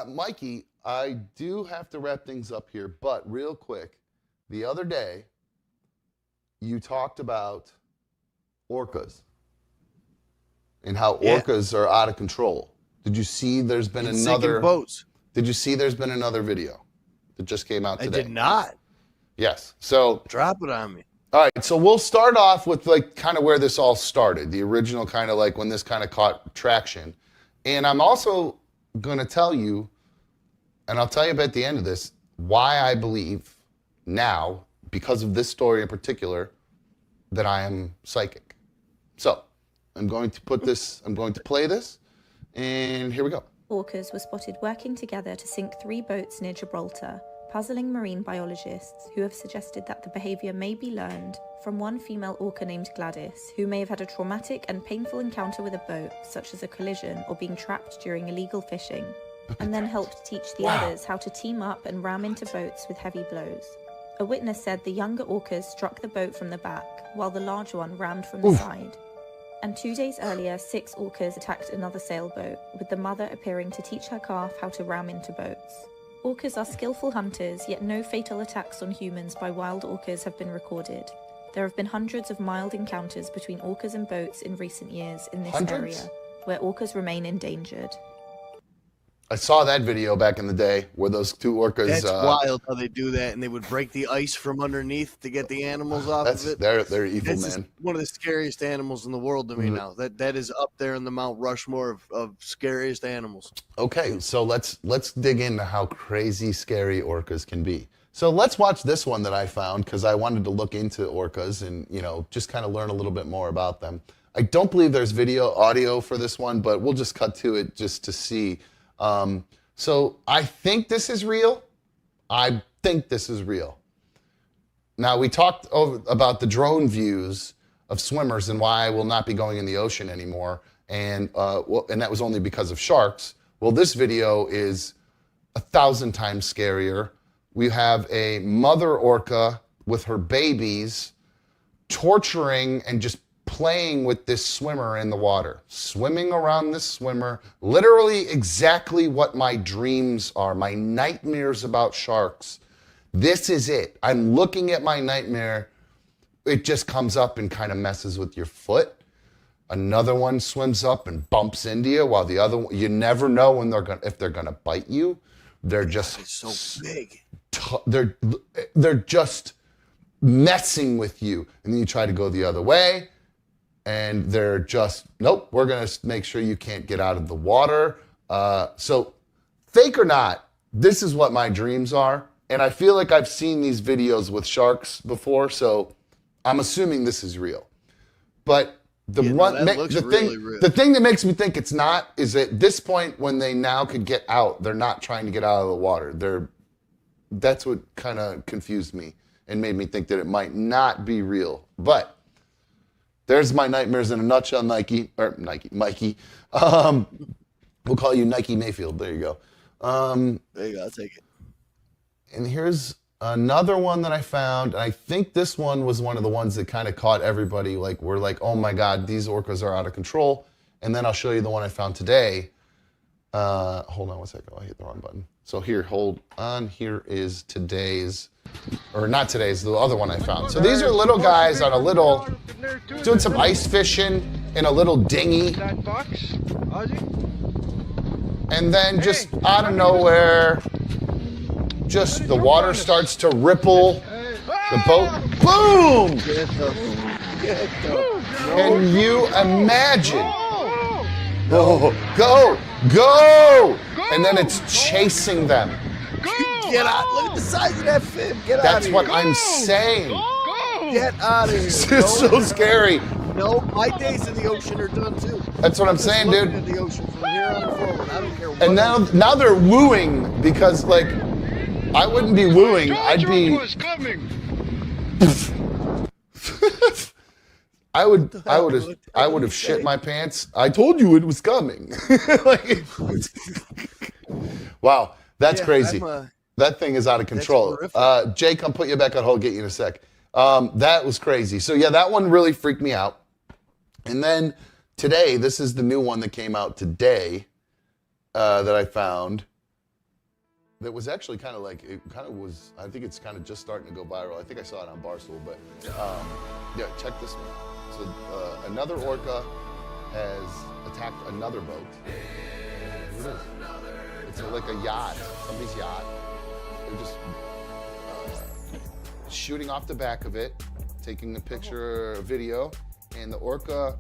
Mikey, I do have to wrap things up here, but real quick, the other day you talked about orcas and how Yeah, orcas are out of control. Did you see there's been in sinking another boats. Did you see there's been another video that just came out I today? did not. Yes. So, Drop it on me. all right, so we'll start off with like kind of where this all started, the original kind of like when this kind of caught traction. And I'm also going to tell you, and I'll tell you at the end of this, why I believe now, because of this story in particular, that I am psychic. So I'm going to play this, and here we go. Orcas were spotted working together to sink 3 boats near Gibraltar, puzzling marine biologists who have suggested that the behaviour may be learned from one female orca named Gladys, who may have had a traumatic and painful encounter with a boat, such as a collision or being trapped during illegal fishing, and then helped teach the others how to team up and ram into boats with heavy blows. A witness said the younger orcas struck the boat from the back, while the large one rammed from the side. And 2 days earlier, 6 orcas attacked another sailboat, with the mother appearing to teach her calf how to ram into boats. Orcas are skillful hunters, yet no fatal attacks on humans by wild orcas have been recorded. There have been hundreds of mild encounters between orcas and boats in recent years in this area, where orcas remain endangered. I saw that video back in the day where those 2 orcas. That's wild how they do that, and they would break the ice from underneath to get the animals off of it. They're evil, That's man. one of the scariest animals in the world to me now. That is up there in the Mount Rushmore of scariest animals. Okay, so let's dig into how crazy scary orcas can be. So let's watch this one that I found because I wanted to look into orcas and just kind of learn a little bit more about them. I don't believe there's audio for this one, but we'll just cut to it just to see. So I think this is real. I think this is real. Now, we talked about the drone views of swimmers and why I will not be going in the ocean anymore. And that was only because of sharks. Well, this video is 1,000 times scarier. We have a mother orca with her babies torturing and just playing with this swimmer in the water, swimming around this swimmer, literally exactly what my dreams are, my nightmares about sharks. This is it. I'm looking at my nightmare. It just comes up and kind of messes with your foot. Another one swims up and bumps into you, while the other one, you never know when if they're gonna bite you. They're just so big. They're just messing with you, and then you try to go the other way. And they're just, nope, we're going to make sure you can't get out of the water. So fake or not, this is what my dreams are. And I feel like I've seen these videos with sharks before, so I'm assuming this is real. But the thing that makes me think it's not is at this point when they now could get out, they're not trying to get out of the water. That's what kind of confused me and made me think that it might not be real. But there's my nightmares in a nutshell, Mikey. We'll call you Nike Mayfield. There you go. There you go. I'll take it. And here's another one that I found. And I think this one was one of the ones that kind of caught everybody. Like, we're like, oh my God, these orcas are out of control. And then I'll show you the one I found today. Hold on one second. I hit the wrong button. So here, hold on. Here is today's, or not today's, the other one I found. So these are little guys on doing some ice fishing in a little dinghy. And then just out of nowhere, just the water starts to ripple. The boat, boom! Can you imagine? Oh, go! And then it's chasing them. Get out! Look at the size of that fin. Get out! That's what I'm saying. Get out of here! This is so scary. No, my days in the ocean are done too. That's what I'm saying, dude. At the ocean from here on forward. I don't care. And now they're wooing because like I wouldn't be wooing. I'd be. I would have shit my pants. I told you it was coming. Wow, that's crazy. That thing is out of control. Jay, come put you back on hold. Get you in a sec. That was crazy. So yeah, that one really freaked me out. And then today, this is the new one that came out today that I found. that was actually kind of like, it kind of was, I think it's kind of just starting to go viral. I think I saw it on Barstool, but yeah, check this one. So another orca has attacked another boat. What is it? It's like a yacht, somebody's yacht. They're just shooting off the back of it, taking a picture, a video, and the orca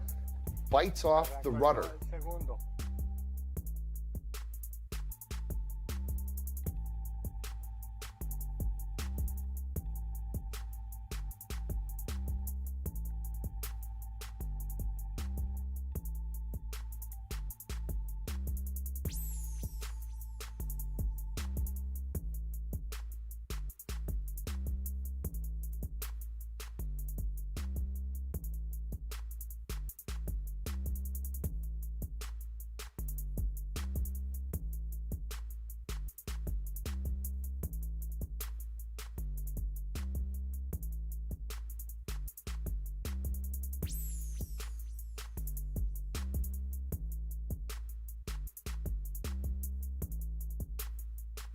bites off the rudder.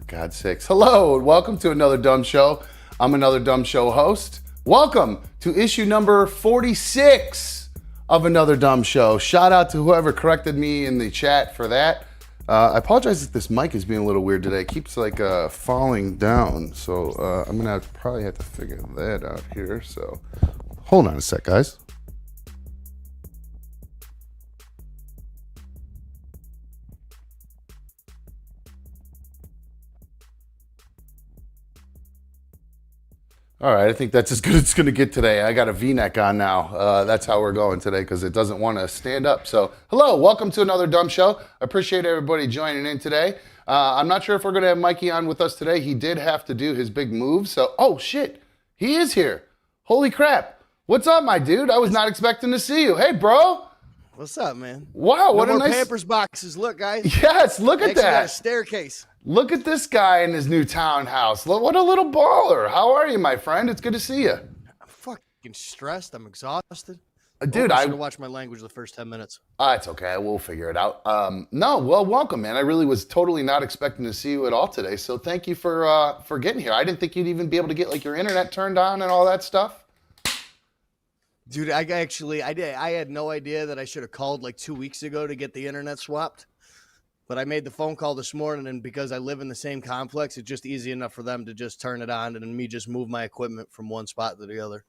God's sakes. Hello, and welcome to Another Dumb Show. I'm Another Dumb Show host. Welcome to issue number 46 of Another Dumb Show. Shout out to whoever corrected me in the chat for that. I apologize if this mic is being a little weird today. It keeps like falling down. So I'm going to probably have to figure that out here. So hold on a sec, guys. All right, I think that's as good as it's going to get today. I got a V-neck on now. That's how we're going today because it doesn't want to stand up. So, hello, welcome to Another Dumb Show. I appreciate everybody joining in today. I'm not sure if we're going to have Mikey on with us today. He did have to do his big move. So, oh, shit, he is here. Holy crap. What's up, my dude? I was not expecting to see you. Hey, bro. What's up, man? Wow, what no a more nice... Pampers boxes. Look, guys. Yes, look at Actually got that. a staircase. Look at this guy in his new townhouse. What a little baller. How are you, my friend? It's good to see you. I'm fucking stressed. I'm exhausted. Dude, I should have watched my language the first 10 minutes. It's okay. We'll figure it out. No, well, welcome, man. I really was totally not expecting to see you at all today. So thank you for getting here. I didn't think you'd even be able to get like your internet turned on and all that stuff. Dude, I had no idea that I should have called like 2 weeks ago to get the internet swapped. But I made the phone call this morning, and because I live in the same complex, it's just easy enough for them to just turn it on and then me just move my equipment from one spot to the other.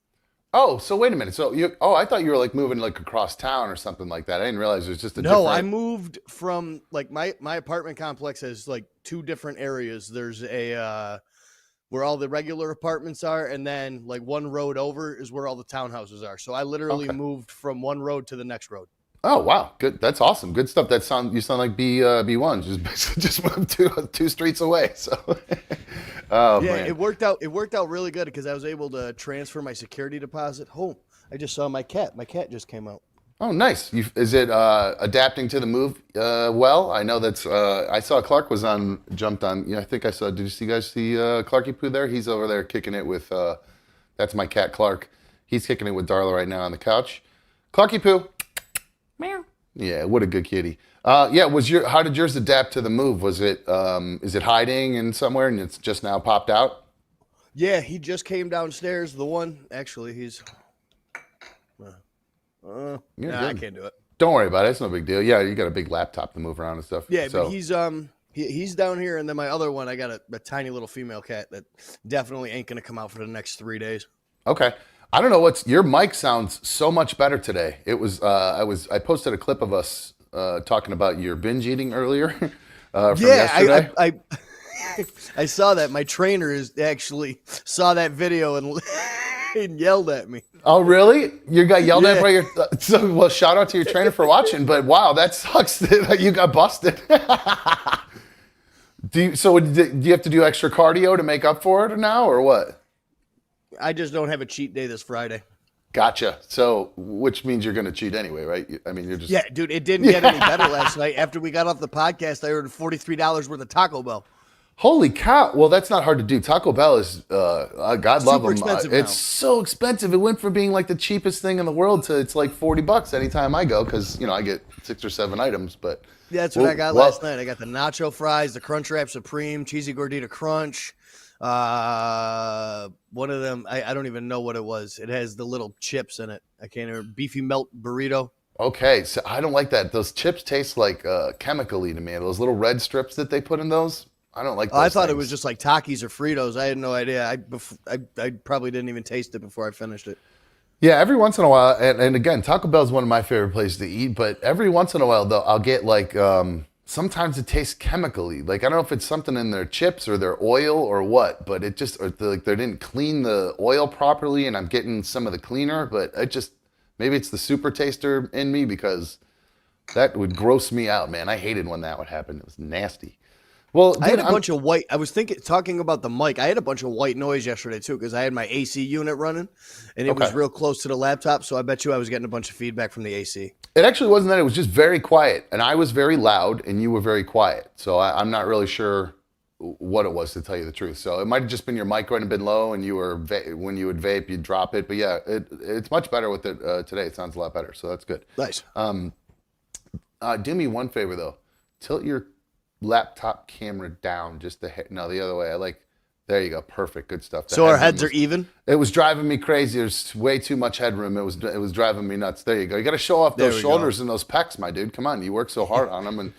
Oh, so wait a minute. So I thought you were like moving like across town or something like that. I didn't realize it was just a different... No, I moved from like my apartment complex has like two different areas. There's a where all the regular apartments are, and then like one road over is where all the townhouses are. So I literally moved from one road to the next road. Oh wow, good. That's awesome. Good stuff. You sound like B1. Just moved two streets away. So, oh yeah, man. it worked out. It worked out really good because I was able to transfer my security deposit home. I just saw my cat. My cat just came out. Oh, nice. Is it adapting to the move well? I know that's. I saw Clark was jumped on. I think I saw. Did you guys see Clarky Poo there? He's over there kicking it with. That's my cat Clark. He's kicking it with Darla right now on the couch. Clarky Poo. Meow. Yeah, what a good kitty. How did yours adapt to the move? Was it is it hiding in somewhere and it's just now popped out? Yeah, he just came downstairs. The one actually, he's I can't do it. Don't worry about it. It's no big deal. Yeah, you got a big laptop to move around and stuff. Yeah, so. But he's down here, and then my other one, I got a tiny little female cat that definitely ain't gonna come out for the next 3 days. Okay. I don't know your mic sounds so much better today. It was I posted a clip of us talking about your binge eating earlier from yesterday. I saw that. My trainer actually saw that video and yelled at me. Oh really? You got yelled at by your well, shout out to your trainer for watching, but wow, that sucks that you got busted. Do you have to do extra cardio to make up for it now or what? I just don't have a cheat day this Friday. Gotcha. So, which means you're going to cheat anyway, right? I mean, you're just... Yeah, dude, it didn't get any better last night. After we got off the podcast, I ordered $43 worth of Taco Bell. Holy cow! Well, that's not hard to do. Taco Bell is, God love Super them. expensive It's now. so expensive. It went from being like the cheapest thing in the world to it's like $40 anytime I go because I get 6 or 7 items. But That's what I got last night. I got the nacho fries, the Crunchwrap Supreme, cheesy gordita crunch. One of them, I don't even know what it was. It has the little chips in it. I can't remember. Beefy melt burrito. Okay, so I don't like that. Those chips taste like chemically to me. Those little red strips that they put in those, I don't like those I thought it things. was just like Takis or Fritos. I had no idea. I probably didn't even taste it before I finished it. Yeah, every once in a while, and again, Taco Bell is one of my favorite places to eat, but every once in a while, though, I'll get like, sometimes it tastes chemically. Like, I don't know if it's something in their chips or their oil or what, but it just, like, they didn't clean the oil properly, and I'm getting some of the cleaner, but it just, maybe it's the super taster in me because that would gross me out, man. I hated when that would happen. It was nasty. Well, I had a bunch of white. I was talking about the mic. I had a bunch of white noise yesterday too because I had my AC unit running, and it was real close to the laptop. So I bet you I was getting a bunch of feedback from the AC. It actually wasn't that. It was just very quiet, and I was very loud, and you were very quiet. So I'm not really sure what it was, to tell you the truth. So it might have just been your mic might have been low, and you were when you would vape, you'd drop it. But yeah, it's much better with it today. It sounds a lot better, so that's good. Nice. Do me one favor though. Tilt your laptop camera down just the other way. There you go. Perfect. Good stuff. So our heads are even? It was driving me crazy. There's way too much headroom. It was driving me nuts. There you go. You got to show off those shoulders and those pecs, my dude. Come on. You work so hard on them, and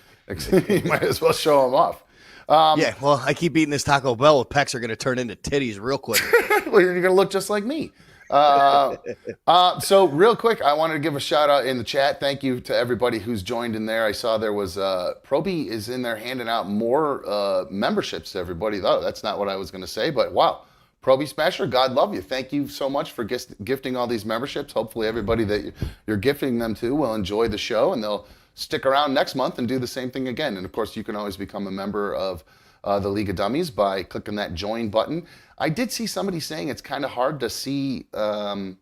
you might as well show them off. Yeah, well, I keep eating this Taco Bell. Pecs are going to turn into titties real quick. Well, you're going to look just like me. So real quick, I wanted to give a shout out in the chat. Thank you to everybody who's joined in there. I saw there was Proby is in there handing out more memberships to everybody. Oh, that's not what I was going to say, but wow. Proby Smasher, God love you. Thank you so much for gifting all these memberships. Hopefully everybody that you're gifting them to will enjoy the show, and they'll stick around next month and do the same thing again. And of course, you can always become a member of the League of Dummies by clicking that join button. I did see somebody saying it's kind of hard to see the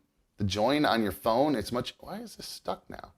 join on your phone. Why is this stuck now?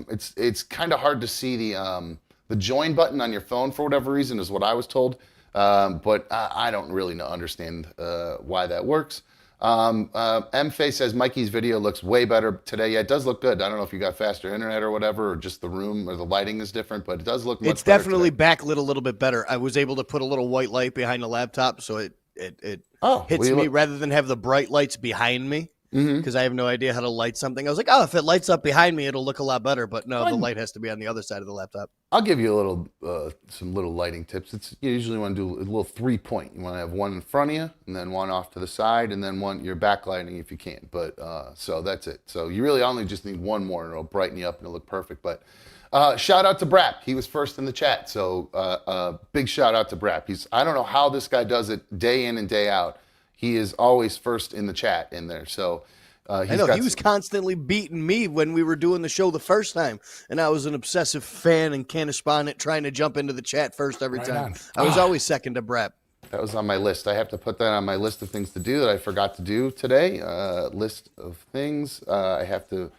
It's kind of hard to see the join button on your phone for whatever reason, is what I was told. But I don't really understand why that works. M-Face says Mikey's video looks way better today. Yeah, it does look good. I don't know if you got faster internet or whatever, or just the room or the lighting is different, but it does look much better. It's definitely backlit a little bit better. I was able to put a little white light behind the laptop, so it hits me rather than have the bright lights behind me, because I have no idea how to light something. I was like, oh, if it lights up behind me, it'll look a lot better. But no, the light has to be on the other side of the laptop. I'll give you a little, some little lighting tips. You usually want to do a little 3-point. You want to have one in front of you, and then one off to the side, and then one you're backlighting if you can. But so that's it. So you really only just need one more, and it'll brighten you up and it'll look perfect. But shout out to Brap. He was first in the chat. So big shout out to Brap. I don't know how this guy does it day in and day out. He is always first in the chat in there. So I know he was constantly beating me when we were doing the show the first time, and I was an obsessive fan and correspondent trying to jump into the chat first every time. I was always second to Brap. That was on my list. I have to put that on my list of things to do that I forgot to do today. List of things. I have to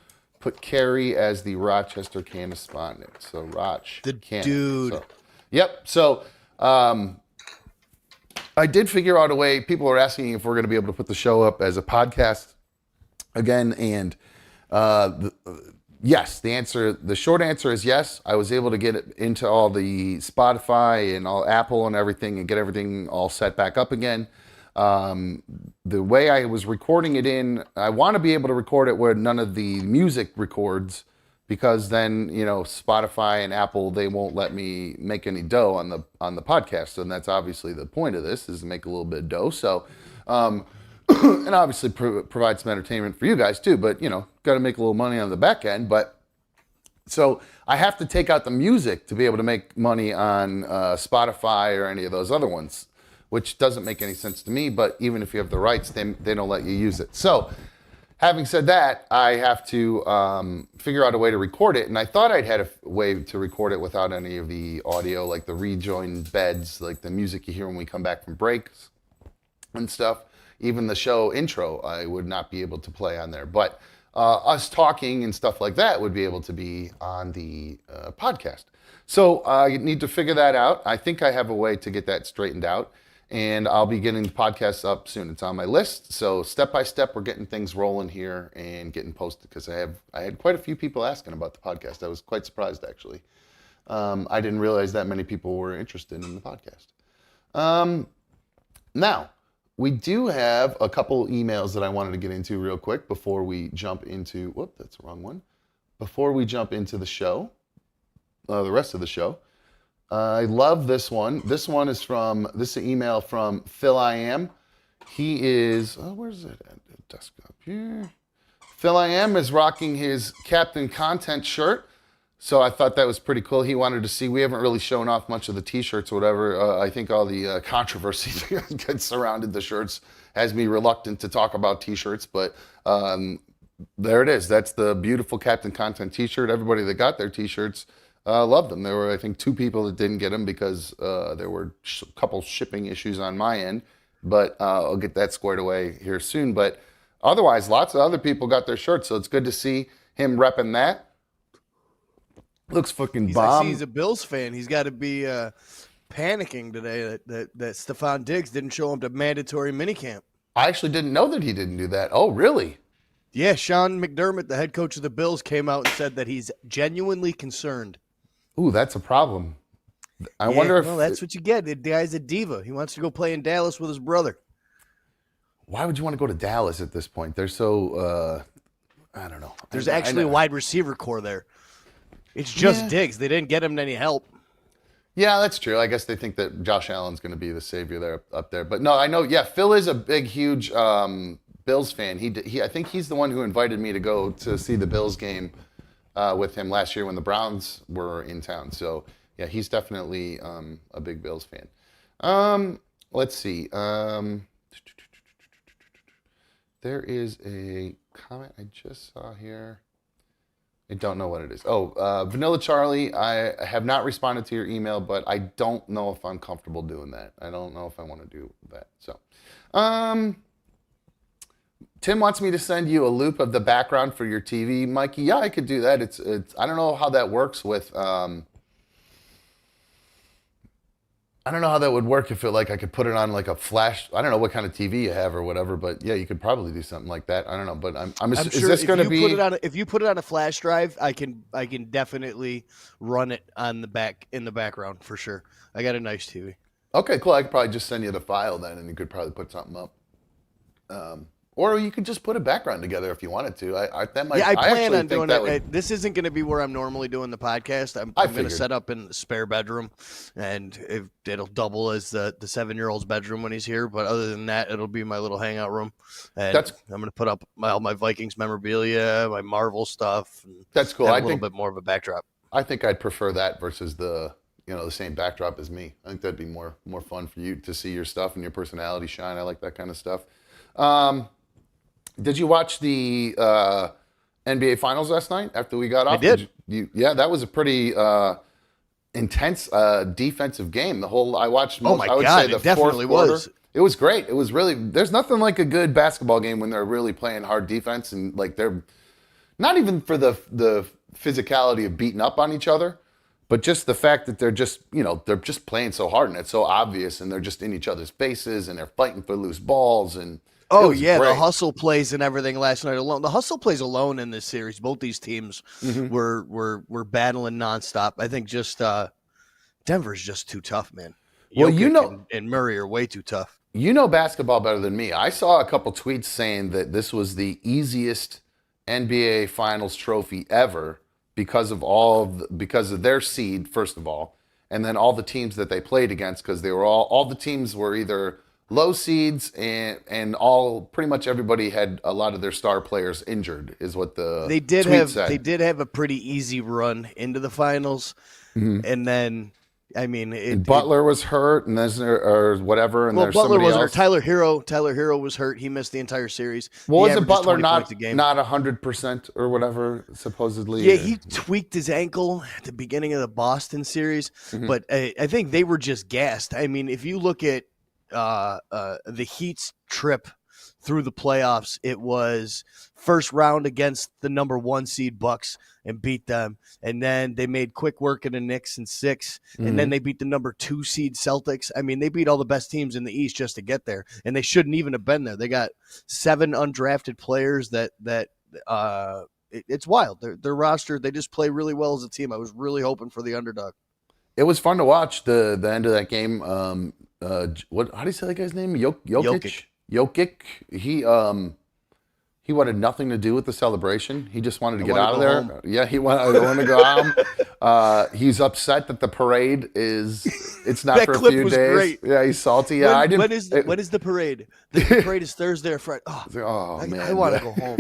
put Carrie as the Rochester correspondent. So Roch. The dude. So, yep. So I did figure out a way. People are asking if we're going to be able to put the show up as a podcast again, and yes, the short answer is yes. I was able to get it into all the Spotify and all Apple and everything, and get everything all set back up again. The way I was recording it I want to be able to record it where none of the music records, because then Spotify and Apple, they won't let me make any dough on the podcast, and that's obviously the point of this, is to make a little bit of dough. So and obviously provide some entertainment for you guys too, but got to make a little money on the back end. But so I have to take out the music to be able to make money on Spotify or any of those other ones, which doesn't make any sense to me. But even if you have the rights, they don't let you use it. So having said that, I have to figure out a way to record it. And I thought I'd had a way to record it without any of the audio, like the rejoined beds, like the music you hear when we come back from breaks and stuff. Even the show intro, I would not be able to play on there. But us talking and stuff like that would be able to be on the podcast. So I need to figure that out. I think I have a way to get that straightened out, and I'll be getting the podcast up soon. It's on my list. So step by step, we're getting things rolling here and getting posted because I had quite a few people asking about the podcast. I was quite surprised actually. I didn't realize that many people were interested in the podcast. Now, we do have a couple emails that I wanted to get into real quick before we jump into, whoop, that's the wrong one. Before we jump into the show, the rest of the show. I love this one. This is an email from Phil I Am. He is, where's it at? The desk up here. Phil I Am is rocking his Captain Content shirt. So I thought that was pretty cool. He wanted to see, we haven't really shown off much of the t-shirts or whatever. I think all the controversy that surrounded the shirts has me reluctant to talk about t-shirts, but there it is. That's the beautiful Captain Content t-shirt. Everybody that got their t-shirts loved them. There were, I think, 2 people that didn't get them because there were a couple shipping issues on my end, but I'll get that squared away here soon. But otherwise, lots of other people got their shirts, so it's good to see him repping that. Looks fucking bomb. He's a Bills fan. He's got to be panicking today that Stephon Diggs didn't show him to mandatory minicamp. I actually didn't know that he didn't do that. Oh, really? Yeah, Sean McDermott, the head coach of the Bills, came out and said that he's genuinely concerned. Ooh, that's a problem. I wonder if... Well, that's what you get. The guy's a diva. He wants to go play in Dallas with his brother. Why would you want to go to Dallas at this point? They're so... I don't know. There's actually a wide receiver core there. It's just Diggs. They didn't get him any help. Yeah, that's true. I guess they think that Josh Allen's going to be the savior there up there. But no, I know. Yeah, Phil is a big, huge Bills fan. I think he's the one who invited me to go to see the Bills game with him last year when the Browns were in town. So yeah, he's definitely a big Bills fan. Let's see. There is a comment I just saw here. I don't know what it is. Vanilla Charlie, I have not responded to your email, but I don't know if I'm comfortable doing that. I don't know if I want to do that. So, Tim wants me to send you a loop of the background for your TV, Mikey. Yeah, I could do that. It's I don't know how that works with I don't know how that would work if I could put it on like a flash. I don't know what kind of TV you have or whatever, but yeah, you could probably do something like that. I don't know, but I'm sure is this going to be? If you put it on a flash drive, I can definitely run it on the back in the background for sure. I got a nice TV. Okay, cool. I could probably just send you the file then, and you could probably put something up. Or you could just put a background together if you wanted to. I plan on doing it. This isn't going to be where I'm normally doing the podcast. I'm going to set up in the spare bedroom, and it'll double as the 7-year-old's bedroom when he's here. But other than that, it'll be my little hangout room. And I'm going to put up all my Vikings memorabilia, my Marvel stuff. And that's cool. Have a little bit more of a backdrop. I think I'd prefer that versus the same backdrop as me. I think that'd be more fun for you to see your stuff and your personality shine. I like that kind of stuff. Did you watch the NBA Finals last night after we got off? I did. Yeah, that was a pretty intense defensive game. I watched most. Oh my God, it definitely was. It was great. It was really. There's nothing like a good basketball game when they're really playing hard defense and like they're not even for the physicality of beating up on each other, but just the fact that they're just playing so hard and it's so obvious and they're just in each other's faces and they're fighting for loose balls and. Oh yeah, great. The hustle plays and everything last night alone. The hustle plays alone in this series. Both these teams were battling nonstop. I think just Denver's just too tough, man. Well, Jokic and Murray are way too tough. You know basketball better than me. I saw a couple tweets saying that this was the easiest NBA Finals trophy ever because of their seed, first of all, and then all the teams that they played against because they were all the teams were either low seeds and all pretty much everybody had a lot of their star players injured is what the tweet said. They did have a pretty easy run into the finals, and then Butler was hurt and or whatever, and there's Butler somebody was else. Tyler Hero was hurt. He missed the entire series. Well, wasn't Butler not 100% or whatever supposedly? Yeah, he tweaked his ankle at the beginning of the Boston series, but I think they were just gassed. I mean, if you look at the Heat's trip through the playoffs. It was first round against the number 1 seed Bucks and beat them. And then they made quick work of the Knicks in 6. And then they beat the number 2 seed Celtics. I mean, they beat all the best teams in the East just to get there. And they shouldn't even have been there. They got 7 undrafted players it's wild. Their roster, they just play really well as a team. I was really hoping for the underdog. It was fun to watch the end of that game. How do you say that guy's name? Jokic. He wanted nothing to do with the celebration. He just wanted to get out of there. Home. Yeah, he wanted to go home. He's upset that the parade it's not that for a clip few was days. Great. Yeah, he's salty. Yeah, I didn't. When is the parade? The parade is Thursday or Friday. Man, I want to go home.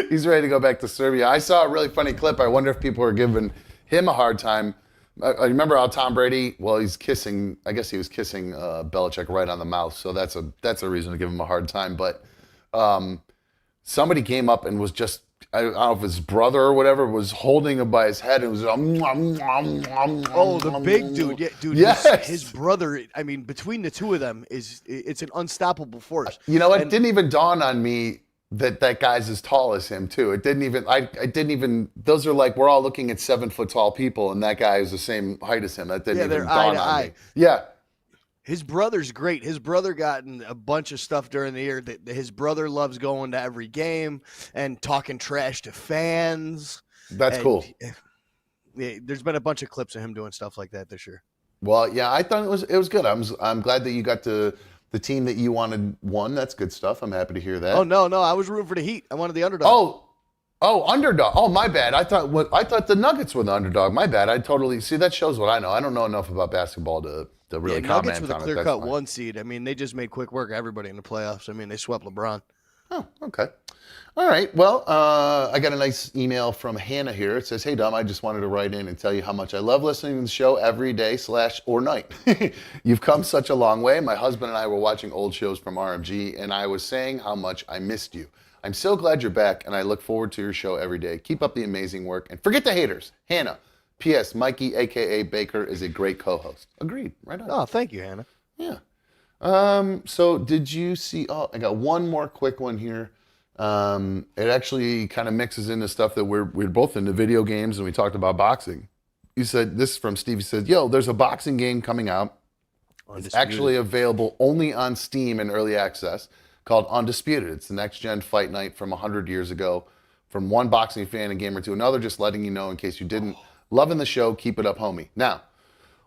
He's ready to go back to Serbia. I saw a really funny clip. I wonder if people are giving him a hard time. I remember how Tom Brady, he's kissing, I guess he was kissing Belichick right on the mouth, so that's a reason to give him a hard time. But somebody came up and was just, I don't know if his brother or whatever, was holding him by his head and was the big dude. Yeah, dude, yes. his brother, I mean, between the two of them, it's an unstoppable force. You know, it didn't even dawn on me that guy's as tall as him too. It didn't even, those are like, we're all looking at 7 foot tall people and that guy is the same height as him. That didn't even dawn on me. Yeah. His brother's great. His brother got in a bunch of stuff during the year. His brother loves going to every game and talking trash to fans. That's cool. There's been a bunch of clips of him doing stuff like that this year. Well, yeah, I thought it was good. I'm glad that you got the team that you wanted won. That's good stuff. I'm happy to hear that. Oh no, I was rooting for the Heat. I wanted the underdog. Oh, underdog. Oh, my bad. I thought the Nuggets were the underdog. My bad. That shows what I know. I don't know enough about basketball to really comment on it. Nuggets with a clear-cut 1 seed. I mean, they just made quick work of everybody in the playoffs. I mean, they swept LeBron. Oh, okay. All right. Well, I got a nice email from Hannah here. It says, "Hey, Dom, I just wanted to write in and tell you how much I love listening to the show every day / or night. You've come such a long way. My husband and I were watching old shows from RMG, and I was saying how much I missed you. I'm so glad you're back, and I look forward to your show every day. Keep up the amazing work, and forget the haters. Hannah. P.S. Mikey, a.k.a. Baker, is a great co-host." Agreed. Right on. Oh, thank you, Hannah. Yeah. So did you see, I got one more quick one here. It actually kind of mixes into stuff that we're both into video games, and we talked about boxing. You said, this is from Steve, he said, "Yo, there's a boxing game coming out. It's actually available only on Steam in early access, called Undisputed. It's the next-gen fight night from 100 years ago, from one boxing fan and gamer to another, just letting you know in case you didn't. Loving the show. Keep it up, homie." Now,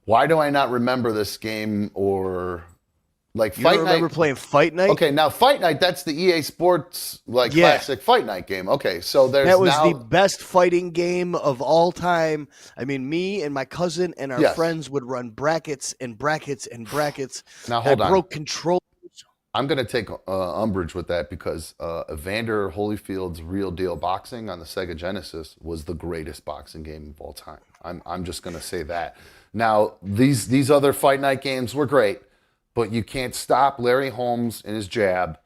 why do I not remember this game or like You Fight don't remember Night? playing Fight Night? Okay, now Fight Night, that's the EA Sports classic Fight Night game. Okay, so that was the best fighting game of all time. I mean, me and my cousin and our friends would run brackets and brackets and brackets. Now hold on. Broke control. I'm going to take umbrage with that because Evander Holyfield's Real Deal Boxing on the Sega Genesis was the greatest boxing game of all time. I'm just going to say that. Now, these other Fight Night games were great, but you can't stop Larry Holmes and his jab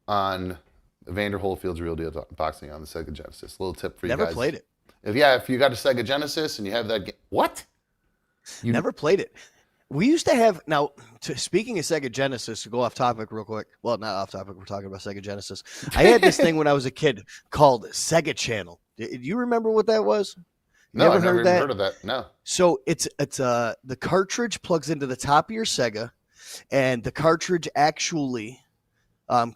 on Evander Holyfield's Real Deal Boxing on the Sega Genesis. Little tip for you guys. Never played it. If you got a Sega Genesis and you have that game. What? You never played it. We used to have, speaking of Sega Genesis, to go off topic real quick. Well, not off topic. We're talking about Sega Genesis. I had this thing when I was a kid called Sega Channel. Do you remember what that was? No, I've never even heard of that. No. So it's the cartridge plugs into the top of your Sega, and the cartridge actually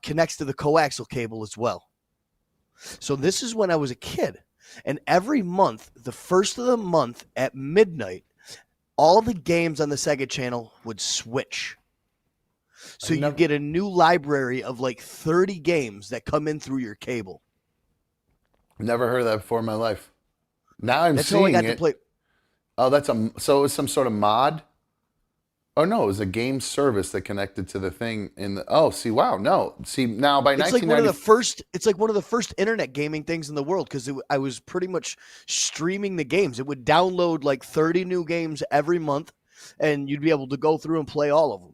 connects to the coaxial cable as well. So this is when I was a kid, and every month, the first of the month at midnight, all the games on the Sega Channel would switch. So you get a new library of like 30 games that come in through your cable. Never heard of that before in my life. Now I'm That's seeing how I got it. to play. Oh, so it was some sort of mod? Oh no, it was a game service that connected to the thing in the. Oh, see, wow, no, see now by It's 1990. like one of the first. It's like one of the first internet gaming things in the world because I was pretty much streaming the games. It would download like 30 new games every month, and you'd be able to go through and play all of them.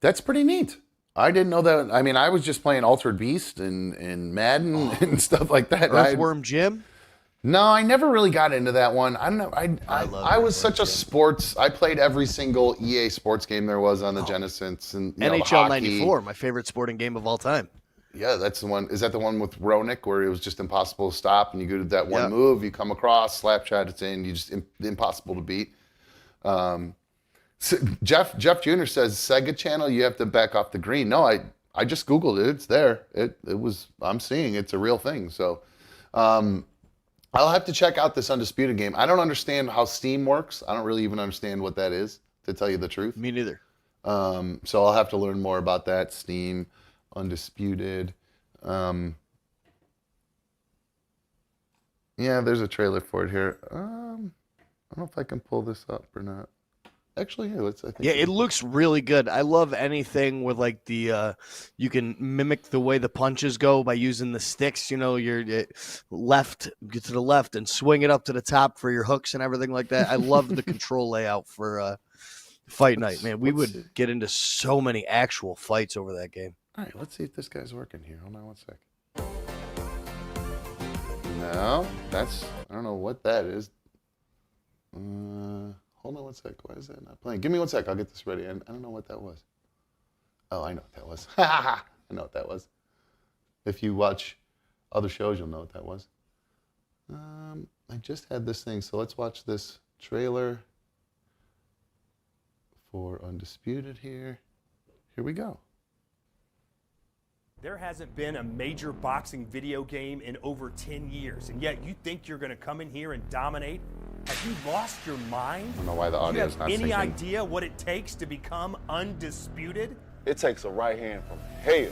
That's pretty neat. I didn't know that. I mean, I was just playing Altered Beast and Madden and stuff like that. Earthworm Jim. No, I never really got into that one. I don't know. I was such a sports. I played every single EA sports game there was on the Genesis, and NHL hockey. '94, my favorite sporting game of all time. Yeah, that's the one. Is that the one with Ronick where it was just impossible to stop, and you go to that one move, you come across, slap shot, it's in. You just impossible to beat. So Jeff Jr. says Sega Channel. You have to back off the green. No, I just Googled it. It's there. It was. I'm seeing it's a real thing. So. I'll have to check out this Undisputed game. I don't understand how Steam works. I don't really even understand what that is, to tell you the truth. Me neither. So I'll have to learn more about that. Steam, Undisputed. Yeah, there's a trailer for it here. I don't know if I can pull this up or not. Actually, here, let's. I think it looks really good. I love anything with like the you can mimic the way the punches go by using the sticks. You know, your left, get to the left and swing it up to the top for your hooks and everything like that. I love the control layout for Fight Night. Man, we would get into so many actual fights over that game. All right, let's see if this guy's working here. Hold on one sec. No, I don't know what that is. Hold on one sec. Why is that not playing? Give me one sec. I'll get this ready. I don't know what that was. Oh, I know what that was. I know what that was. If you watch other shows, you'll know what that was. I just had this thing, so let's watch this trailer for Undisputed here. Here we go. There hasn't been a major boxing video game in over 10 years, and yet you think you're going to come in here and dominate? Have you lost your mind? I don't know why the audio is not syncing. Do you have any idea what it takes to become undisputed? It takes a right hand from hell.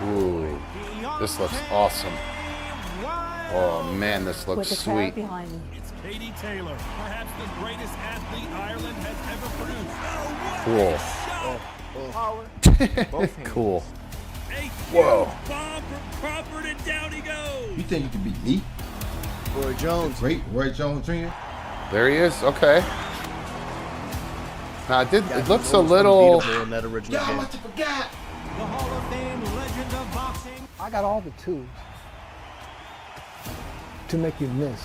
Ooh, this looks awesome. Oh man, this looks sweet. Behind me. It's Katie Taylor, perhaps the greatest athlete Ireland has ever produced. Cool. Cool. Whoa. Bomb from Crawford, and down he goes. You think you can beat me? Roy Jones. Great Roy Jones Jr.? There he is. Okay. Now it looks a little. In that original game. must have forgot. The Hall of Fame legend of boxing. I got all the tools to make you miss.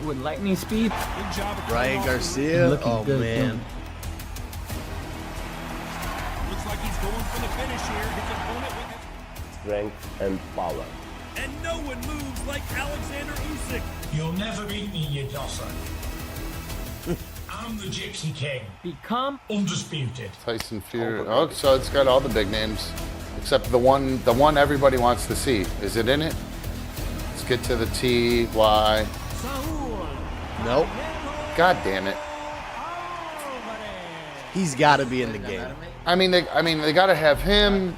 With lightning speed. Good job. Ryan Garcia. Looking Oh good, man. Looks like he's going for the finish here. His opponent with it. Strength and power. And no one moves like Alexander Usyk. You'll never beat me, you dosser. I'm the Gypsy King. Become Undisputed. Tyson Fury. Oh, so it's got all the big names, except the one everybody wants to see. Is it in it? Let's get to the T-Y. Nope. God damn it. He's got to be in the game. I mean, they got to have him.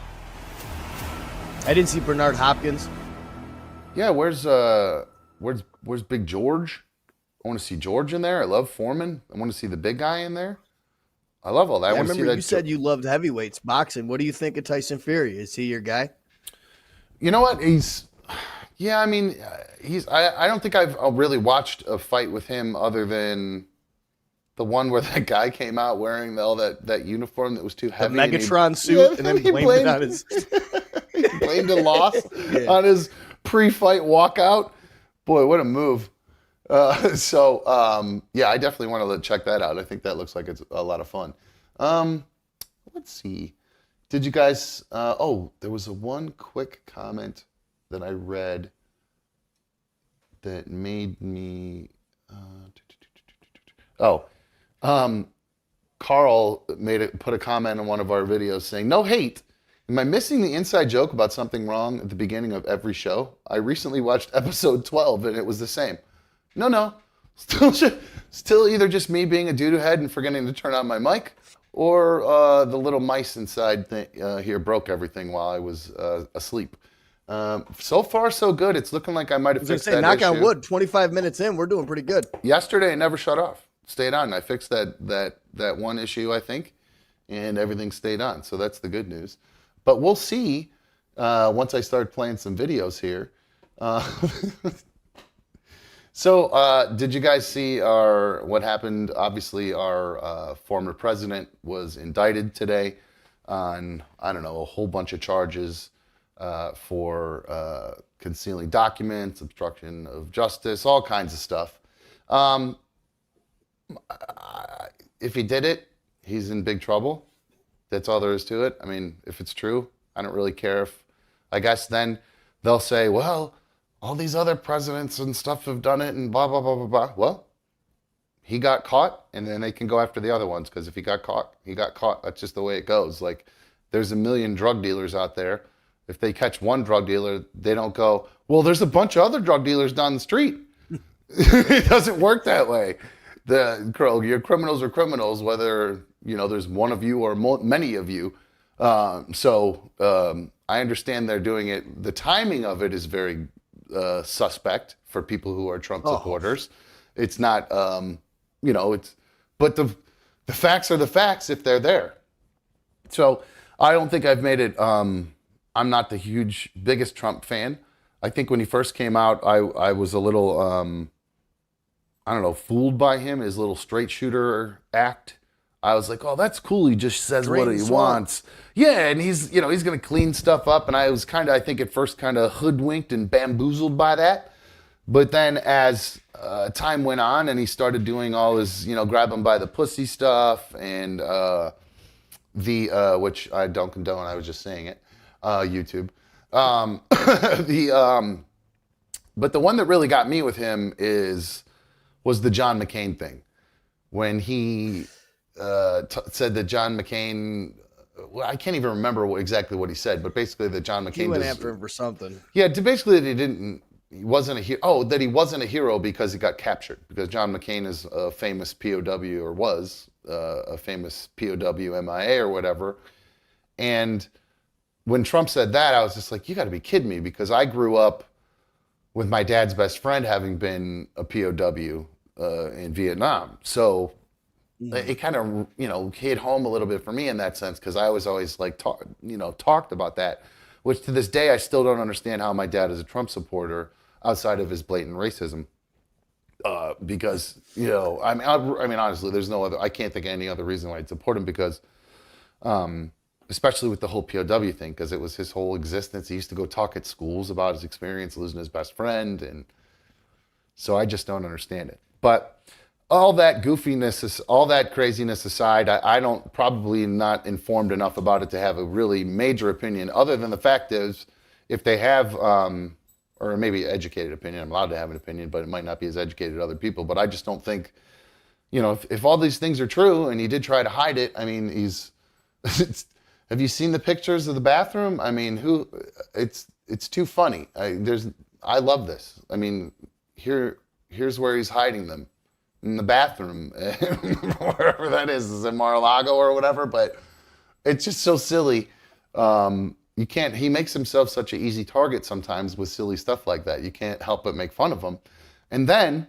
I didn't see Bernard Hopkins. Yeah, where's Big George? I want to see George in there. I love Foreman. I want to see the big guy in there. I love all that. I want to see remember that. you said you loved heavyweights, boxing. What do you think of Tyson Fury? Is he your guy? You know what? Yeah, I mean, I don't think I've really watched a fight with him other than the one where that guy came out wearing all that uniform that was too heavy. The Megatron suit, and then he blamed it on his... he blamed a loss on his pre-fight walkout. Boy, what a move. Yeah, I definitely want to check that out. I think that looks like it's a lot of fun. Let's see. Did you guys... there was one quick comment that I read that made me... Carl put a comment on one of our videos saying, "No hate. Am I missing the inside joke about something wrong at the beginning of every show? I recently watched episode 12 and it was the same." No. Still either just me being a doo-doo head and forgetting to turn on my mic, or the little mice inside here broke everything while I was asleep. So far, so good. It's looking like I might have fixed that knock issue. on wood, 25 minutes in, we're doing pretty good. Yesterday, it never shut off. Stayed on. I fixed that one issue, I think, and everything stayed on. So that's the good news. But we'll see once I start playing some videos here. So did you guys see what happened? Obviously, our former president was indicted today on, I don't know, a whole bunch of charges. for concealing documents, obstruction of justice, all kinds of stuff. If he did it, he's in big trouble. That's all there is to it. I mean, if it's true, I don't really care if, I guess then they'll say, well, all these other presidents and stuff have done it and blah, blah, blah, blah, blah. Well, he got caught, and then they can go after the other ones, because if he got caught, he got caught. That's just the way it goes. Like, there's a million drug dealers out there. If they catch one drug dealer, they don't go, well, there's a bunch of other drug dealers down the street. It doesn't work that way. Your criminals are criminals, whether there's one of you or many of you. I understand they're doing it. The timing of it is very suspect for people who are Trump supporters. It's not, but the facts are the facts if they're there. So I don't think I've made it. I'm not the biggest Trump fan. I think when he first came out, I was a little, fooled by him, his little straight shooter act. I was like, oh, that's cool. He just says what he wants. Yeah, and he's going to clean stuff up. And I was I think at first kind of hoodwinked and bamboozled by that. But then as time went on and he started doing all his, grab him by the pussy stuff and which I don't condone, I was just saying it, YouTube. But the one that really got me with him was the John McCain thing. When he said that John McCain, well, I can't even remember exactly what he said, but basically that John McCain... He went after him for something. Yeah, basically that he wasn't a hero. Oh, that he wasn't a hero because he got captured. Because John McCain is a famous POW, or was a famous POW MIA or whatever. And when Trump said that, I was just like, you got to be kidding me, because I grew up with my dad's best friend having been a POW in Vietnam. So it kind of, hit home a little bit for me in that sense, because I was always like, talked about that, which to this day, I still don't understand how my dad is a Trump supporter outside of his blatant racism. Because, I mean, honestly, there's no other, I can't think of any other reason why I'd support him, because, especially with the whole POW thing, because it was his whole existence. He used to go talk at schools about his experience losing his best friend. And so I just don't understand it. But all that goofiness, all that craziness aside, I don't, probably not informed enough about it to have a really major opinion, other than the fact is, if they have, or maybe educated opinion, I'm allowed to have an opinion, but it might not be as educated as other people. But I just don't think, if all these things are true and he did try to hide it, I mean, have you seen the pictures of the bathroom? I mean, it's too funny. I love this. I mean, here's where he's hiding them. In the bathroom, wherever that is it Mar-a-Lago or whatever, but it's just so silly. He makes himself such an easy target sometimes with silly stuff like that. You can't help but make fun of him. And then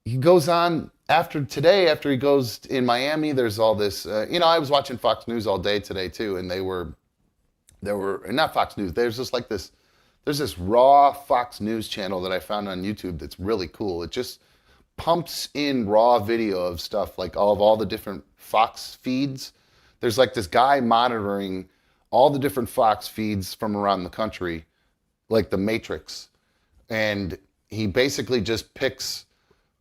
he goes on after he goes in Miami, there's all this, I was watching Fox News all day today too, and they were not Fox News, there's this raw Fox News channel that I found on YouTube that's really cool. It just pumps in raw video of stuff, like all the different Fox feeds. There's like this guy monitoring all the different Fox feeds from around the country, like the Matrix. And he basically just picks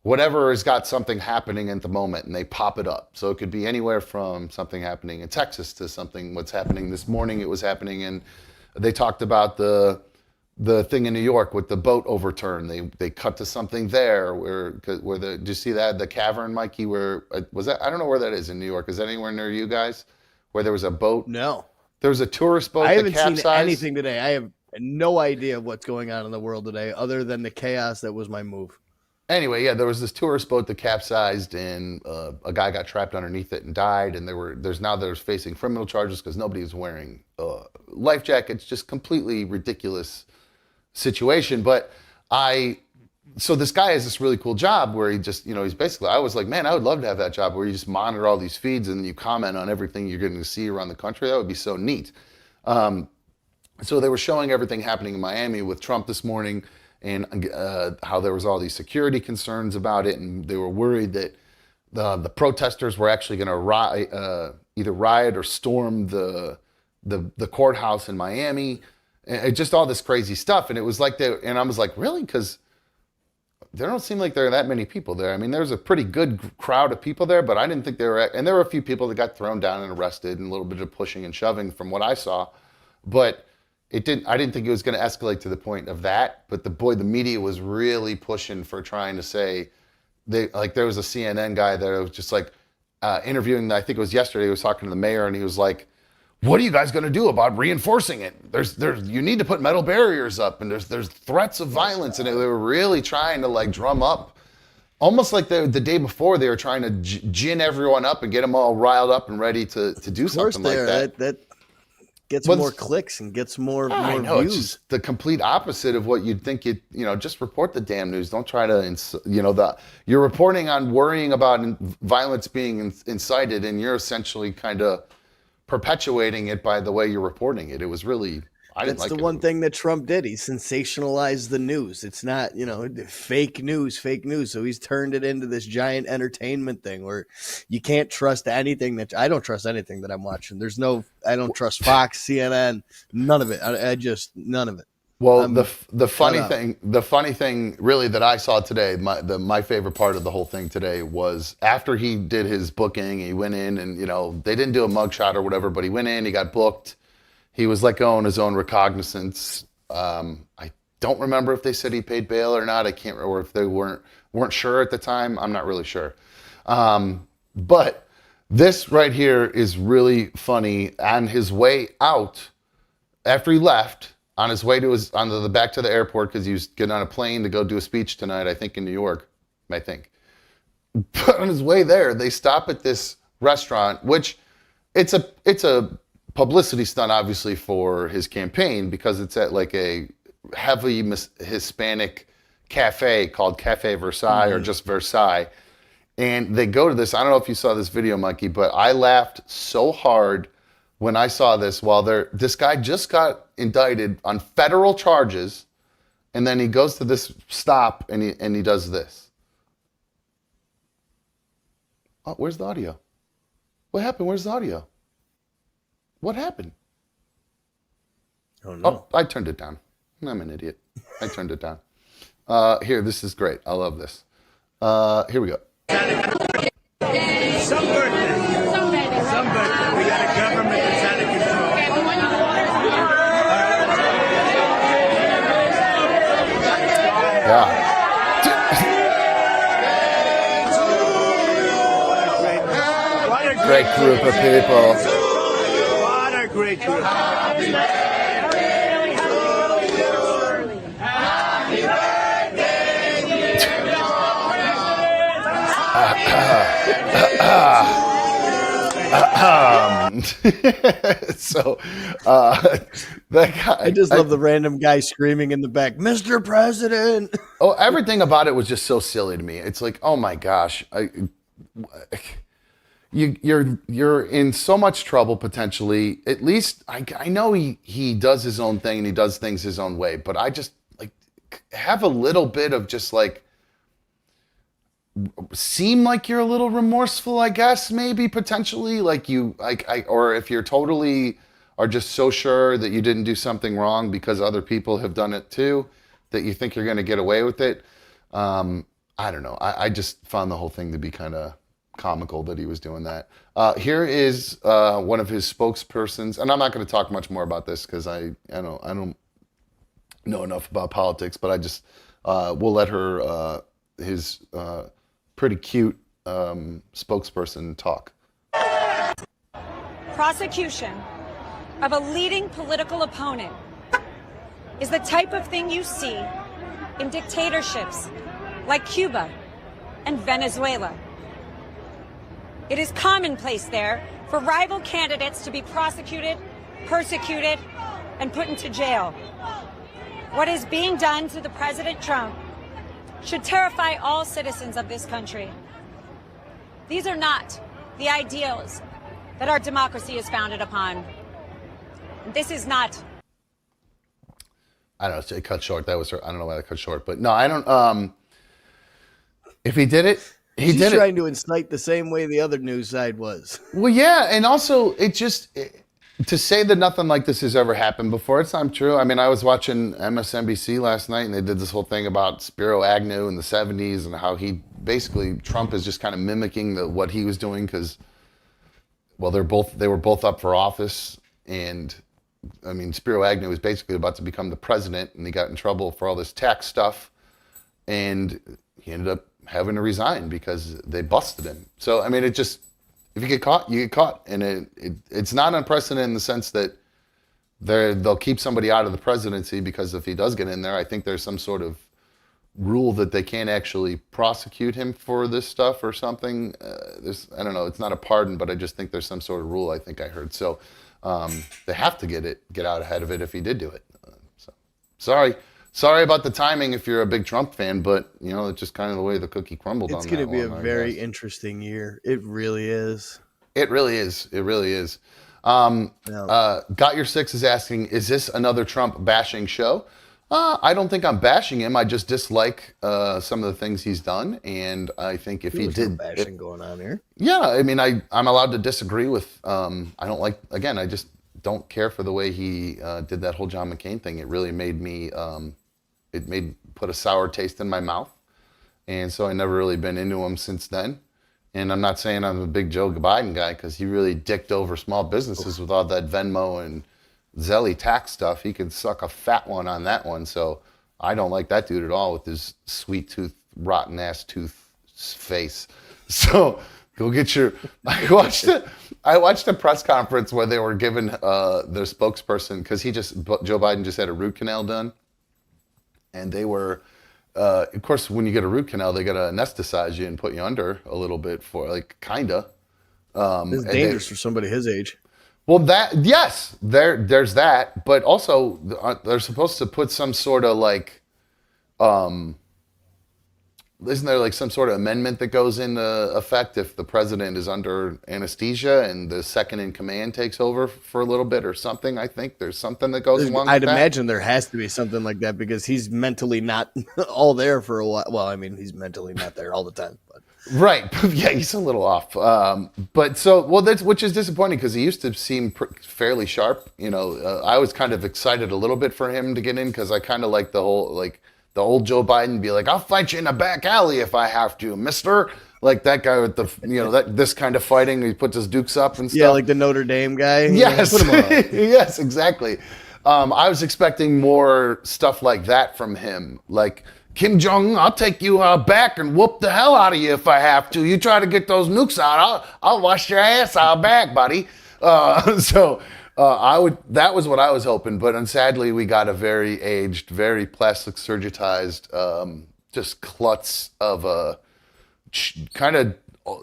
whatever has got something happening at the moment, and they pop it up. So it could be anywhere from something happening in Texas to what's happening this morning. It was happening, and they talked about the thing in New York with the boat overturned. They cut to something there did you see that, the cavern, Mikey, where was that? I don't know where that is in New York. Is that anywhere near you guys, where there was a boat? No. There was a tourist boat I that haven't capsized. seen anything today. I have no idea what's going on in the world today, other than the chaos that was my move. Anyway, yeah, there was this tourist boat that capsized, and a guy got trapped underneath it and died. And there's facing criminal charges because nobody was wearing life jackets. Just completely ridiculous situation. But so this guy has this really cool job where he just, he's basically, I was like, man, I would love to have that job where you just monitor all these feeds and you comment on everything you're going to see around the country. That would be so neat. So they were showing everything happening in Miami with Trump this morning, and how there was all these security concerns about it, and they were worried that the protesters were actually going to either riot or storm the courthouse in Miami. and just all this crazy stuff. And it was like and I was like, really? Because there don't seem like there are that many people there. I mean, there's a pretty good crowd of people there, but I didn't think and there were a few people that got thrown down and arrested and a little bit of pushing and shoving from what I saw. But I didn't think it was going to escalate to the point of that. But the media was really pushing for trying to say, there was a CNN guy that was just like interviewing, I think it was yesterday, he was talking to the mayor and he was like, what are you guys going to do about reinforcing it? You need to put metal barriers up, and there's threats of violence, and they were really trying to like drum up, almost like the day before they were trying to gin everyone up and get them all riled up and ready to do something like that. That gets more clicks and gets more views. It's just the complete opposite of what you'd think. Just report the damn news. Don't try to, you're reporting on worrying about violence being incited, and you're essentially kind of perpetuating it by the way you're reporting it. It was really, That's the one thing that Trump did. He sensationalized the news. It's not, fake news. So he's turned it into this giant entertainment thing where you can't trust anything I don't trust anything that I'm watching. I don't trust Fox, CNN, none of it. None of it. Well, the funny thing really that I saw today, my favorite part of the whole thing today was after he did his booking, he went in and, they didn't do a mugshot or whatever, but he went in, he got booked. He was let go on his own recognizance. I don't remember if they said he paid bail or not. I can't remember if they weren't sure at the time. I'm not really sure. But this right here is really funny. On his way out, after he left, on his way back to the airport, because he was getting on a plane to go do a speech tonight, I think in New York, I think. But on his way there, they stop at this restaurant, which it's a publicity stunt, obviously, for his campaign, because it's at like a heavy Hispanic cafe called Cafe Versailles or just Versailles. And they go to this. I don't know if you saw this video, Mikey, but I laughed so hard when I saw this this guy just got indicted on federal charges, and then he goes to this stop and he does this. Oh, where's the audio? What happened? Where's the audio? What happened? Oh, no. Oh, I turned it down. I'm an idiot. I turned it down. Here, this is great. I love this. Here we go. Some birthday. We got a government that's out of control. Yeah. What a Great group of people. What a great group. So that guy, I just love the random guy screaming in the back, Mr. President. Oh, everything about it was just so silly to me. It's like, oh my gosh, you're in so much trouble potentially. At least I know he does his own thing and he does things his own way, but I just like have a little bit of just like seem like you're a little remorseful, I guess, maybe potentially, or if you're totally are just so sure that you didn't do something wrong because other people have done it too, that you think you're going to get away with it. I don't know. I just found the whole thing to be kind of comical that he was doing that. Here is one of his spokespersons, and I'm not going to talk much more about this because I don't know enough about politics, but I just we'll let her his pretty cute spokesperson talk. Prosecution of a leading political opponent is the type of thing you see in dictatorships like Cuba and Venezuela. It is commonplace there for rival candidates to be prosecuted, persecuted, and put into jail. What is being done to the President Trump should terrify all citizens of this country. These are not the ideals that our democracy is founded upon. This is not. I don't know, it cut short. That was her. I don't know why that cut short, but no, I don't. If he did it, She's did trying to incite the same way the other news side was. Well, yeah, and also To say that nothing like this has ever happened before, it's not true. I mean, I was watching MSNBC last night, and they did this whole thing about Spiro Agnew in the '70s and how Trump is just kind of mimicking what he was doing because, well, they were both up for office, and I mean, Spiro Agnew was basically about to become the president, and he got in trouble for all this tax stuff, and he ended up having to resign because they busted him. So, I mean, it just. If you get caught, you get caught, and it's not unprecedented in the sense that they'll keep somebody out of the presidency because if he does get in there, I think there's some sort of rule that they can't actually prosecute him for this stuff or something. I don't know. It's not a pardon, but I just think there's some sort of rule. I think I heard. So they have to get out ahead of it if he did do it. So sorry about the timing if you're a big Trump fan, but you know it's just kind of the way the cookie crumbled. It's going to be a very interesting year. It really is. It really is. It really is. Got Your Six is asking, is this another Trump bashing show? I don't think I'm bashing him. I just dislike some of the things he's done, and I think if he did bashing going on here. Yeah, I mean, I'm allowed to disagree with. I don't like. Again, I just don't care for the way he did that whole John McCain thing. It really made me. Put a sour taste in my mouth, and so I never really been into him since then. And I'm not saying I'm a big Joe Biden guy because he really dicked over small businesses with all that Venmo and Zelly tax stuff. He could suck a fat one on that one. So I don't like that dude at all with his sweet tooth, rotten ass tooth face. So go get your. I watched a press conference where they were giving their spokesperson because Joe Biden just had a root canal done. And they were, of course, when you get a root canal, they got to anesthetize you and put you under a little bit for, like, kinda. It's dangerous for somebody his age. Well, there's that, but also they're supposed to put some sort of like, isn't there like some sort of amendment that goes into effect if the president is under anesthesia and the second in command takes over for a little bit or something? I think there's something that goes along I'd with that. imagine there has to be something like that because he's mentally not all there for a while. Well, I mean, he's mentally not there all the time. But. Right. Yeah, he's a little off. Which is disappointing because he used to seem fairly sharp. You know, I was kind of excited a little bit for him to get in because I kind of like the whole, like, the old Joe Biden be like, I'll fight you in a back alley if I have to, mister. Like that guy with the, this kind of fighting. He puts his dukes up and stuff. Yeah, like the Notre Dame guy. Yes. Put him on. Yes, exactly. I was expecting more stuff like that from him. Like, Kim Jong, I'll take you back and whoop the hell out of you if I have to. You try to get those nukes out, I'll wash your ass out back, buddy. That was what I was hoping, but sadly we got a very aged, very plastic surgitized, just klutz of a kind of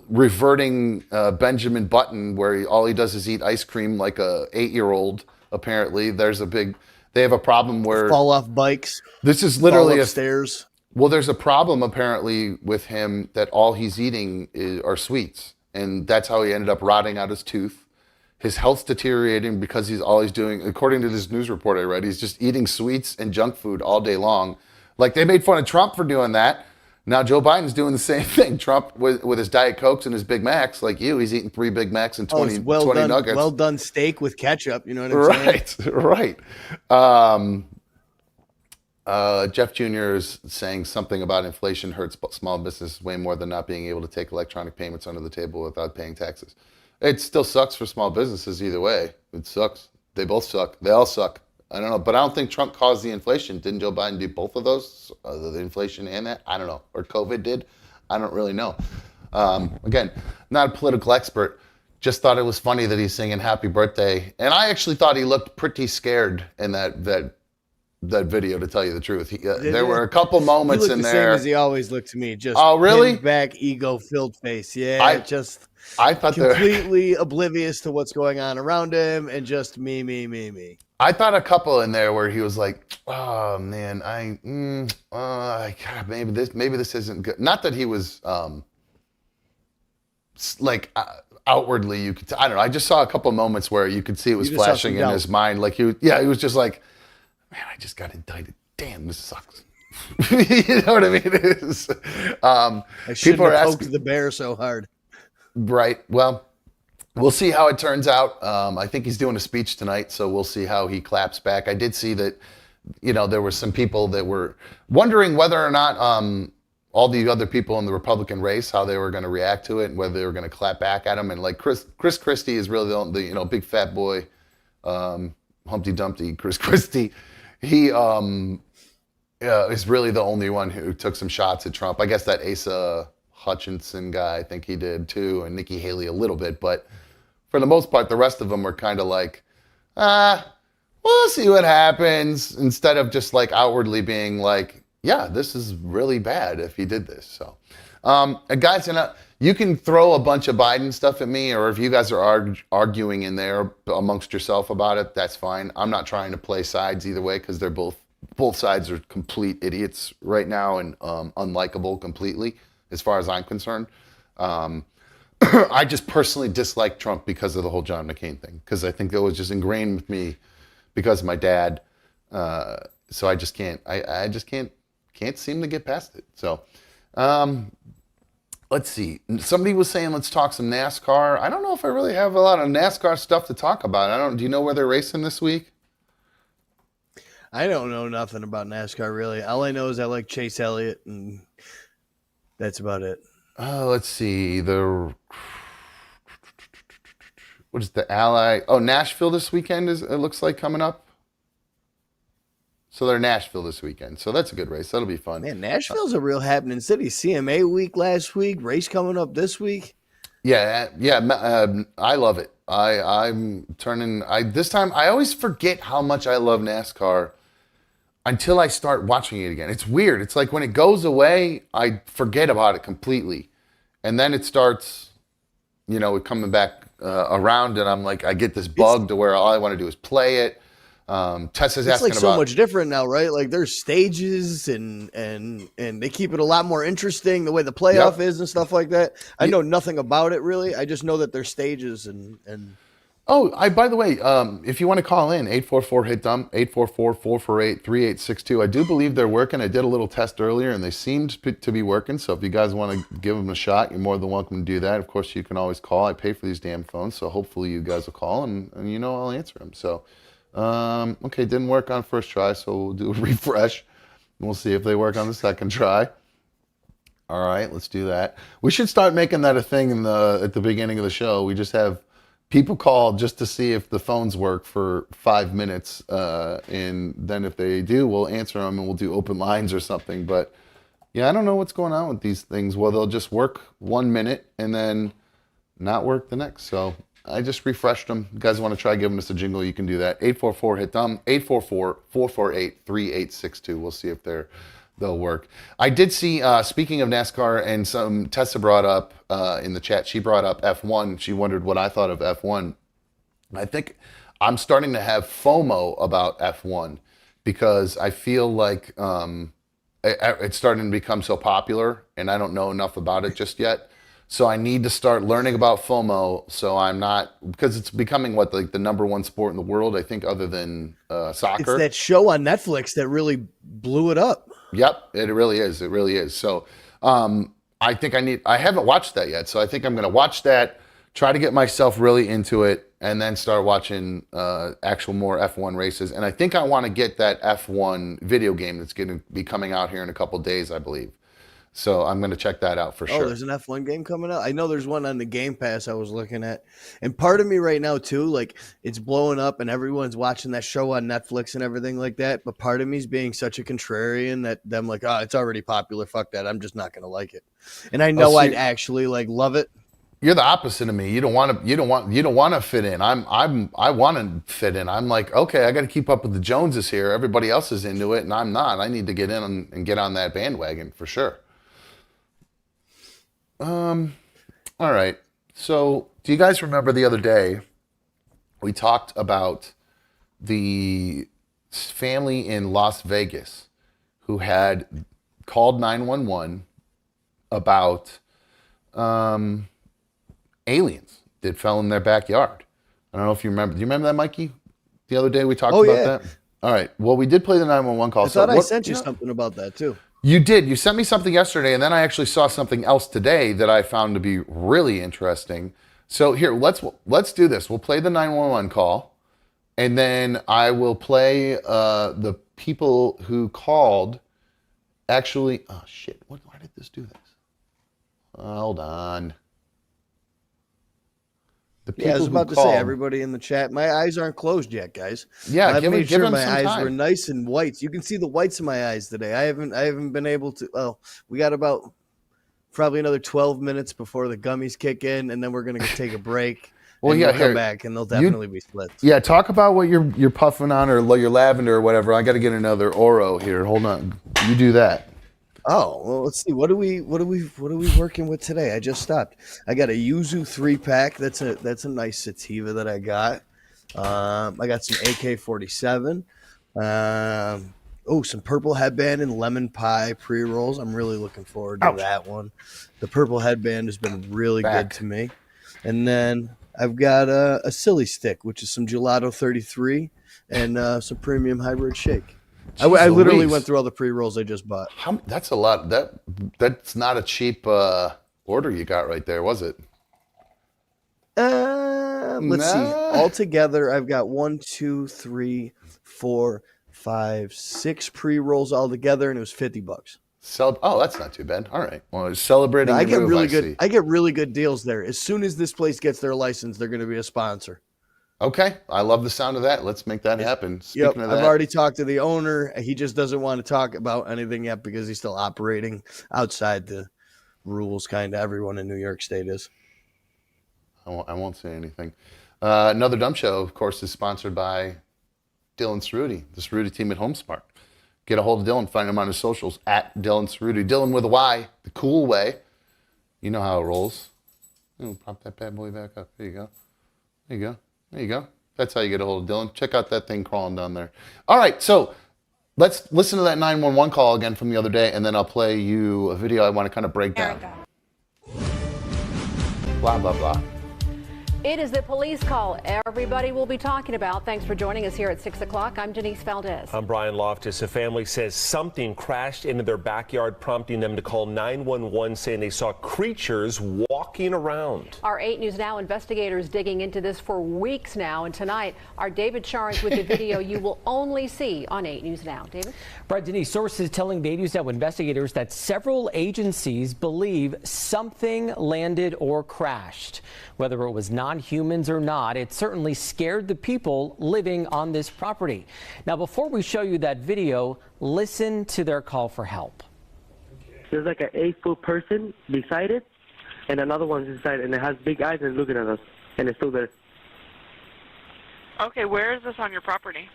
reverting Benjamin Button, where all he does is eat ice cream like a 8-year-old. Apparently, they have a problem where fall off bikes. This is literally stairs. Well, there's a problem apparently with him that all he's eating are sweets, and that's how he ended up rotting out his tooth. His health's deteriorating because all he's doing, according to this news report I read, he's just eating sweets and junk food all day long. Like, they made fun of Trump for doing that. Now Joe Biden's doing the same thing. Trump with his Diet Cokes and his Big Macs, like he's eating 3 Big Macs and 20 nuggets. Well done steak with ketchup, you know what I'm saying? Right. Jeff Jr. is saying something about inflation hurts small businesses way more than not being able to take electronic payments under the table without paying taxes. It still sucks for small businesses either way. It sucks. They both suck. They all suck. I don't know. But I don't think Trump caused the inflation. Didn't Joe Biden do both of those? The inflation and that? I don't know. Or COVID did? I don't really know. Again, not a political expert. Just thought it was funny that he's singing happy birthday. And I actually thought he looked pretty scared in that video, to tell you the truth. There were a couple moments in there. He looked the same as he always looked to me. Just really? Back, ego-filled face. Yeah, I thought completely oblivious to what's going on around him and just me. I thought a couple in there where he was like, "Oh man, maybe this isn't good." Not that he was outwardly, you could. I don't know. I just saw a couple moments where you could see it was flashing in his mind. Like he was just like, "Man, I just got indicted. Damn, this sucks." You know what I mean? I shouldn't have poked the bear so hard. Right. Well, we'll see how it turns out. I think he's doing a speech tonight, so we'll see how he claps back. I did see that, there were some people that were wondering whether or not all the other people in the Republican race, how they were going to react to it and whether they were going to clap back at him. And like Chris Christie is really the big fat boy, Humpty Dumpty, Chris Christie. He is really the only one who took some shots at Trump. I guess that Asa Hutchinson guy, I think he did too, and Nikki Haley a little bit. But for the most part, the rest of them were kind of like, we'll see what happens, instead of just like outwardly being like, yeah, this is really bad if he did this. So, guys, you can throw a bunch of Biden stuff at me, or if you guys are arguing in there amongst yourself about it, that's fine. I'm not trying to play sides either way, because they're both sides are complete idiots right now and unlikable completely, as far as I'm concerned. I just personally dislike Trump because of the whole John McCain thing, because I think that was just ingrained with me because of my dad. So I just can't. I just can't seem to get past it. So let's see. Somebody was saying let's talk some NASCAR. I don't know if I really have a lot of NASCAR stuff to talk about. Do you know where they're racing this week? I don't know nothing about NASCAR, really. All I know is I like Chase Elliott, and that's about it. Let's see. What is the Ally? Oh, Nashville this weekend, it looks like, coming up. So they're Nashville this weekend. So that's a good race. That'll be fun. Man, Nashville's a real happening city. CMA week last week, race coming up this week. Yeah. I love it. I'm turning. This time I always forget how much I love NASCAR until I start watching it again. It's weird. It's like when it goes away, I forget about it completely, and then it starts, coming back around, and I'm like, I get this bug to where all I want to do is play it. Tessa's asking about. It's like so much different now, right? Like there's stages and they keep it a lot more interesting the way the playoff is and stuff like that. I know nothing about it really. I just know that there's stages and. Oh, by the way, if you want to call in, 844-HIT-DUMP, 844-448-3862. I do believe they're working. I did a little test earlier, and they seemed to be working. So if you guys want to give them a shot, you're more than welcome to do that. Of course, you can always call. I pay for these damn phones, so hopefully you guys will call, and I'll answer them. So, okay, didn't work on first try, so we'll do a refresh. We'll see if they work on the second try. All right, let's do that. We should start making that a thing at the beginning of the show. We just have people call just to see if the phones work for 5 minutes, and then if they do, we'll answer them and we'll do open lines or something. But yeah, I don't know what's going on with these things. Well, they'll just work 1 minute and then not work the next. So I just refreshed them. You guys want to try giving us a jingle, you can do that. 844-HIT-DUMP, 844-448-3862. We'll see if they'll work. I did see, speaking of NASCAR, and some Tessa brought up in the chat, she brought up F1. She wondered what I thought of F1. I think I'm starting to have FOMO about F1 because I feel like it's starting to become so popular and I don't know enough about it just yet. So I need to start learning about FOMO, so I'm not, because it's becoming like the number one sport in the world, I think, other than soccer. It's that show on Netflix that really blew it up. Yep, it really is. It really is. So I think I haven't watched that yet, so I think I'm going to watch that, try to get myself really into it, and then start watching actual more F1 races. And I think I want to get that F1 video game that's going to be coming out here in a couple days, I believe. So I'm going to check that out for sure. Oh, there's an F1 game coming out? I know there's one on the Game Pass I was looking at. And part of me right now, too, like, it's blowing up and everyone's watching that show on Netflix and everything like that. But part of me is being such a contrarian that I'm like, oh, it's already popular. Fuck that. I'm just not going to like it. And I know I'd actually, like, love it. You're the opposite of me. You don't want to fit in. I want to fit in. I'm like, okay, I got to keep up with the Joneses here. Everybody else is into it and I'm not. I need to get in and get on that bandwagon for sure. All right. So do you guys remember the other day we talked about the family in Las Vegas who had called 911 about aliens that fell in their backyard? I don't know if you remember. Do you remember that, Mikey? The other day we talked about that? All right. Well, we did play the 911 call. I thought I sent you something about that too. You did. You sent me something yesterday, and then I actually saw something else today that I found to be really interesting. So here, let's do this. We'll play the 911 call, and then I will play the people who called. Actually, oh shit! Why did this do this? Hold on. The people I was about who to say, called- everybody in the chat, my eyes aren't closed yet, guys. Yeah, I've made give sure them my some eyes time. were nice and white. You can see the whites in my eyes today. I haven't been able to. Well, we got about probably another 12 minutes before the gummies kick in, and then we're gonna take a break. Well, and yeah, we'll here, come back, and they'll definitely be slits. Yeah, talk about what you're puffing on or your lavender or whatever. I got to get another Oro here. Hold on, you do that. Oh, well, let's see. What are we working with today? I just stopped. I got a Yuzu 3-pack. That's a nice sativa that I got. I got some AK-47. Some purple headband and lemon pie pre-rolls. I'm really looking forward to that one. The purple headband has been really good to me. And then I've got a silly stick, which is some Gelato 33 and some premium hybrid shake. I literally Louise. went through all the pre-rolls I just bought. That's a lot. That's not a cheap order you got right there, was it? Let's see. Altogether, I've got 1, 2, 3, 4, 5, 6 pre-rolls all together, and it was $50. Oh, that's not too bad. All right. Well, it's celebrating. I get your move, really I good. see. I get really good deals there. As soon as this place gets their license, they're going to be a sponsor. Okay, I love the sound of that. Let's make that happen. Speaking of that, I've already talked to the owner. He just doesn't want to talk about anything yet because he's still operating outside the rules. Kind of everyone in New York State is. I won't say anything. Another Dumb Show, of course, is sponsored by Dylan Cerruti, the Cerruti team at HomeSmart. Get a hold of Dylan. Find him on his socials at Dylan Cerruti. Dylan with a Y, the cool way. You know how it rolls. Pop that bad boy back up. There you go. There you go. There you go. That's how you get a hold of Dylan. Check out that thing crawling down there. All right, so let's listen to that 911 call again from the other day, and then I'll play you a video I want to kind of break down. Blah, blah, blah. It is the police call everybody will be talking about. Thanks for joining us here at 6 o'clock. I'm Denise Valdez. I'm Brian Loftus. A family says something crashed into their backyard, prompting them to call 911, saying they saw creatures walking around. Our 8 News Now investigators digging into this for weeks now. And tonight, our David Charns with the video you will only see on 8 News Now. David? Right, Denise, sources telling 8 News Now investigators that several agencies believe something landed or crashed. Whether it was non-humans or not, it certainly scared the people living on this property. Now, before we show you that video, listen to their call for help. There's like an 8-foot person beside it, and another one's inside, and it has big eyes and looking at us, and it's still there. Okay, where is this on your property?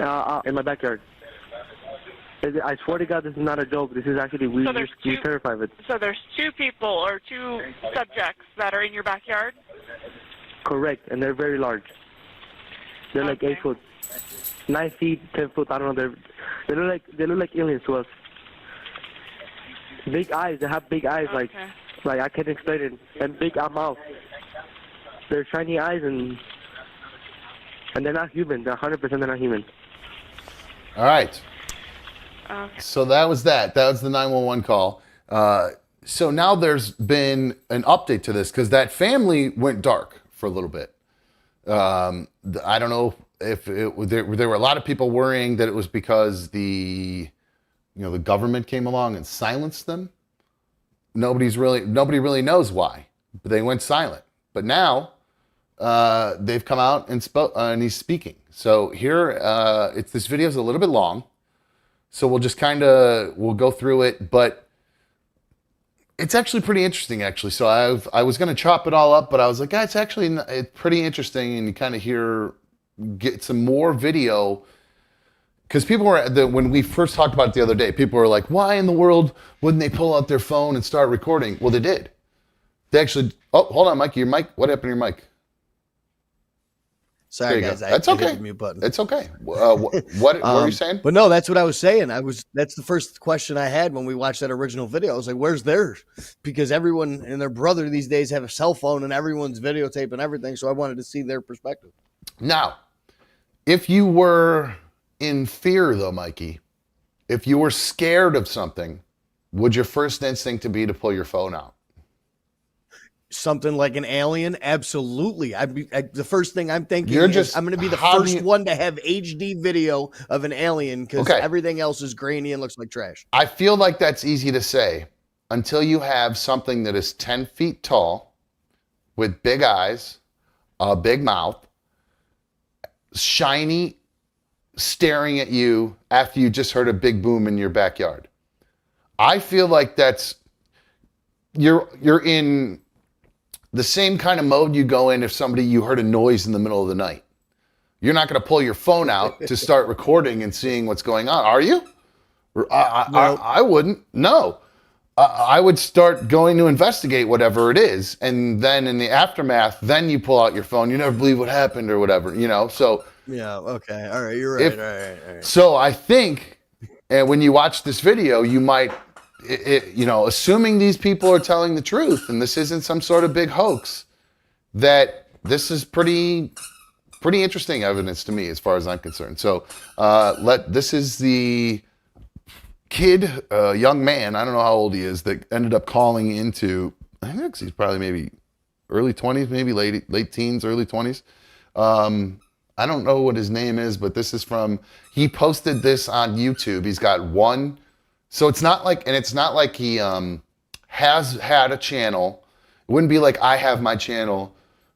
In my backyard. I swear to God, this is not a joke. This is actually, we're terrified of it. So there's 2 people or 2 subjects that are in your backyard? Correct, and they're very large. They're like 8 foot, 9 feet, 10 foot. I don't know. They look like aliens to us. Big eyes. They have big eyes, like I can't explain it. And big mouth. They're shiny eyes, and they're not human. They're 100% they're not human. All right. So that was that. That was the 911 call. So now there's been an update to this because that family went dark for a little bit. I don't know if there were a lot of people worrying that it was because the government came along and silenced them. Nobody really knows why, but they went silent. But now they've come out and he's speaking. So here, this video is a little bit long. So we'll just we'll go through it, but it's actually pretty interesting, actually. So I was going to chop it all up, but I was like, it's pretty interesting, and you kind of get some more video. Because people when we first talked about it the other day, people were like, why in the world wouldn't they pull out their phone and start recording? Well, they did. They actually, hold on, Mikey, your mic, what happened to your mic? Sorry, guys. That's I okay. hit the mute button. It's okay. What were you saying? But no, that's what I was saying. That's the first question I had when we watched that original video. I was like, where's theirs? Because everyone and their brother these days have a cell phone and everyone's videotaping everything. So I wanted to see their perspective. Now, if you were in fear, though, Mikey, if you were scared of something, would your first instinct to be to pull your phone out? something like an alien, absolutely. The first thing I'm thinking is I'm going to be the how do first you- one to have HD video of an alien because Okay. everything else is grainy and looks like trash. I feel like that's easy to say until you have something that is 10 feet tall with big eyes, a big mouth, shiny, staring at you after you just heard a big boom in your backyard. I feel like that's you're in the same kind of mode you go in if you heard a noise in the middle of the night. You're not going to pull your phone out to start recording and seeing what's going on, are you? I wouldn't. No. I would start going to investigate whatever it is, and then in the aftermath, then you pull out your phone. You never believe what happened or whatever, So Yeah, okay. All right, you're right. All right. So I think, and when you watch this video, you might, assuming these people are telling the truth and this isn't some sort of big hoax, that this is pretty interesting evidence to me as far as I'm concerned. So this is the kid, young man, I don't know how old he is, that ended up calling into, I think he's probably maybe early 20s, maybe late teens, early 20s. I don't know what his name is, but this is he posted this on YouTube. He's got one, so it's not like he has had a channel. It wouldn't be like I have my channel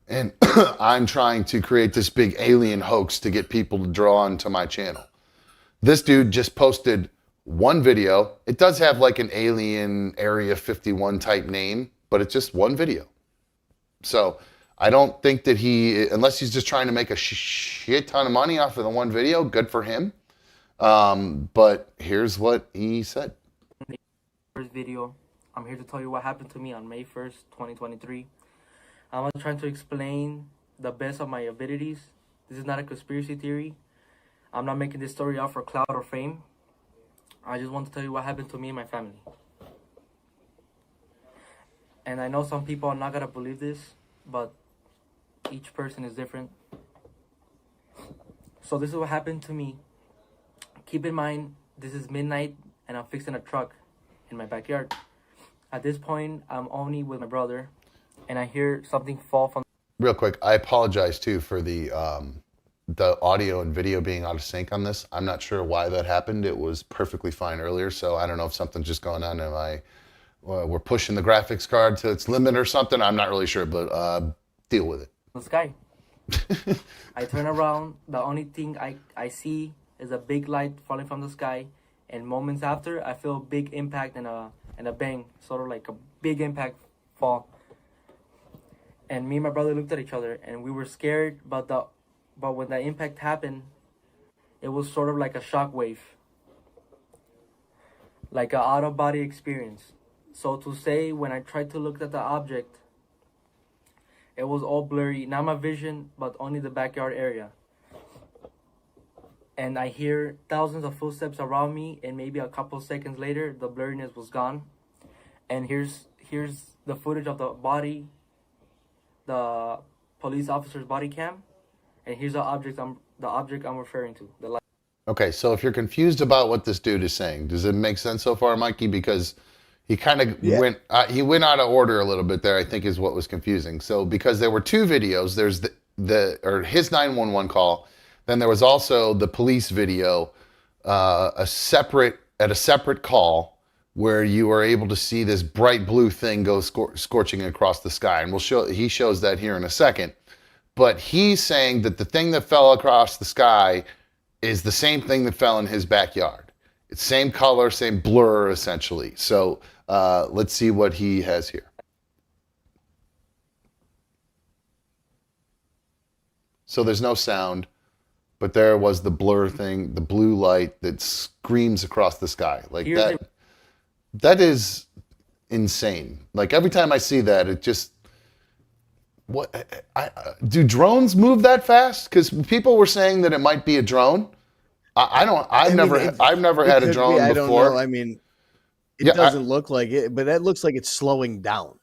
and I'm trying to create this big alien hoax to get people to draw onto my channel. This dude just posted one video. It does have like an alien Area 51 type name, but it's just one video. So I don't think that unless he's just trying to make a shit ton of money off of the one video, good for him. But here's what he said. First video, I'm here to tell you what happened to me on May 1st, 2023. I'm trying to explain the best of my abilities. This is not a conspiracy theory. I'm not making this story out for clout or fame. I just want to tell you what happened to me and my family. And I know some people are not going to believe this, but each person is different. So this is what happened to me. Keep in mind, this is midnight and I'm fixing a truck in my backyard. At this point, I'm only with my brother and I hear something fall from... Real quick, I apologize too for the audio and video being out of sync on this. I'm not sure why that happened. It was perfectly fine earlier, so I don't know if something's just going on. We're pushing the graphics card to its limit or something. I'm not really sure, but deal with it. The sky. I turn around. The only thing I see is a big light falling from the sky, and moments after, I feel a big impact and a bang, sort of like a big impact fall. And me and my brother looked at each other, and we were scared, but when the impact happened, it was sort of like a shock wave, like an out-of-body experience. So to say, when I tried to look at the object, it was all blurry, not my vision, but only the backyard area. And I hear thousands of footsteps around me, and maybe a couple seconds later, the blurriness was gone. And here's the footage of the body, the police officer's body cam, and here's the object I'm referring to. The light. Okay, so if you're confused about what this dude is saying, does it make sense so far, Mikey? Because he kind of went out of order a little bit there, I think is what was confusing. So because there were two videos, there's his 911 call, then there was also the police video, a separate call where you were able to see this bright blue thing go scorching across the sky. And he shows that here in a second. But he's saying that the thing that fell across the sky is the same thing that fell in his backyard. It's same color, same blur, essentially. So let's see what he has here. So there's no sound, but there was the blur thing, the blue light that screams across the sky. Like that is insane. Like every time I see that, it just... do drones move that fast? Because people were saying that it might be a drone. I've never had a drone before. I don't know. I mean, it doesn't look like it, but that looks like it's slowing down.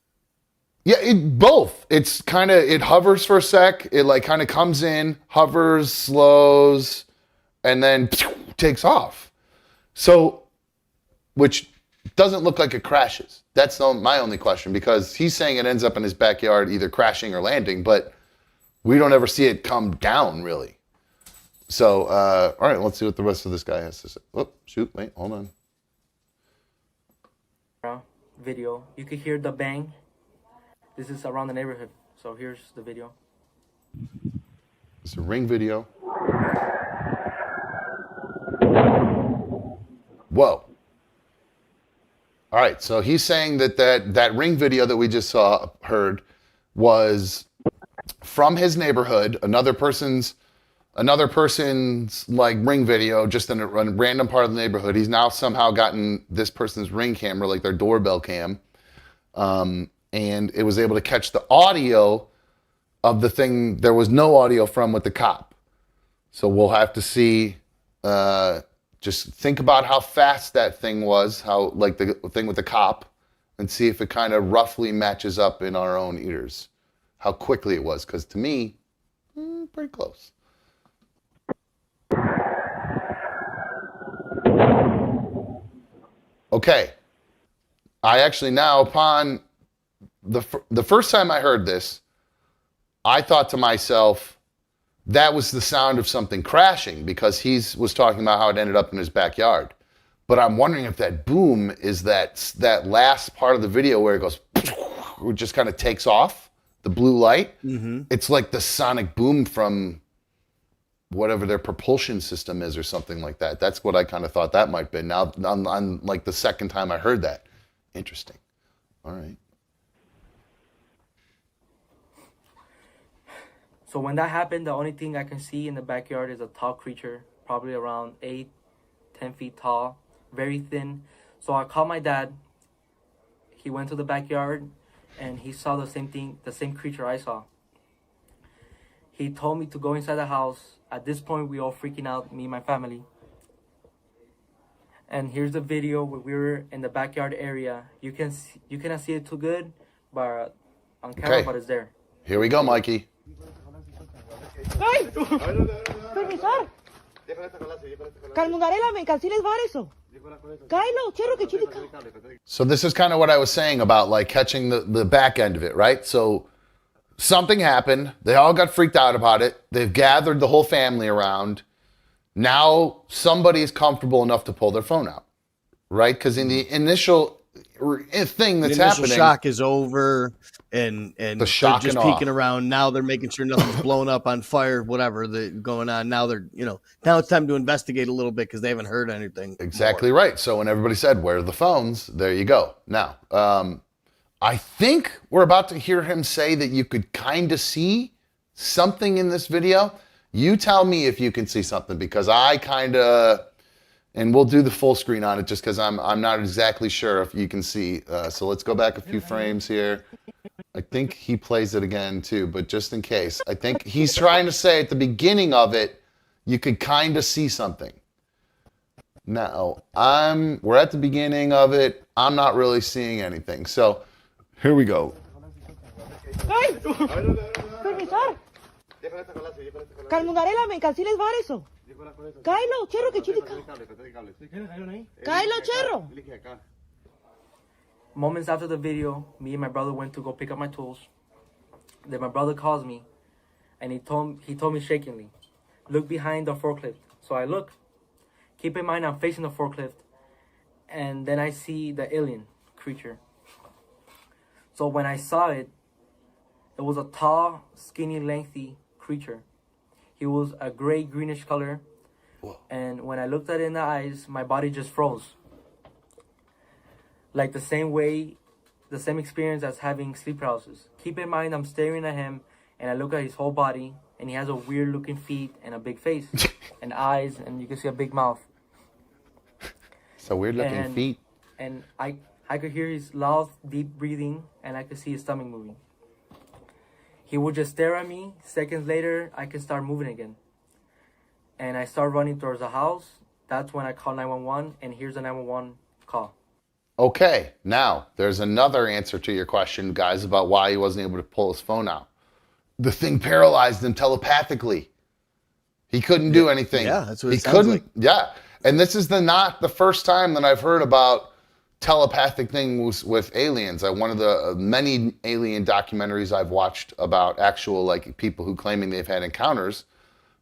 Yeah, both. It's kind of, it hovers for a sec. It like kind of comes in, hovers, slows, and then takes off. So, which doesn't look like it crashes. That's my only question, because he's saying it ends up in his backyard either crashing or landing, but we don't ever see it come down, really. So, all right, let's see what the rest of this guy has to say. Oh, shoot, wait, hold on. Video. You could hear the bang. This is around the neighborhood. So here's the video. It's a Ring video. Whoa. All right, so he's saying that Ring video that we just heard was from his neighborhood, another person's like Ring video, just in a random part of the neighborhood. He's now somehow gotten this person's Ring camera, like their doorbell cam, and it was able to catch the audio of the thing there was no audio from with the cop. So we'll have to see. Just think about how fast that thing was, how like the thing with the cop, and see if it kind of roughly matches up in our own ears, how quickly it was. Because to me, pretty close. Okay. I actually now, upon the first time I heard this, I thought to myself, that was the sound of something crashing, because he was talking about how it ended up in his backyard. But I'm wondering if that boom is that last part of the video where it goes, it just kind of takes off, the blue light. Mm-hmm. It's like the sonic boom from whatever their propulsion system is or something like that. That's what I kind of thought that might be. Now, on like the second time I heard that. Interesting. All right. So when that happened, the only thing I can see in the backyard is a tall creature, probably around 8-10 feet tall, very thin. So I called my dad. He went to the backyard and he saw the same thing, the same creature I saw. He told me to go inside the house. At this point, we all freaking out, me and my family. And here's the video where we were in the backyard area. You cannot see it too good, but on camera, but it's there. Here we go, Mikey. ¡Ay! ¡Permisar! Calmungaré la mercancía es eso. Cáelo, chero que chitica. So this is kind of what I was saying about like catching the back end of it, right? So something happened. They all got freaked out about it. They've gathered the whole family around. Now somebody is comfortable enough to pull their phone out, right? Because in the initial thing that's happening, shock is over, and the shock they're just and peeking around. Now they're making sure nothing's blown up on fire, whatever going on. Now they're, now it's time to investigate a little bit because they haven't heard anything. Exactly right. So when everybody said, "Where are the phones?" There you go. Now, I think we're about to hear him say that you could kind of see something in this video. You tell me if you can see something, because I kind of, and we'll do the full screen on it just because I'm not exactly sure if you can see. So let's go back a few frames here. I think he plays it again too, but just in case. I think he's trying to say at the beginning of it, you could kind of see something. Now, we're at the beginning of it. I'm not really seeing anything. So here we go. ¡Ay! ¡Permisar! Calmungaré la mercancía es eso. Cáelo, chero que chitica. Cáelo, chero. Moments after the video, me and my brother went to go pick up my tools. Then my brother calls me, and he told me shakingly, "Look behind the forklift." So I look. Keep in mind I'm facing the forklift, and then I see the alien creature. So when I saw it, it was a tall, skinny, lengthy creature. He was a gray, greenish color. Whoa. And when I looked at it in the eyes, my body just froze. Like the same experience as having sleep paralysis. Keep in mind, I'm staring at him, and I look at his whole body, and he has a weird-looking feet and a big face, and eyes, and you can see a big mouth. So weird-looking feet. And I could hear his loud, deep breathing, and I could see his stomach moving. He would just stare at me. Seconds later, I could start moving again. And I start running towards the house. That's when I call 911, and here's the 911 call. Okay, now there's another answer to your question, guys, about why he wasn't able to pull his phone out. The thing paralyzed him telepathically. He couldn't do anything. Yeah, that's what he it sounds couldn't. like. Yeah, and this is not the first time that I've heard about telepathic thing with aliens. One of the many alien documentaries I've watched about actual like people who claiming they've had encounters,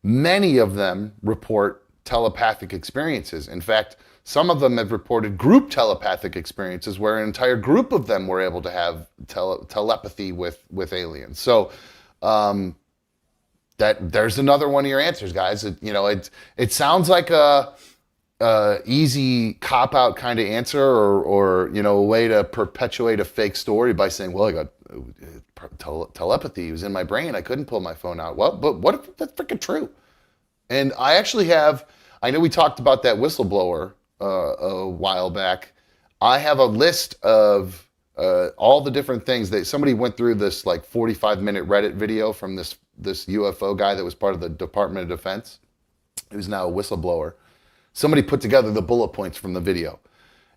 many of them report telepathic experiences. In fact, some of them have reported group telepathic experiences where an entire group of them were able to have telepathy with aliens. So that there's another one of your answers, guys. It sounds like a easy cop-out kind of answer or a way to perpetuate a fake story by saying, well, I got telepathy. It was in my brain. I couldn't pull my phone out. Well, but what if that's freaking true? And I actually I know we talked about that whistleblower a while back. I have a list of all the different things that somebody went through this like 45-minute Reddit video from this UFO guy that was part of the Department of Defense, who's now a whistleblower. Somebody put together the bullet points from the video.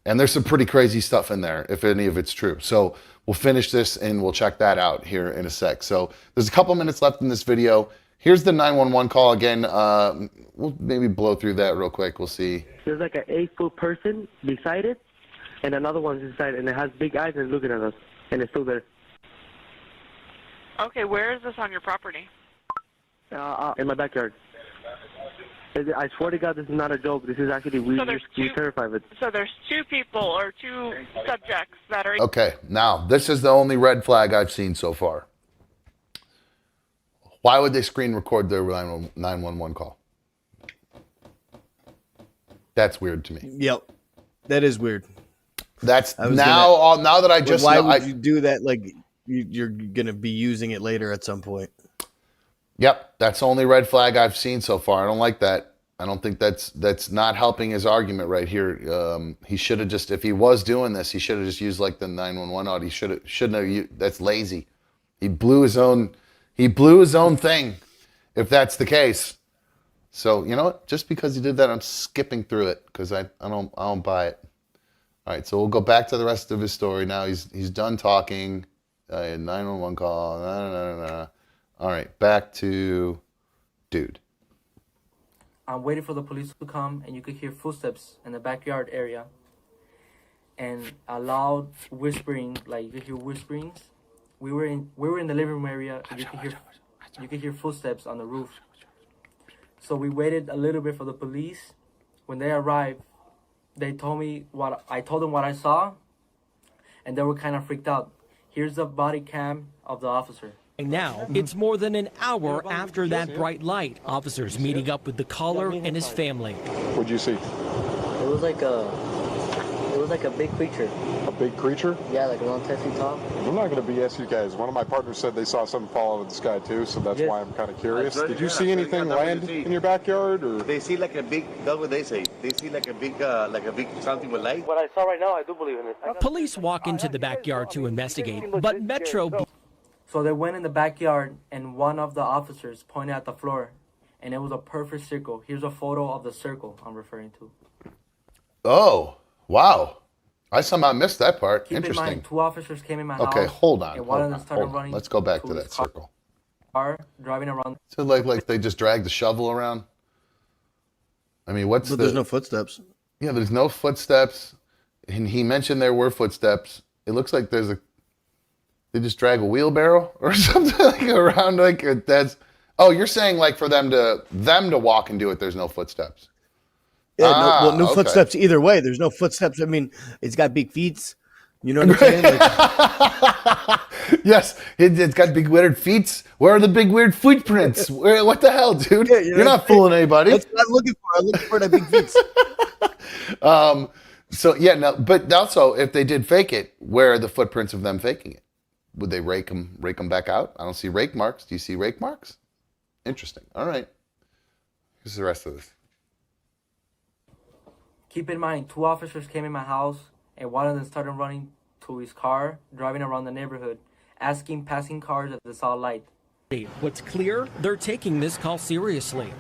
And there's some pretty crazy stuff in there, if any of it's true. So we'll finish this and we'll check that out here in a sec. So there's a couple minutes left in this video. Here's the 911 call again. We'll maybe blow through that real quick. We'll see. There's like an 8-foot person beside it, and another one's inside, and it has big eyes and looking at us, and it's still there. Okay, where is this on your property? In my backyard. I swear to God, this is not a joke. This is actually, we're terrified of it. So there's 2 people or 2 subjects that are... Okay, now, this is the only red flag I've seen so far. Why would they screen record their 911 call? That's weird to me. Yep, that is weird. That's now that I just why know, would you do that? Like you're gonna be using it later at some point. Yep, that's the only red flag I've seen so far. I don't like that. I don't think that's not helping his argument right here. He should have just, if he was doing this, he should have just used like the 911 audio. He shouldn't have. That's lazy. He blew his own thing. If that's the case. So you know what? Just because he did that, I'm skipping through it because I don't buy it. All right, so we'll go back to the rest of his story now. He's done talking. 911 call. All right, back to dude. I'm waiting for the police to come, and you could hear footsteps in the backyard area, and a loud whispering, like you could hear whisperings. We were in the living room area, and you could hear footsteps on the roof. So we waited a little bit for the police. When they arrived, they told me I told them what I saw, and they were kind of freaked out. Here's the body cam of the officer. Now, it's more than an hour after that bright light. Officers meeting up with the caller and his family. What'd you see? It was like a big creature. A big creature? Yeah, like around 10 feet tall. I'm not going to BS you guys. One of my partners said they saw something fall out of the sky too, so that's why I'm kind of curious. Did you see anything land in your backyard? Or? They see like a big, that's what they say. They see like a big something with light. What I saw right now, I do believe in it. Police walk into the backyard to investigate, but Metro... So they went in the backyard, and one of the officers pointed at the floor, and it was a perfect circle. Here's a photo of the circle I'm referring to. Oh, wow. I somehow missed that part. Keep Interesting. in mind, 2 officers came in my house. Okay, hold on. And one of them started running. Let's go back to that circle. Car, driving around. So like they just dragged the shovel around? I mean, but there's no footsteps. Yeah, there's no footsteps. And he mentioned there were footsteps. It looks like they just drag a wheelbarrow or something like around like that's. Oh, you're saying like for them to walk and do it, there's no footsteps. Yeah, no footsteps either way. There's no footsteps. I mean, it's got big feet. You know what I'm saying? Like, yes, it's got big weird feet. Where are the big weird footprints? What the hell, dude? Yeah, you're not fooling anybody. That's what I'm looking for. I'm looking for the big feet. So yeah, no, but also if they did fake it, where are the footprints of them faking it? Would they rake them back out? I don't see rake marks. Do you see rake marks? Interesting. All right. Here's the rest of this. Keep in mind, 2 officers came in my house, and one of them started running to his car, driving around the neighborhood, asking passing cars if they saw light. What's clear, they're taking this call seriously.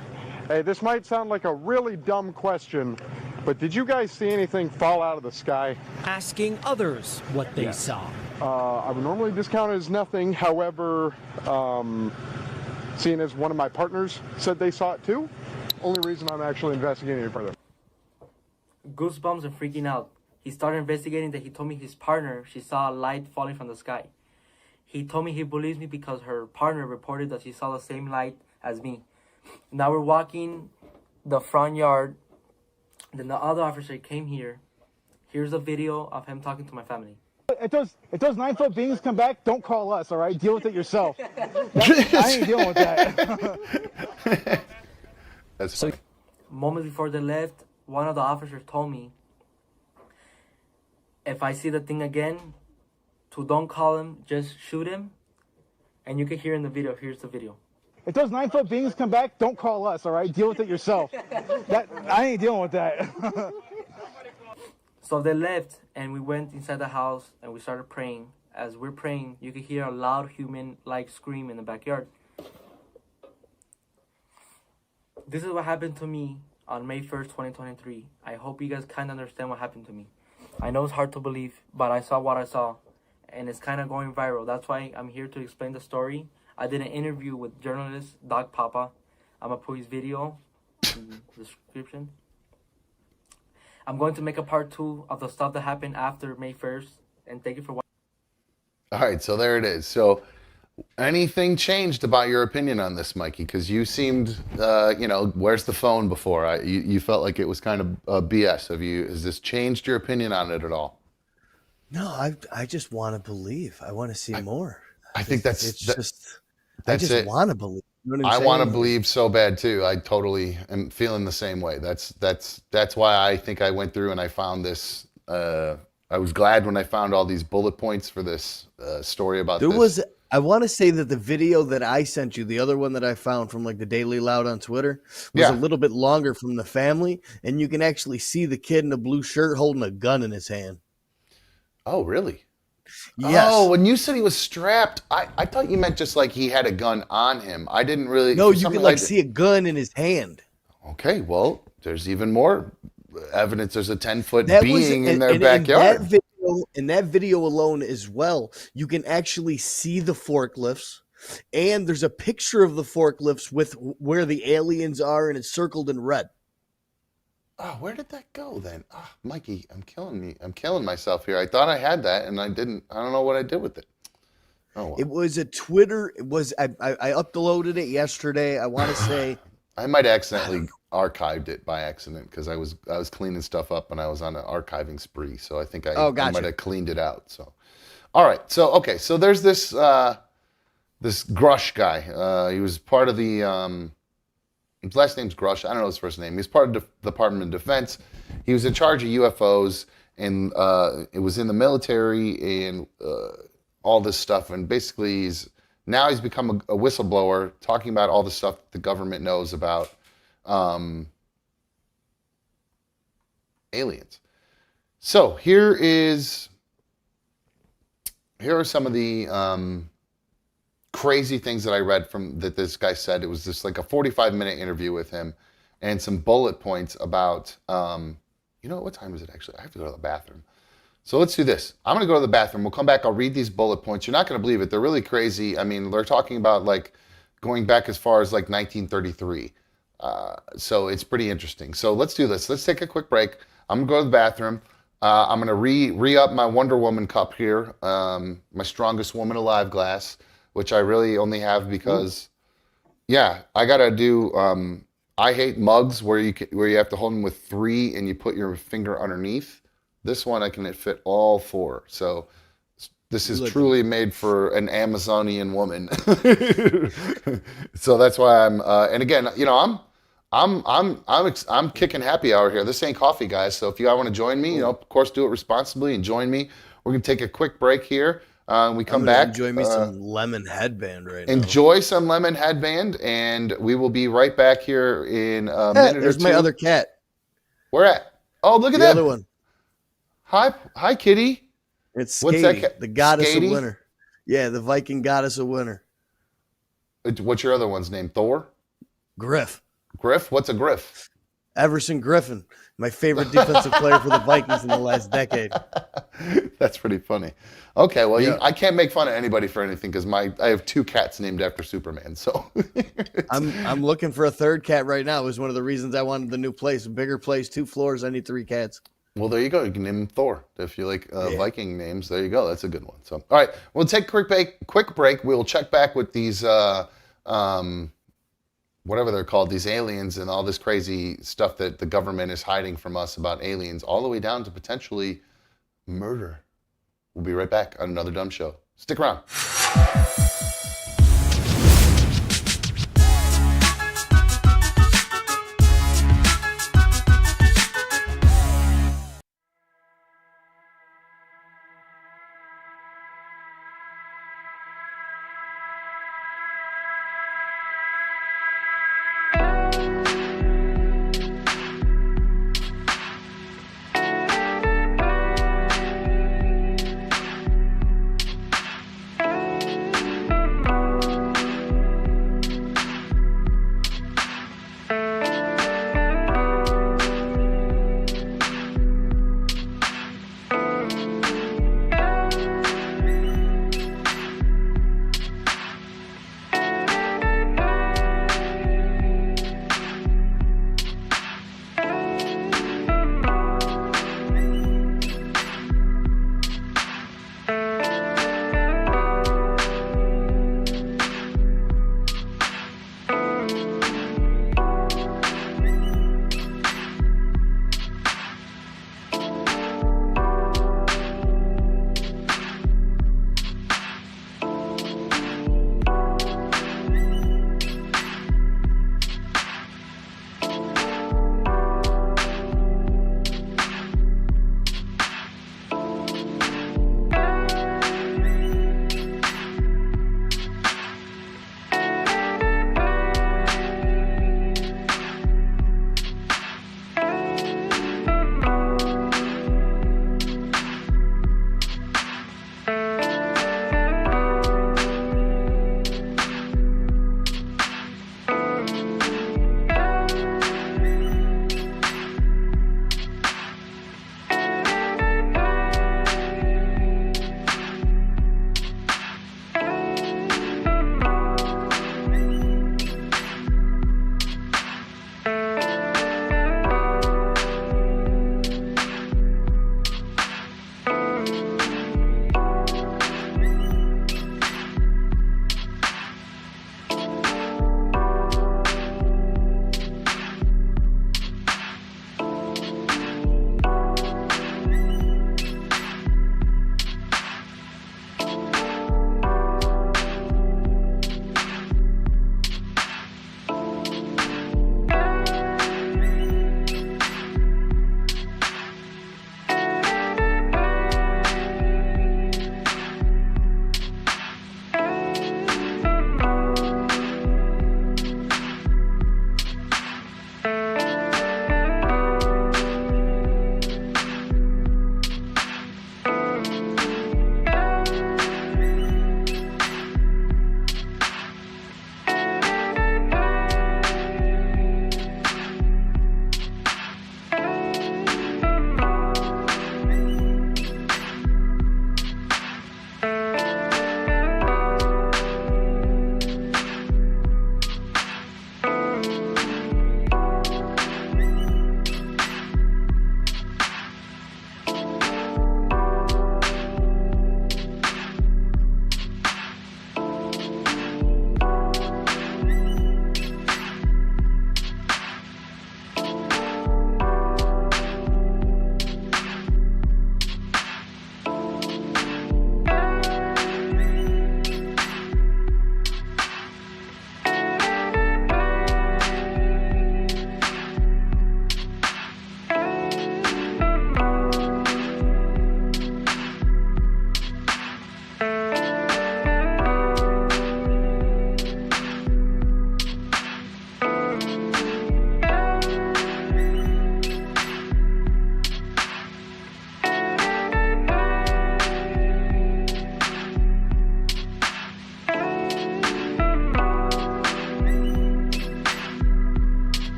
Hey, this might sound like a really dumb question, but did you guys see anything fall out of the sky? Asking others what they saw. I would normally discount it as nothing. However, seeing as one of my partners said they saw it too, only reason I'm actually investigating it further. Goosebumps and freaking out. he started investigating that he told me his partner, she saw a light falling from the sky. He told me he believes me because her partner reported that she saw the same light as me. Now we're walking the front yard. Then the other officer came here. Here's a video of him talking to my family. If those 9-foot beings come back, don't call us, all right? Deal with it yourself. I ain't dealing with that. That's funny. Moments before they left, one of the officers told me, if I see the thing again, to don't call him, just shoot him. And you can hear in the video. Here's the video. If those 9-foot beings come back, don't call us, all right? Deal with it yourself. I ain't dealing with that. So they left, and we went inside the house, and we started praying. As we're praying, you could hear a loud human-like scream in the backyard. This is what happened to me on May 1st, 2023. I hope you guys kind of understand what happened to me. I know it's hard to believe, but I saw what I saw, and it's kind of going viral. That's why I'm here to explain the story. I did an interview with journalist Doc Papa. I'm going to put his video in the description. I'm going to make a part 2 of the stuff that happened after May 1st, and thank you for watching. All right, so there it is. So anything changed about your opinion on this, Mikey? Because you seemed, where's the phone before? You felt like it was kind of BS. Has this changed your opinion on it at all? No, I just want to believe. I want to see more. I think I just want to believe. You know what I'm I want to saying? believe so bad too. I totally am feeling the same way. That's why I think I went through and I found this. I was glad when I found all these bullet points for this story about this. I want to say that the video that I sent you, the other one that I found from like the Daily Loud on Twitter, was a little bit longer from the family, and you can actually see the kid in the blue shirt holding a gun in his hand. Oh, really? Yes. Oh, when you said he was strapped, I thought you meant just like he had a gun on him. I didn't really. No, you could see a gun in his hand. Okay, well, there's even more evidence. There's a 10-foot being in their backyard. In that video alone as well, you can actually see the forklifts, and there's a picture of the forklifts with where the aliens are, and it's circled in red. Oh, where did that go then? Oh, Mikey, I'm killing myself here. I thought I had that, and I didn't. I don't know what I did with it. Oh, well. It was a Twitter. It was I uploaded it yesterday. I want to say I might accidentally archived it by accident because I was cleaning stuff up and I was on an archiving spree. So I think I might have cleaned it out. So, all right. So okay. So there's this this Grush guy. He was part of the. His last name's Grush. I don't know his first name. He's part of the Department of Defense. He was in charge of UFOs, and it was in the military and all this stuff. And basically, he's become a whistleblower, talking about all the stuff the government knows about aliens. So here are some of the crazy things that I read that this guy said. It was just like a 45-minute interview with him and some bullet points about, what time is it actually? I have to go to the bathroom. So let's do this. I'm going to go to the bathroom. We'll come back. I'll read these bullet points. You're not going to believe it. They're really crazy. I mean, they're talking about like going back as far as like 1933. So it's pretty interesting. So let's do this. Let's take a quick break. I'm going to go to the bathroom. I'm going to re-up my Wonder Woman cup here, my strongest woman alive glass, which I really only have because, I got to do, I hate mugs where you have to hold them with 3 and you put your finger underneath. This one I can fit all 4. So this is truly made for an Amazonian woman. So that's why and again, I'm kicking happy hour here. This ain't coffee, guys. So if you want to join me, of course, do it responsibly and join me. We're going to take a quick break here. We come back. Enjoy me some lemon headband right now. Enjoy some lemon headband, and we will be right back here in a minute or two. There's my other cat. Where at? Oh, look at that. The other one. Hi, kitty. It's What's Skady, that cat? the goddess Skady? of winter. Yeah, the Viking goddess of winter. What's your other one's name? Thor? Griff. Griff? What's a Griff? Everson Griffin, my favorite defensive player for the Vikings in the last decade. That's pretty funny. Okay, well, I can't make fun of anybody for anything because I have 2 cats named after Superman. So I'm looking for a third cat right now. It was one of the reasons I wanted the new place, a bigger place, 2 floors. I need 3 cats. Well, there you go. You can name him Thor. If you like Viking names, there you go. That's a good one. So, all right, we'll take a quick break. We'll check back with these, whatever they're called, these aliens and all this crazy stuff that the government is hiding from us about aliens, all the way down to potentially murder. We'll be right back on another Dumb Show. Stick around.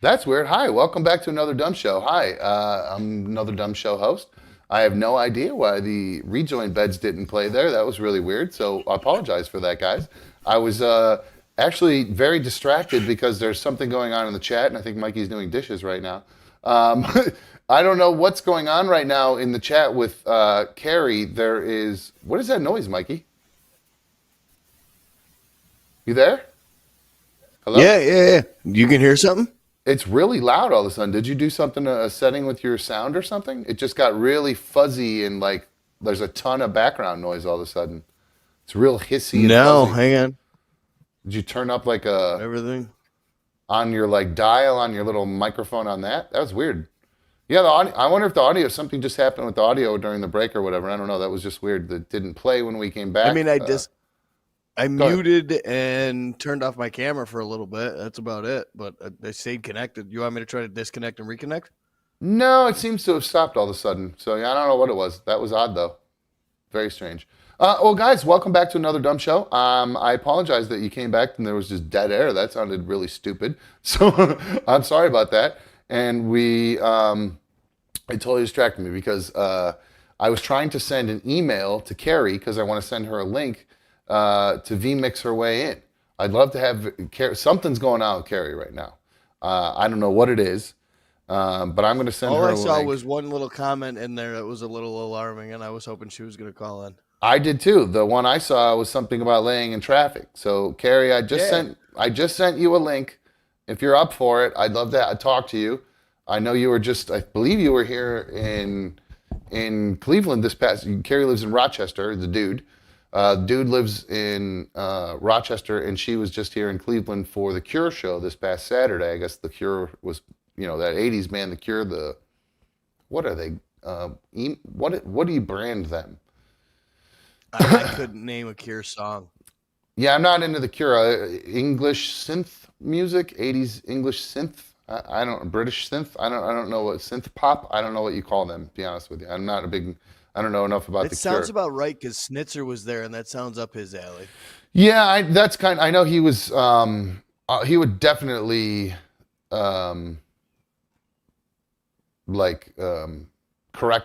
That's weird. Hi, welcome back to another Dumb Show. Hi, I'm another Dumb Show host. I have no idea why the rejoin beds didn't play there. That was really weird. So I apologize for that, guys. I was actually very distracted because there's something going on in the chat, and I think Mikey's doing dishes right now. I don't know what's going on right now in the chat with Carrie. There is, what is that noise, Mikey? You there? Hello? Yeah. You can hear something? It's really loud all of a sudden. Did you do something, a setting with your sound or something? It just got really fuzzy and like there's a ton of background noise all of a sudden. It's real hissy and fuzzy. Hang on. Did you turn up like a everything on your like dial on your little microphone on that? That was weird. Yeah, the audio, I wonder if the audio, something just happened with the audio during the break or whatever. I don't know. That was just weird. That didn't play when we came back. I mean, I muted and turned off my camera for a little bit. That's about it. But I stayed connected. You want me to try to disconnect and reconnect? No, it seems to have stopped all of a sudden. So yeah, I don't know what it was. That was odd though. Very strange. Well, guys, welcome back to another Dumb Show. I apologize that you came back and there was just dead air. That sounded really stupid. So I'm sorry about that. And it totally distracted me because I was trying to send an email to Carrie because I want to send her a link to vmix her way in. I'd love to have something's going on with Carrie right now. I don't know what it is, but I'm going to send her a link. All I saw was one little comment in there that was a little alarming, and I was hoping she was going to call in. I did too. The one I saw was something about laying in traffic. So Carrie, I just sent you a link. If you're up for it, I'd love to talk to you. I know you were I believe you were here in Cleveland this past. Carrie lives in Rochester. The dude. Dude lives in Rochester, and she was just here in Cleveland for the Cure show this past Saturday. I guess the Cure was, that 80s band, the Cure. What are they? What do you brand them? I couldn't name a Cure song. Yeah, I'm not into the Cure. English synth music, 80s English synth. I don't British synth. I don't know what synth pop. I don't know what you call them. To be honest with you, I'm not a big. I don't know enough about the Cure. It sounds about right because Schnitzer was there, and that sounds up his alley. Yeah, I know he was. He would definitely, correct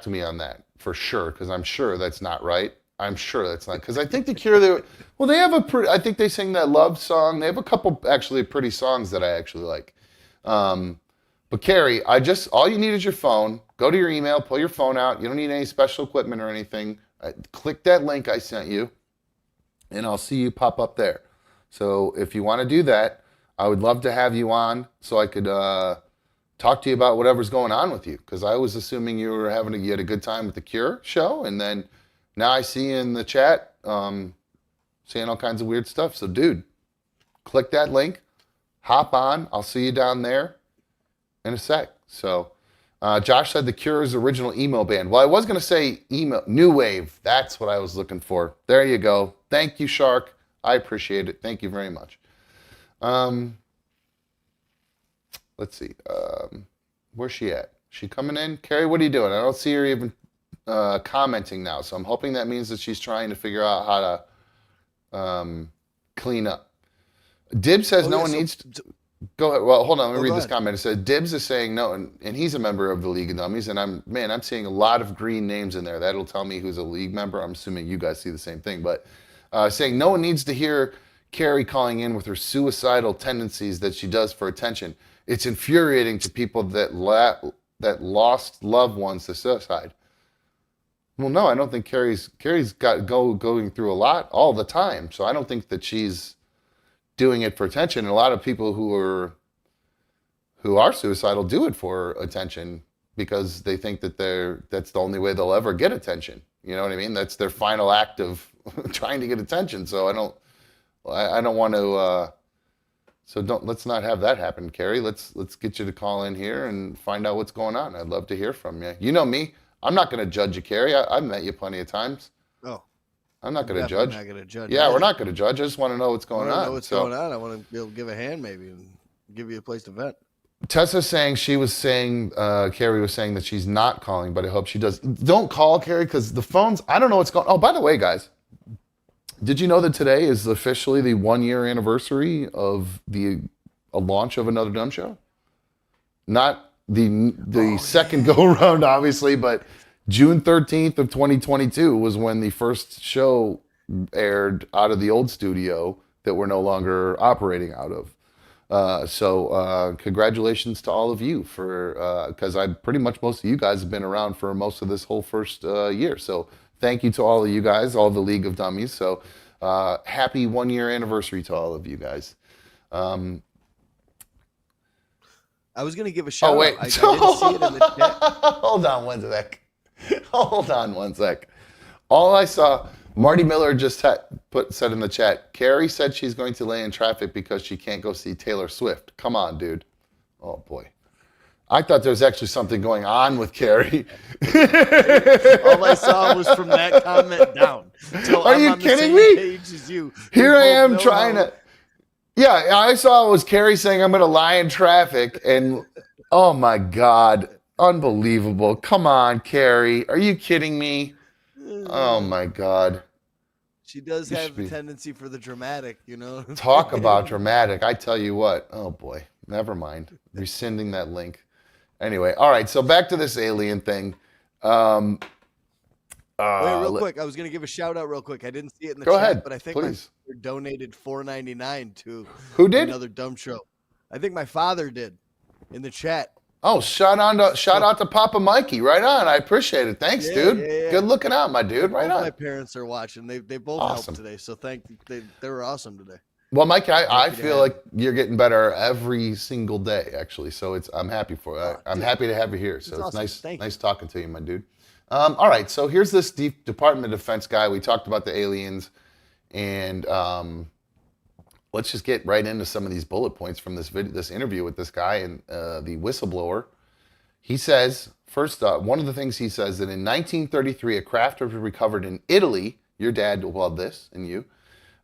me on that for sure because I'm sure that's not right. I'm sure that's not because I think the Cure. They have I think they sing that love song. They have a couple actually pretty songs that I actually like. But Carrie, all you need is your phone. Go to your email, pull your phone out. You don't need any special equipment or anything. Click that link I sent you, and I'll see you pop up there. So if you want to do that, I would love to have you on so I could talk to you about whatever's going on with you. Because I was assuming you had a good time with the Cure show, and then now I see you in the chat saying all kinds of weird stuff. So dude, click that link, hop on. I'll see you down there in a sec. So Josh said the Cure's original emo band. Well, I was going to say emo, new wave. That's what I was looking for. There you go. Thank you, Shark. I appreciate it. Thank you very much. Let's see. Where's she at? She coming in? Carrie, what are you doing? I don't see her even commenting now. So I'm hoping that means that she's trying to figure out how to clean up. Dib says no one needs to... Go ahead. Well, hold on. Let me read this comment. It says Dibs is saying no, and he's a member of the League of Dummies, and I'm seeing a lot of green names in there. That'll tell me who's a league member. I'm assuming you guys see the same thing, but saying no one needs to hear Carrie calling in with her suicidal tendencies that she does for attention. It's infuriating to people that lost loved ones to suicide. Well, no, I don't think Carrie's going through a lot all the time, so I don't think that she's doing it for attention. And a lot of people who are suicidal do it for attention because they think that that's the only way they'll ever get attention. You know what I mean? That's their final act of trying to get attention. So I don't want to. Let's not have that happen, Carrie. Let's get you to call in here and find out what's going on. I'd love to hear from you. You know me. I'm not going to judge you, Carrie. I've met you plenty of times. Oh. I'm not going to judge. Not gonna judge. Yeah, we're not going to judge. I just want to know what's going on. I want to be able to give a hand maybe and give you a place to vent. Tessa's saying Carrie was saying that she's not calling, but I hope she does. Don't call, Carrie, because the phones, I don't know what's going on. Oh, by the way, guys, did you know that today is officially the 1-year anniversary of a launch of Another Dumb Show? not the second go around, obviously, but June 13th of 2022 was when the first show aired out of the old studio that we're no longer operating out of. So congratulations to all of you for, because pretty much most of you guys have been around for most of this whole first year. So thank you to all of you guys, all the League of Dummies. So happy 1 year anniversary to all of you guys. I was going to give a shout out. Wait. I didn't see it in the chat. Hold on one sec. Hold on one sec. All I saw, Marty Miller just said in the chat, Carrie said she's going to lay in traffic because she can't go see Taylor Swift. Come on, dude. Oh, boy. I thought there was actually something going on with Carrie. All I saw was from that comment down. Are you kidding me? Here I am trying to... Yeah, I saw it was Carrie saying I'm going to lie in traffic, and oh my God, unbelievable. Come on, Carrie. Are you kidding me? Oh my God. She does have a tendency for the dramatic, you know. Talk about dramatic. I tell you what. Oh boy, never mind. Rescinding that link. Anyway, all right, so back to this alien thing. Wait, real quick. I was going to give a shout out real quick. I didn't see it in the Go chat, ahead, but I think please. my father donated $4.99 to Who did? another dumb show. I think my father did in the chat. Oh, shout out to Papa Mikey. Right on. I appreciate it. Thanks, dude. Yeah. Good looking out, my dude. Right on. My parents are watching. They both helped today, so they were awesome today. Well, Mikey, I feel like you're getting better every single day, actually. So I'm happy for it. I'm happy to have you here. So it's awesome. nice talking to you, my dude. All right, so here's this Department of Defense guy. We talked about the aliens, and let's just get right into some of these bullet points from this interview with this guy and the whistleblower. He says, first, one of the things he says that in 1933, a craft was recovered in Italy. Your dad loved this, and you.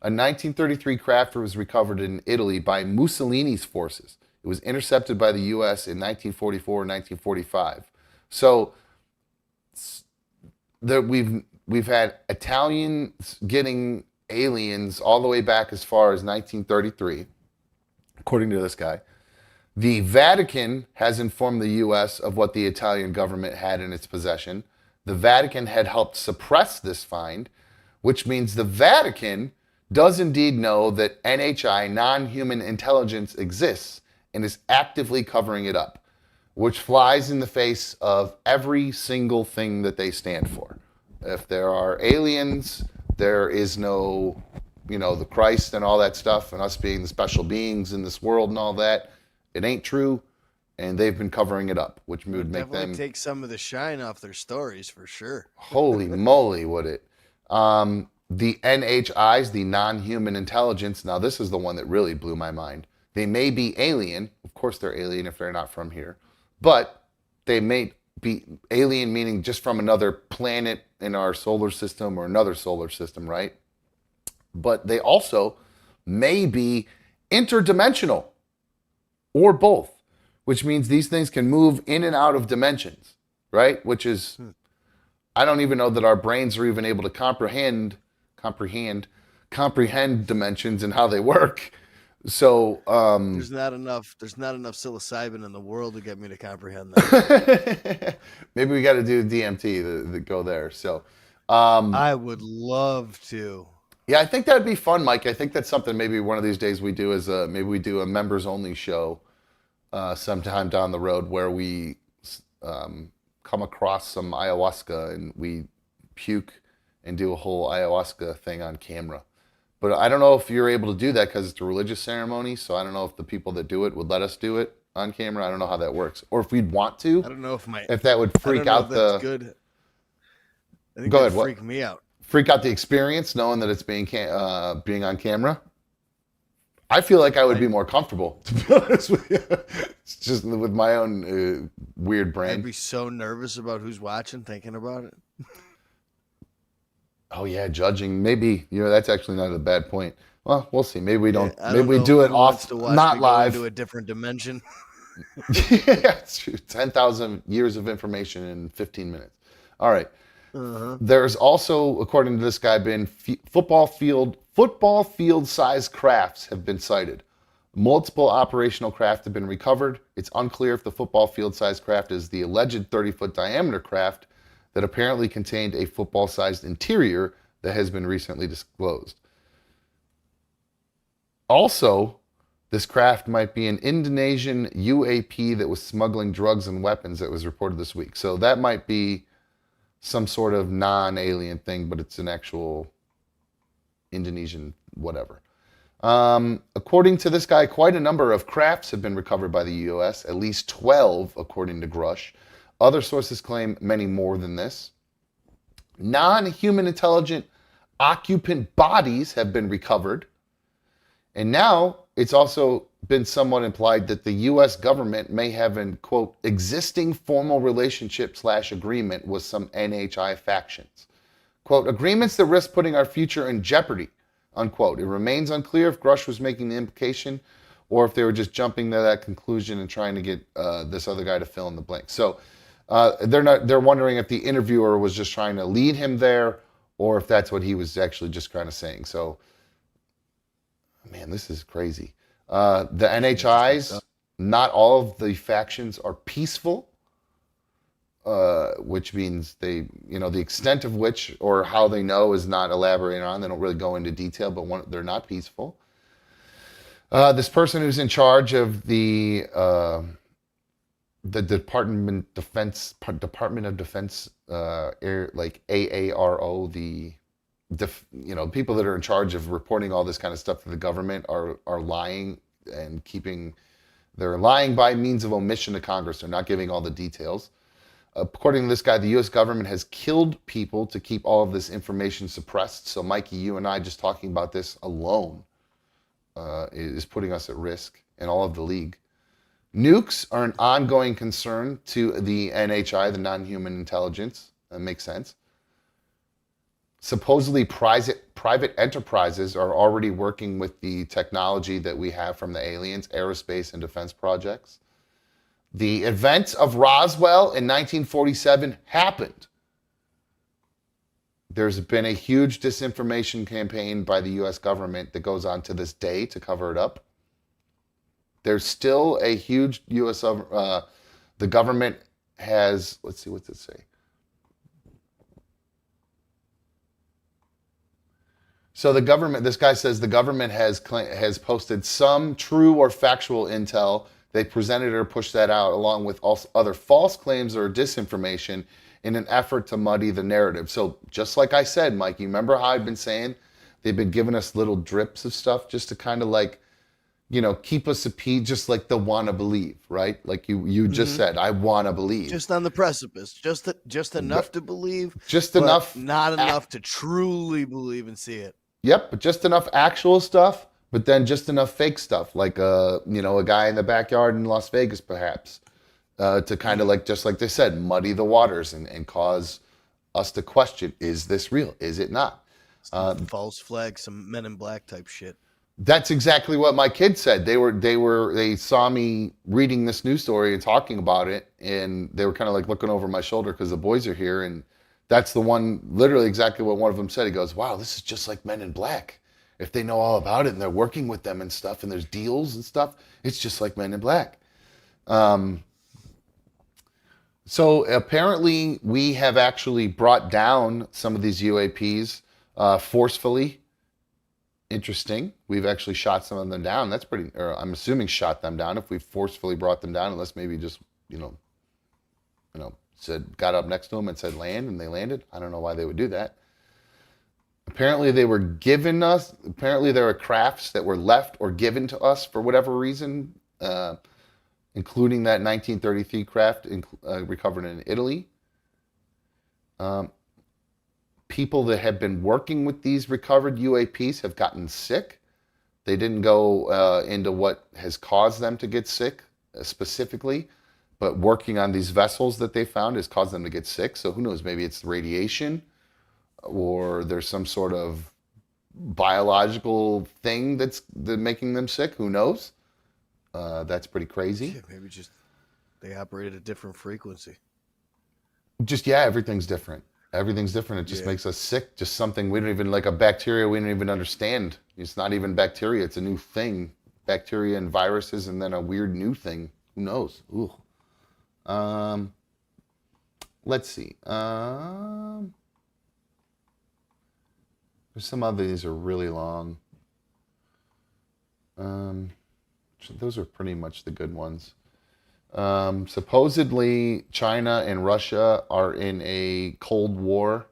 A 1933 craft was recovered in Italy by Mussolini's forces. It was intercepted by the U.S. in 1944 and 1945. So we've had Italians getting aliens all the way back as far as 1933, according to this guy. The Vatican has informed the U.S. of what the Italian government had in its possession. The Vatican had helped suppress this find, which means the Vatican does indeed know that NHI, non-human intelligence, exists and is actively covering it up, which flies in the face of every single thing that they stand for. If there are aliens, there is no, the Christ and all that stuff, and us being the special beings in this world and all that. It ain't true, and they've been covering it up, which would make them take some of the shine off their stories for sure. Holy moly, would it? The NHIs, the non-human intelligence. Now, this is the one that really blew my mind. They may be alien. Of course, they're alien if they're not from here. But they may be alien, meaning just from another planet in our solar system or another solar system, right? But they also may be interdimensional or both, which means these things can move in and out of dimensions, right? Which is, I don't even know that our brains are even able to comprehend dimensions and how they work. So there's not enough psilocybin in the world to get me to comprehend that. Maybe we got to do DMT to go there. So I would love to. Yeah, I think that'd be fun, Mike. I think that's something maybe one of these days we do maybe we do a members only show sometime down the road where we come across some ayahuasca and we puke and do a whole ayahuasca thing on camera. But I don't know if you're able to do that because it's a religious ceremony. So I don't know if the people that do it would let us do it on camera. I don't know how that works, or if we'd want to. I don't know if that would freak out the. Good. I think Go ahead. Freak me out. Freak out the experience, knowing that it's being on camera. I feel like I would be more comfortable, to be honest with you. It's just with my own weird brain. I'd be so nervous about who's watching, thinking about it. Oh yeah, judging. Maybe that's actually not a bad point. Well, we'll see. Maybe we don't. Maybe we do it off, not live. To a different dimension. Yeah, it's true. 10,000 years of information in 15 minutes. All right. There's also, according to this guy, been football field size crafts have been sighted Multiple operational craft have been recovered. It's unclear if the football field-sized craft is the alleged 30-foot diameter craft that apparently contained a football-sized interior that has been recently disclosed. Also, this craft might be an Indonesian UAP that was smuggling drugs and weapons that was reported this week. So that might be some sort of non-alien thing, but it's an actual Indonesian whatever. According to this guy, quite a number of crafts have been recovered by the U.S., at least 12, according to Grush. Other sources claim many more than this. Non-human intelligent occupant bodies have been recovered. And now it's also been somewhat implied that the U.S. government may have an, quote, existing formal relationship / agreement with some NHI factions. Quote, agreements that risk putting our future in jeopardy, unquote. It remains unclear if Grush was making the implication or if they were just jumping to that conclusion and trying to get this other guy to fill in the blank. So they're wondering if the interviewer was just trying to lead him there or if that's what he was actually just kind of saying. So, man, this is crazy. The NHIs, not all of the factions are peaceful, which means they, the extent of which or how they know is not elaborated on. They don't really go into detail, but they're not peaceful. This person who's in charge of the Department of Defense, like AARO, people that are in charge of reporting all this kind of stuff to the government are lying and they're lying by means of omission to Congress. They're not giving all the details. According to this guy, the U.S. government has killed people to keep all of this information suppressed. So, Mikey, you and I just talking about this alone is putting us at risk and all of the league. Nukes are an ongoing concern to the NHI, the non-human intelligence. That makes sense. Supposedly, private enterprises are already working with the technology that we have from the aliens, aerospace and defense projects. The events of Roswell in 1947 happened. There's been a huge disinformation campaign by the U.S. government that goes on to this day to cover it up. There's still a huge U.S. The government has, let's see, what's it say? So the government, this guy says the government has posted some true or factual intel. They presented or pushed that out along with other false claims or disinformation in an effort to muddy the narrative. So just like I said, Mikey, remember how I've been saying they've been giving us little drips of stuff just to kind of like, keep us appeased, just like the wanna believe, right? Like you just said, I wanna believe. Just on the precipice, just enough to believe, just enough, not enough to truly believe and see it. Yep, but just enough actual stuff, but then just enough fake stuff, like a guy in the backyard in Las Vegas, perhaps, to kind of like, just like they said, muddy the waters and cause us to question: is this real? Is it not? False flag, some Men in Black type shit. That's exactly what my kids said. They saw me reading this news story and talking about it, and they were kind of like looking over my shoulder because the boys are here, and that's the one, literally exactly what one of them said. He goes, wow, this is just like Men in Black. If they know all about it and they're working with them and stuff and there's deals and stuff, it's just like Men in Black. So apparently we have actually brought down some of these UAPs forcefully. Interesting. We've actually shot some of them down. That's pretty, or I'm assuming shot them down if we forcefully brought them down, unless maybe just, got up next to them and said land and they landed. I don't know why they would do that. Apparently there are crafts that were left or given to us for whatever reason, including that 1933 craft recovered in Italy. People that have been working with these recovered UAPs have gotten sick. They didn't go into what has caused them to get sick specifically, but working on these vessels that they found has caused them to get sick. So who knows, maybe it's the radiation or there's some sort of biological thing that's making them sick. Who knows? That's pretty crazy. Yeah, maybe just they operate at a different frequency. Everything's different. Everything's different. It just makes us sick. Just something we don't even, like a bacteria we don't even understand. It's not even bacteria. It's a new thing. bacteria and viruses, and then a weird new thing. Who knows? Ooh. Let's see. There's some other, these are really long. Those are pretty much the good ones. Supposedly, China and Russia are in a Cold War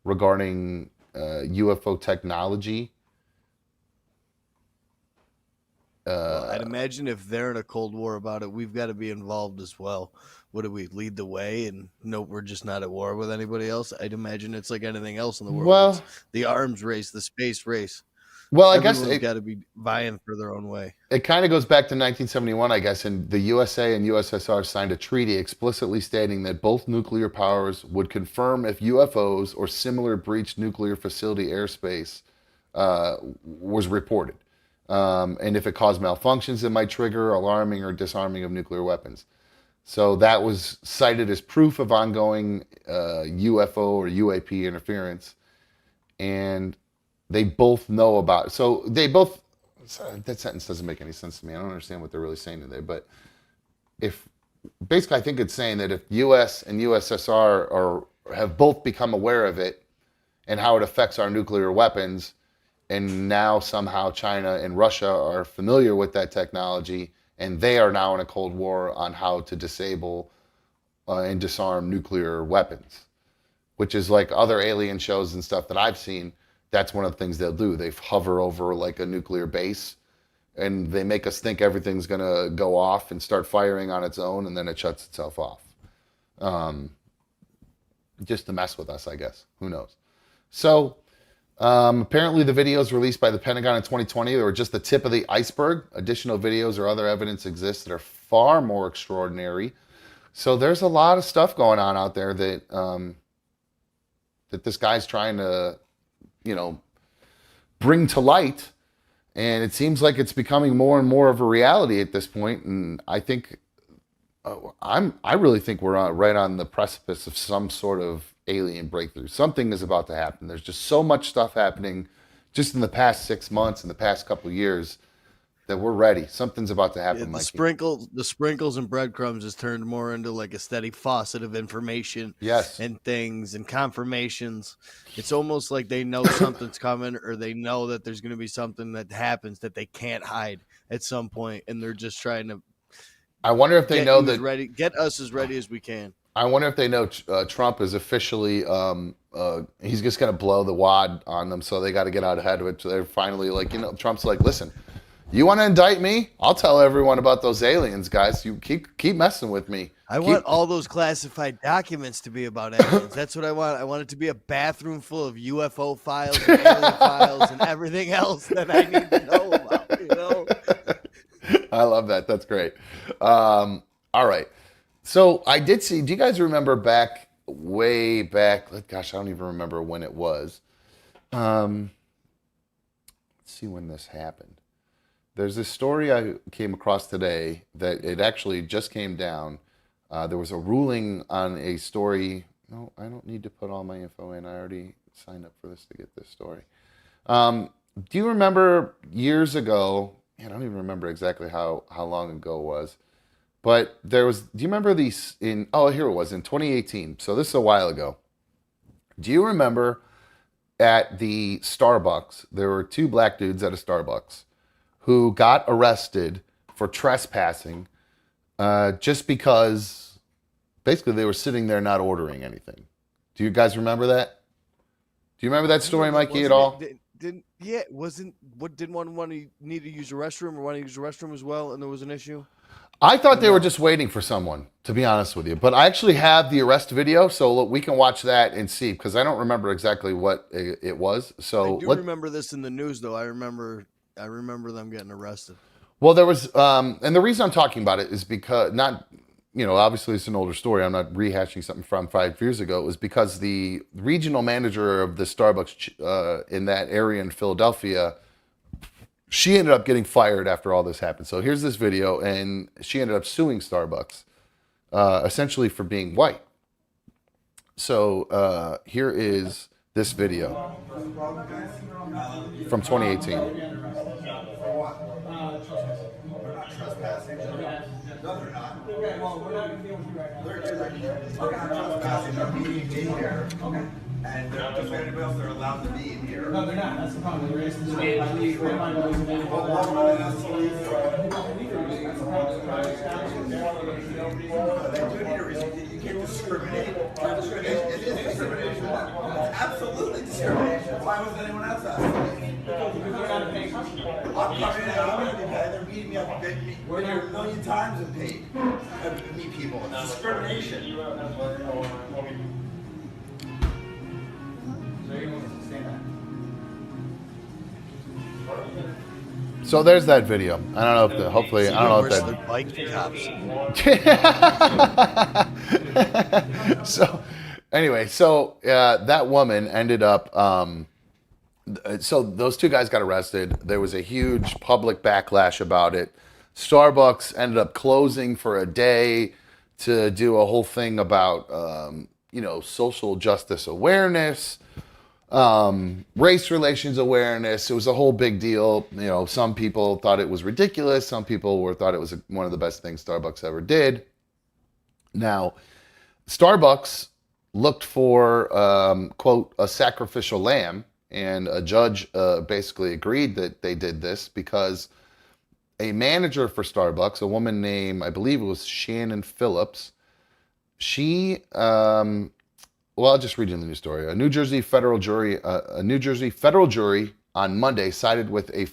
regarding UFO technology. Well, I'd imagine if they're in a Cold War about it, we've got to be involved as well. What do we lead the way? And nope, we're just not at war with anybody else. I'd imagine it's like anything else in the world. Well, it's the arms race, the space race. Well, I Everyone's guess got to be vying for their own way. it kind of goes back to 1971, I guess, and the USA and USSR signed a treaty explicitly stating that both nuclear powers would confirm if UFOs or similar breached nuclear facility airspace was reported. And if it caused malfunctions, it might trigger alarming or disarming of nuclear weapons. So that was cited as proof of ongoing UFO or UAP interference. And they both know about it. So they both, sorry, that sentence doesn't make any sense to me. I don't understand what they're really saying today. But if, basically, I think it's saying that if US and USSR have both become aware of it and how it affects our nuclear weapons, and now somehow China and Russia are familiar with that technology, and they are now in a Cold War on how to disable and disarm nuclear weapons, which is like other alien shows and stuff that I've seen. That's one of the things they'll do. They hover over like a nuclear base, and they make us think everything's going to go off and start firing on its own, and then it shuts itself off. Just to mess with us, I guess. Who knows? So apparently the videos released by the Pentagon in 2020 were just the tip of the iceberg. Additional videos or other evidence exists that are far more extraordinary. So there's a lot of stuff going on out there that that this guy's trying to, you know, bring to light, and it seems like it's becoming more and more of a reality at this point. And I think I really think we're right on the precipice of some sort of alien breakthrough. Something is about to happen. There's just so much stuff happening just in the past 6 months and the past couple of years that we're ready. Something's about to happen, Yeah, Mikey. the sprinkles and breadcrumbs has turned more into like a steady faucet of information. Yes. And things and confirmations. It's almost like they know something's coming, or they know that there's going to be something that happens that they can't hide at some point, and they're just trying to. I wonder if they know that get us as ready as we can. I wonder if they know Trump is officially, he's just going to blow the wad on them, so they got to get out ahead of it. So they're finally like, you know, Trump's like, listen, you want to indict me? I'll tell everyone about those aliens, guys. You keep messing with me. I want all those classified documents to be about aliens. That's what I want. I want it to be a bathroom full of UFO files and alien files and everything else that I need to know about, you know? I love that. That's great. All right. So I did see, do you guys remember way back, gosh, I don't even remember when it was. Let's see when this happened. There's this story I came across today that it actually just came down. There was a ruling on a story. No, I don't need to put all my info in. I already signed up for this to get this story. Do you remember years ago, I don't even remember exactly how long ago it was, but there was, do you remember these here it was in 2018. So this is a while ago. Do you remember at the Starbucks, there were two black dudes at a Starbucks who got arrested for trespassing just because basically they were sitting there not ordering anything. Do you guys remember that? Do you remember that story, Mikey, at all? Didn't one need to use a restroom, or want to use a restroom as well, and there was an issue? I thought they were just waiting for someone, to be honest with you. But I actually have the arrest video, so we can watch that and see, because I don't remember exactly what it was. So I do remember this in the news, though. I remember them getting arrested. Well, there was, and the reason I'm talking about it is because obviously it's an older story. I'm not rehashing something from 5 years ago. It was because the regional manager of the Starbucks in that area in Philadelphia, she ended up getting fired after all this happened. So here's this video, and she ended up suing Starbucks, essentially for being white. So here is this video from 2018. trespassing. No, they're not. Okay, well, we're not going to deal with you right now. They're not trespassing. They're meeting me here. Okay. And just like anybody else, they're allowed to be in here. No, they're not. That's the problem. They're racist. They do need a reason. You can't discriminate. It is discrimination. It's absolutely discrimination. Why was anyone else asking? I'm coming in, I'm going to be paid. They're beating me up. They've been here a million times and paid. Meet people. It's discrimination. So there's that video. I don't know if hopefully I don't know if that. Bike cops. So anyway, that woman ended up. So those two guys got arrested. There was a huge public backlash about it. Starbucks ended up closing for a day to do a whole thing about social justice awareness. Race relations awareness. It was a whole big deal. Some people thought it was ridiculous. Some people thought it was one of the best things Starbucks ever did. Now, Starbucks looked for, quote, a sacrificial lamb, and a judge basically agreed that they did this because a manager for Starbucks, a woman named, I believe it was Shannon Phillips, she... I'll just read you the news story. A New Jersey federal jury on Monday sided with a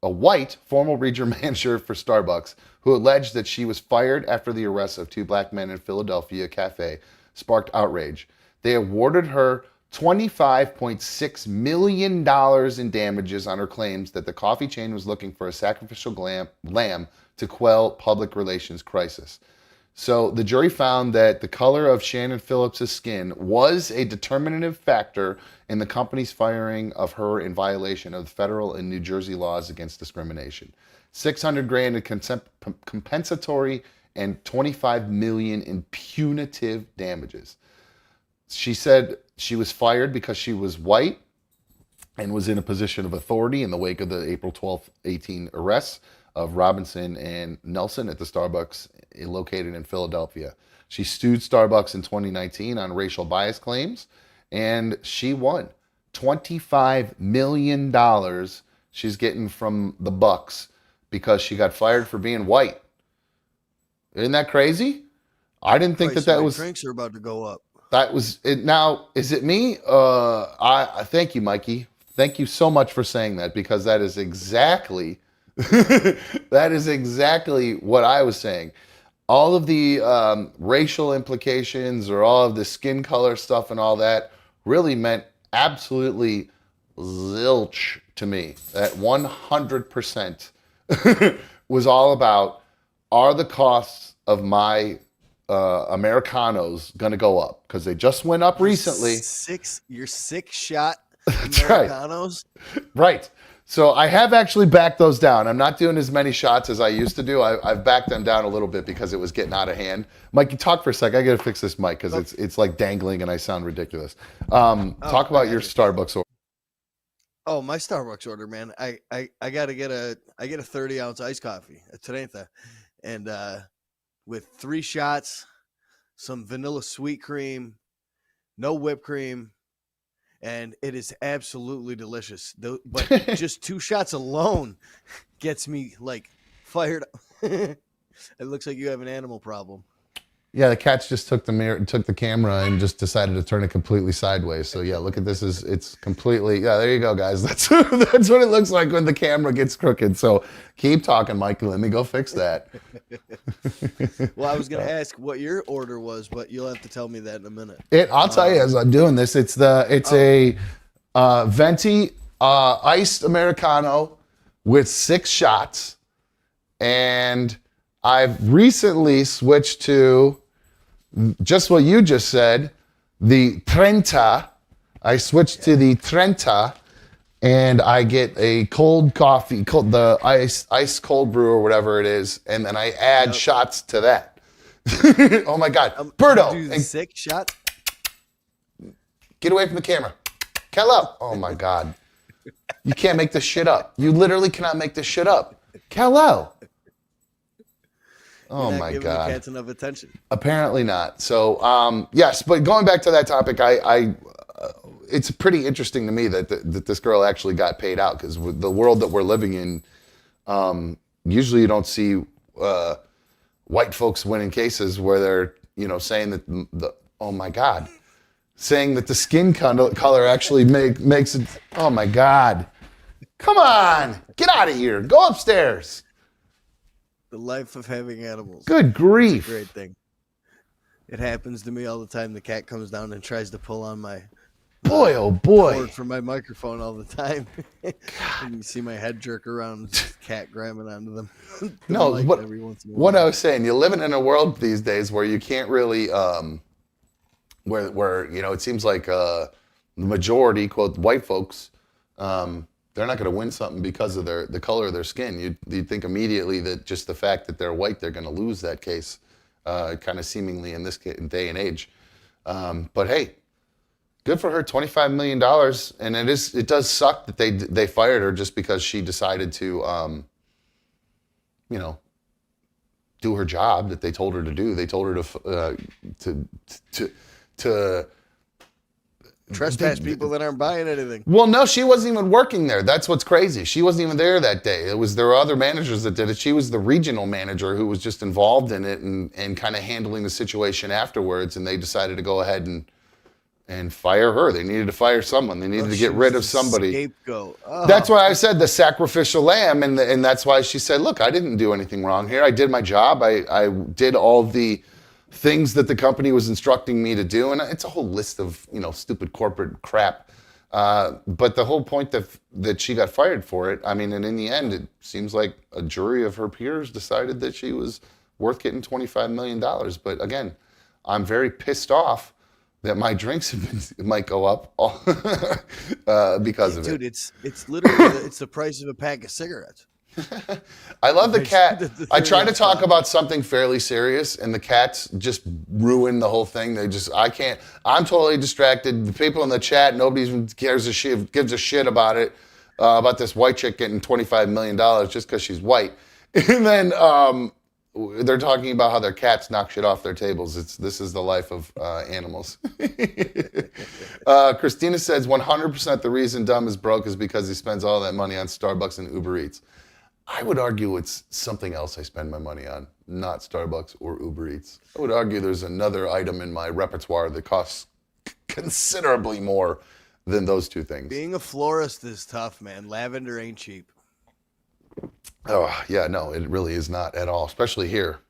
white former regional manager for Starbucks who alleged that she was fired after the arrest of two black men in Philadelphia cafe sparked outrage. They awarded her $25.6 million in damages on her claims that the coffee chain was looking for a sacrificial lamb to quell public relations crisis. So the jury found that the color of Shannon Phillips' skin was a determinative factor in the company's firing of her in violation of the federal and New Jersey laws against discrimination. $600,000 in compensatory and $25 million in punitive damages. She said she was fired because she was white and was in a position of authority in the wake of the April 12th, 2018 arrests of Robinson and Nelson at the Starbucks located in Philadelphia. She sued Starbucks in 2019 on racial bias claims, and she won. $25 million she's getting from the Bucks because she got fired for being white. Isn't that crazy? I didn't think that was... Drinks are about to go up. That was it. Now, is it me? I thank you, Mikey. Thank you so much for saying that, because that is exactly... that is exactly what I was saying. All of the racial implications or all of the skin color stuff and all that really meant absolutely zilch to me. That 100% was all about, are the costs of my Americanos going to go up? Because they just went up recently. Your 6-shot That's Americanos? Right. So I have actually backed those down. I'm not doing as many shots as I used to do. I've backed them down a little bit because it was getting out of hand. Mike, you talk for a sec. I got to fix this mic because it's like dangling and I sound ridiculous. Talk about your Starbucks order. Oh, my Starbucks order, man. I gotta get a 30-ounce iced coffee, a 30, and with 3 shots, some vanilla sweet cream, no whipped cream. And it is absolutely delicious. But just 2 shots alone gets me like fired up. It looks like you have an animal problem. Yeah, the cats just took the camera and just decided to turn it completely sideways. So yeah, look at this. It's completely, yeah, there you go, guys. That's what it looks like when the camera gets crooked. So keep talking, Mikey. Let me go fix that. Well, I was going to ask what your order was, but you'll have to tell me that in a minute. I'll tell you as I'm doing this. It's a venti iced Americano with 6 shots. And I've recently switched to just what you just said, the Trenta. I switched to the Trenta, and I get a cold coffee, the ice cold brew or whatever it is, and then I add shots to that. Oh my God, Berto! Do the 6 shots. Get away from the camera, Kello! Oh my God, you can't make this shit up. You literally cannot make this shit up. Kal-El. Oh You're not my giving God. the cats enough attention. Apparently not. So yes, but going back to that topic, it's pretty interesting to me that this girl actually got paid out, because with the world that we're living in, usually you don't see white folks winning cases where they're saying that oh my God, saying that the skin color actually makes it. Oh my God, come on, get out of here, go upstairs. The life of having animals. Good grief. It's a great thing. It happens to me all the time. The cat comes down and tries to pull on my boy, oh boy, cord for my microphone all the time. And you see my head jerk around, cat grabbing onto them. No, every once in a what while. I was saying, you're living in a world these days where you can't really, where it seems like the majority, quote, white folks, they're not going to win something because of the color of their skin. You'd think immediately that just the fact that they're white, they're going to lose that case, kind of seemingly in this day and age. But hey, good for her, $25 million. And it does suck that they fired her just because she decided to, do her job that they told her to do. They told her to trespass people that aren't buying anything. Well, no, she wasn't even working there. That's what's crazy. She wasn't even there that day. There were other managers that did it. She was the regional manager who was just involved in it and kind of handling the situation afterwards. And they decided to go ahead and fire her. They needed to fire someone. They needed to get rid of somebody. Scapegoat. Oh. That's why I said the sacrificial lamb, and that's why she said, "Look, I didn't do anything wrong here. I did my job. I did all the things that the company was instructing me to do," and it's a whole list of stupid corporate crap. But the whole point that she got fired for it, I mean, and in the end, it seems like a jury of her peers decided that she was worth getting $25 million. But again, I'm very pissed off that my drinks might go up because of it. Dude, it's literally it's the price of a pack of cigarettes. I love the cat. I try to talk about something fairly serious, and the cats just ruin the whole thing. I can't. I'm totally distracted. The people in the chat, nobody even gives a shit about it, about this white chick getting $25 million just because she's white. And then they're talking about how their cats knock shit off their tables. This is the life of animals. Christina says 100% the reason Dumb is broke is because he spends all that money on Starbucks and Uber Eats. I would argue it's something else I spend my money on, not Starbucks or Uber Eats. I would argue there's another item in my repertoire that costs considerably more than those two things. Being a florist is tough, man. Lavender ain't cheap. Oh, yeah, no, it really is not at all, especially here.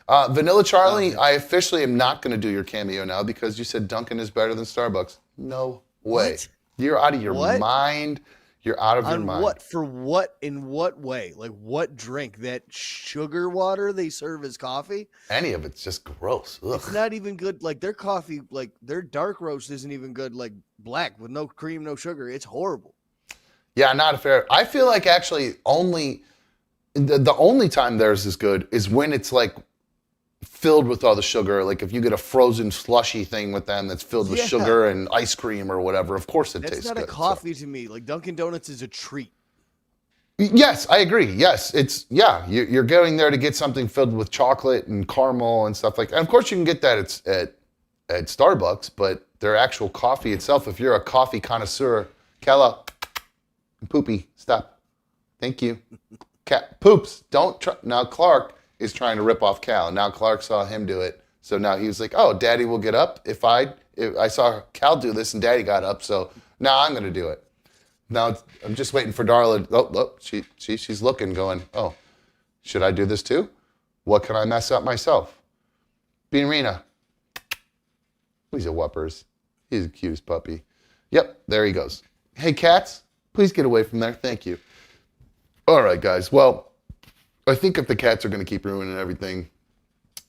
Vanilla Charlie, I officially am not going to do your cameo now because you said Dunkin' is better than Starbucks. No way. What? You're out of your mind. You're out of your mind. What? For what? In what way? Like what drink? That sugar water they serve as coffee? Any of it's just gross. Ugh. It's not even good. Like their coffee, like their dark roast isn't even good. Like black with no cream, no sugar. It's horrible. Yeah, not fair. I feel like actually the only time theirs is good is when it's like filled with all the sugar. Like if you get a frozen slushy thing with them that's filled with sugar and ice cream or whatever, of course it tastes good. That's not a coffee to me. Like Dunkin' Donuts is a treat. Yes, I agree. Yes, you're going there to get something filled with chocolate and caramel and stuff like that. And of course you can get that at Starbucks, but their actual coffee itself, if you're a coffee connoisseur, Kala, Poopy, stop. Thank you. Cat, Poops, don't try. Now Clark is trying to rip off Cal. Now Clark saw him do it. So now he was like, oh, Daddy will get up if I saw Cal do this and Daddy got up. So now I'm going to do it. Now I'm just waiting for Darla. Oh, she's looking going, oh, should I do this too? What can I mess up myself? Beanrina. He's a whoppers. He's a cutest puppy. Yep, there he goes. Hey, cats. Please get away from there. Thank you. All right, guys. Well, I think if the cats are going to keep ruining everything,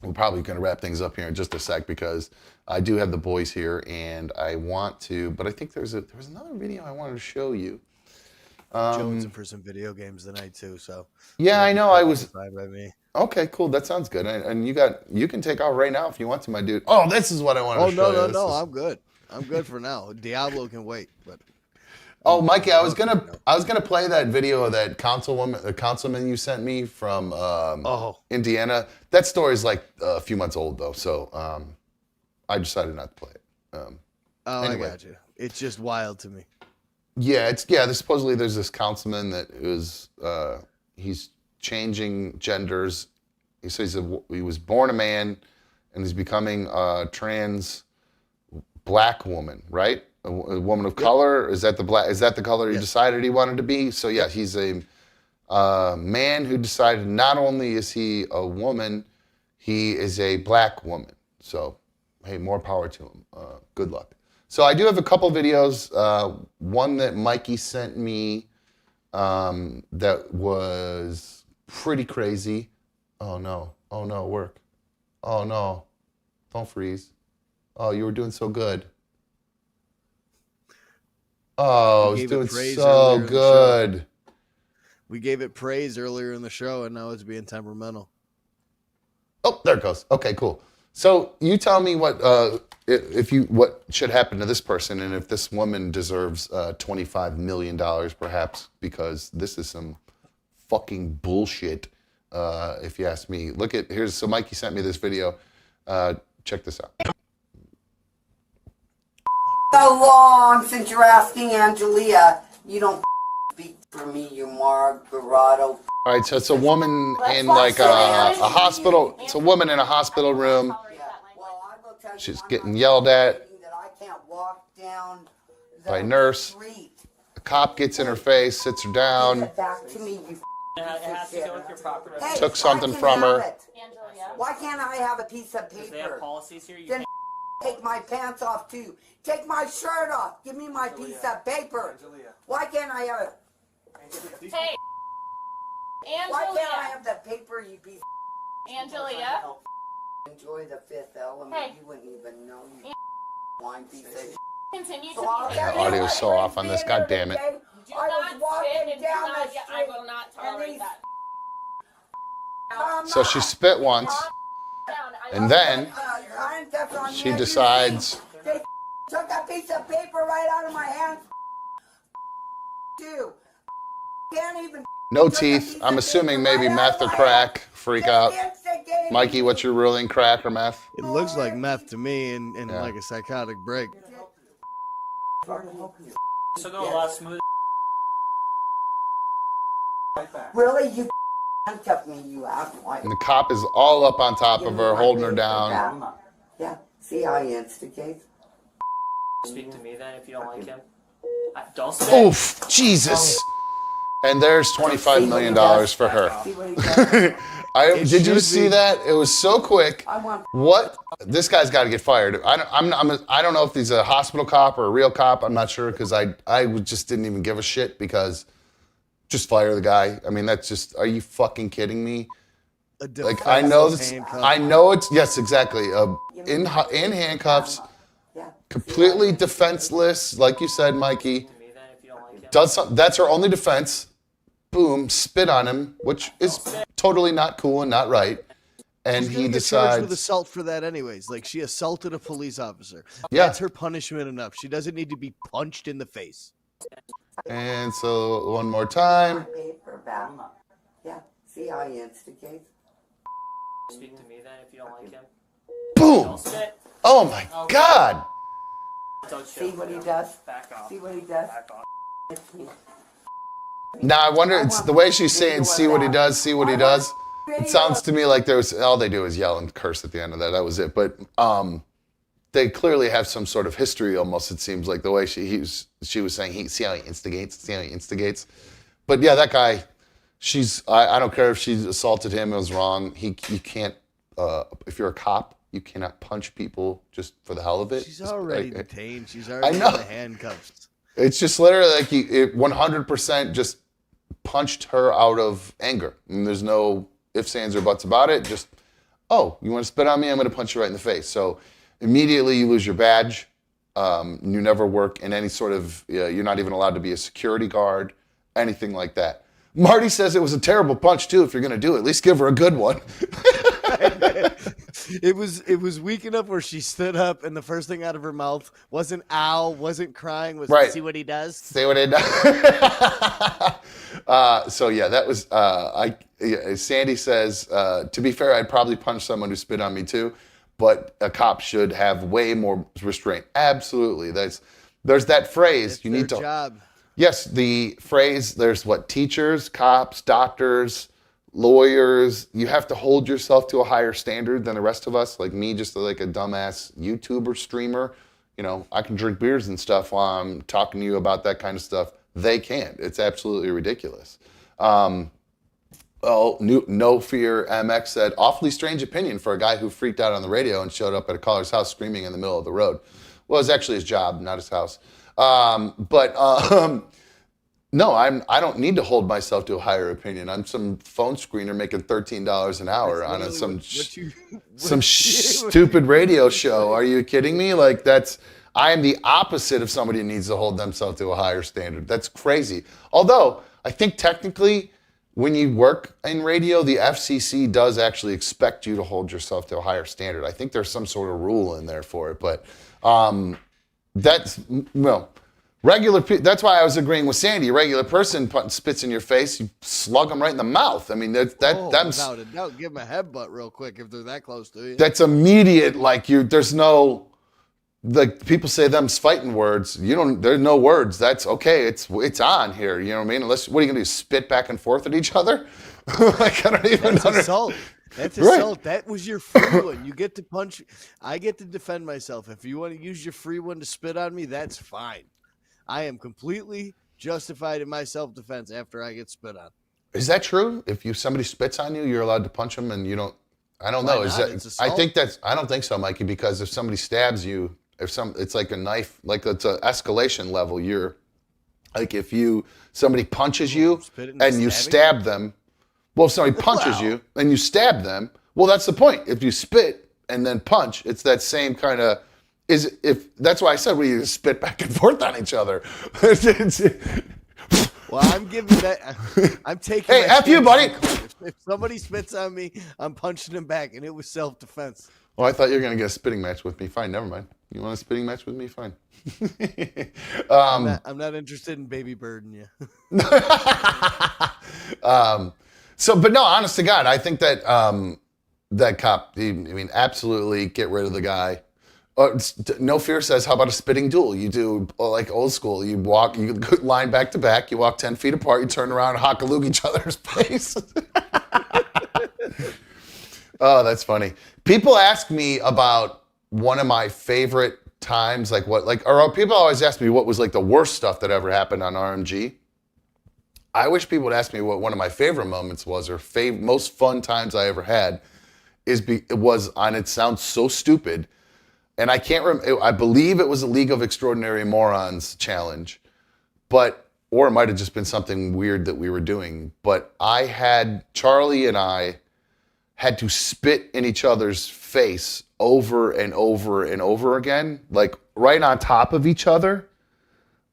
we're probably going to wrap things up here in just a sec because I do have the boys here and I want to, but I think there was another video I wanted to show you. Jonesing for some video games tonight too. So yeah, I know. I was. By me. Okay, cool. That sounds good. And you can take off right now if you want to, my dude. Oh, this is what I wanted to show you. No. I'm good. I'm good for now. Diablo can wait, but. Oh, Mikey, I was gonna play that video of that councilman you sent me from Indiana. That story's like a few months old though, so I decided not to play it. Anyway. I got you. It's just wild to me. Yeah, supposedly there's this councilman that is he's changing genders. He says he was born a man and he's becoming a trans black woman, right? A woman of color. Is that the color he decided he wanted to be? So yeah, he's a man who decided not only is he a woman, he is a black woman. So hey, more power to him. Good luck. So I do have a couple videos. One that Mikey sent me that was pretty crazy. Oh no, work. Oh no, don't freeze. Oh, you were doing so good. Oh, it's doing so good. We gave it praise earlier in the show, and now it's being temperamental. Oh, there it goes. Okay, cool. So you tell me what should happen to this person, and if this woman deserves $25 million, perhaps, because this is some fucking bullshit. If you ask me. So Mikey sent me this video. Check this out. So long since you're asking Angelia, you don't speak for me, you Margarado. All right, so it's a woman in like a hospital. It's a woman in a hospital room. She's getting yelled at by a nurse. A cop gets in her face, sits her down, took something from her. Why can't I have a piece of paper? They have policies here. Then take my pants off too. Take my shirt off. Give me my piece of paper. Why can't I have it? Hey, Angelia. Why can't I have the paper, you piece Angelia. Enjoy the fifth element. Hey. You wouldn't even know, you wine piece of Continue to So be I'll here. tell you Audio's so off on this. God damn it. Do not spit and do not, I will not tolerate that. So she spit once, and then she decides. They took a piece of paper right out of my hands. Too. Can't even. No teeth. I'm assuming maybe meth or crack. Freak out. Mikey, what's your ruling? Crack or meth? It looks like meth to me, and like a psychotic break. So go a lot smoother. Really, you handcuffed me, you asswipe. And the cop is all up on top of her, holding her down. Yeah. See how he instigates. Speak to me then if you don't like him. Don't spit. Oof, Jesus. And there's $25 million for her. Did you see that? It was so quick. What? This guy's got to get fired. I don't know if he's a hospital cop or a real cop. I'm not sure because I just didn't even give a shit because just fire the guy. I mean, that's just, are you fucking kidding me? Like, I know it's, yes, exactly. In handcuffs, completely defenseless, like you said, Mikey. That's her only defense. Boom, spit on him, which is totally not cool and not right. And he decides charged with assault for that anyways. Like, she assaulted a police officer. Yeah. That's her punishment enough. She doesn't need to be punched in the face. And so one more time. Yeah. See how he instigates. Speak to me then if you don't like him. Boom! Oh my God! See what he does? Back off. See what he does? Back off. Now I wonder, it's the way she's saying, see what he does, see what he does. It sounds to me like all they do is yell and curse at the end of that. That was it. But they clearly have some sort of history almost, it seems like the way she was saying, see how he instigates. But yeah, that guy, I don't care if she assaulted him, it was wrong. You can't, if you're a cop, you cannot punch people just for the hell of it. She's already detained. She's already in the handcuffs. It's just literally like it 100% just punched her out of anger. And there's no ifs, ands, or buts about it. Just, oh, you want to spit on me? I'm going to punch you right in the face. So immediately you lose your badge. You never work in any sort of, you're not even allowed to be a security guard, anything like that. Marty says it was a terrible punch too. If you're going to do it, at least give her a good one. It was weak enough where she stood up and the first thing out of her mouth wasn't ow, wasn't crying, was Right. see what he does. See what it does. So yeah, that was Sandy says, to be fair, I'd probably punch someone who spit on me too, but a cop should have way more restraint. Absolutely. There's that phrase. It's you their need to. job. Yes, the phrase. There's what teachers, cops, doctors, lawyers. You have to hold yourself to a higher standard than the rest of us. Like me, just like a dumbass YouTuber streamer. You know, I can drink beers and stuff while I'm talking to you about that kind of stuff. They can't. It's absolutely ridiculous. No Fear MX said, awfully strange opinion for a guy who freaked out on the radio and showed up at a caller's house screaming in the middle of the road. Well, it's actually his job, not his house. No, I don't need to hold myself to a higher opinion. I'm some phone screener making $13 an hour on some stupid radio show. Are you kidding me? Like I am the opposite of somebody who needs to hold themselves to a higher standard. That's crazy. Although I think technically when you work in radio, the FCC does actually expect you to hold yourself to a higher standard. I think there's some sort of rule in there for it, but that's why I was agreeing with Sandy. A regular person spits in your face, you slug them right in the mouth. I mean, that's without a doubt, give them a headbutt real quick if they're that close to you. That's immediate. There's no. Like people say them's fighting words. There's no words. That's okay. It's on here. You know what I mean? Unless, what are you gonna do? Spit back and forth at each other? I don't even know. That's assault. That's assault. That was your free one. You get to punch. I get to defend myself. If you want to use your free one to spit on me, that's fine. I am completely justified in my self-defense after I get spit on. Is that true? If somebody spits on you, you're allowed to punch them, and you don't. I don't know. Is that? I don't think so, Mikey. Because if somebody stabs you. It's like a knife, like it's an escalation level. You're like if somebody punches you and you stab them. Well, if somebody punches you and you stab them, well, that's the point. If you spit and then punch, it's that same kind of. That's why I said we spit back and forth on each other. Well, I'm giving that. I'm taking. Hey, F you, buddy. If somebody spits on me, I'm punching him back, and it was self-defense. Well, I thought you were going to get a spitting match with me. Fine, never mind. You want a spitting match with me? Fine. I'm not interested in baby birding you. But no, honest to God, I think that that cop, absolutely get rid of the guy. No Fear says, how about a spitting duel? You do like old school. You line back to back, you walk 10 feet apart, you turn around and hockaloo each other's face. Oh, that's funny. People ask me about one of my favorite times, or people always ask me what was like the worst stuff that ever happened on RMG. I wish people would ask me what one of my favorite moments was, or most fun times I ever had. It sounds so stupid, and I can't remember. I believe it was a League of Extraordinary Morons challenge, or it might have just been something weird that we were doing. But Charlie and I had to spit in each other's face over and over and over again, like right on top of each other.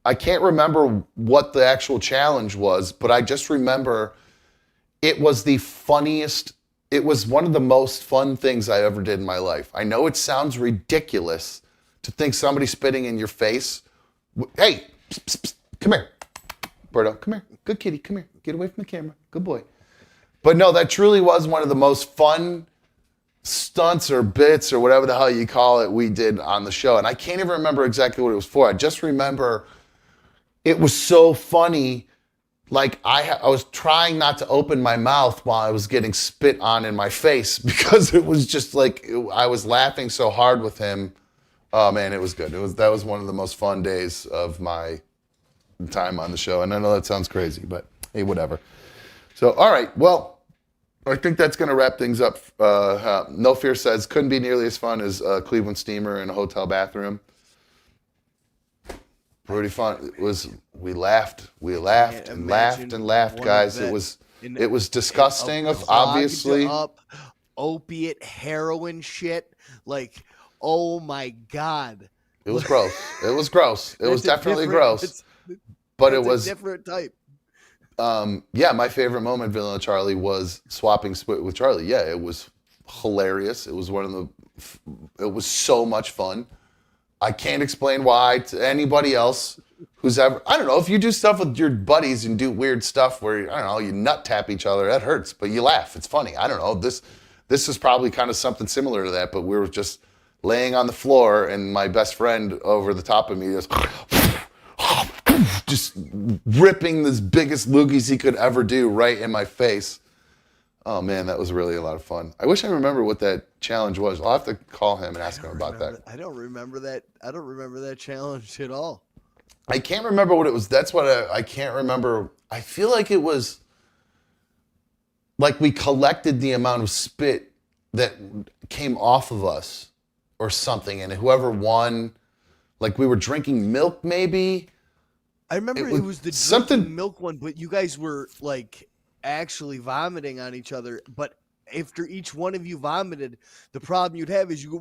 I can't remember what the actual challenge was, but I just remember it was the funniest. It was one of the most fun things I ever did in my life. I know it sounds ridiculous to think somebody spitting in your face. Hey, psst, psst, psst, come here. Berto, come here. Good kitty, come here. Get away from the camera. Good boy. But no, that truly was one of the most fun stunts or bits or whatever the hell you call it we did on the show. And I can't even remember exactly what it was for. I just remember it was so funny. Like I was trying not to open my mouth while I was getting spit on in my face because it was just like I was laughing so hard with him. Oh man, it was good. That was one of the most fun days of my time on the show. And I know that sounds crazy, but hey, whatever. So, all right, well, I think that's going to wrap things up. No Fear says, couldn't be nearly as fun as Cleveland Steamer in a hotel bathroom. Pretty fun. We laughed and laughed, guys. It was disgusting, obviously. Up, opiate heroin shit. Like, oh my God. It was gross. It was definitely gross. But it was a different type. My favorite moment, Vanilla Charlie, was swapping spit with Charlie. Yeah, it was hilarious. It was it was so much fun. I can't explain why to anybody else who's ever, I don't know, if you do stuff with your buddies and do weird stuff where, I don't know, you nut tap each other, that hurts, but you laugh. It's funny. I don't know. This is probably kind of something similar to that, but we were just laying on the floor and my best friend over the top of me just ripping this biggest loogies he could ever do right in my face. Oh man, that was really a lot of fun. I wish I remember what that challenge was. I'll have to call him and ask him about that. I don't remember that. I don't remember that challenge at all. I can't remember what it was. That's what I can't remember. I feel like it was like we collected the amount of spit that came off of us or something, and whoever won, like we were drinking milk maybe. I remember it was the something milk one, but you guys were like actually vomiting on each other. But after each one of you vomited, the problem you'd have is you go.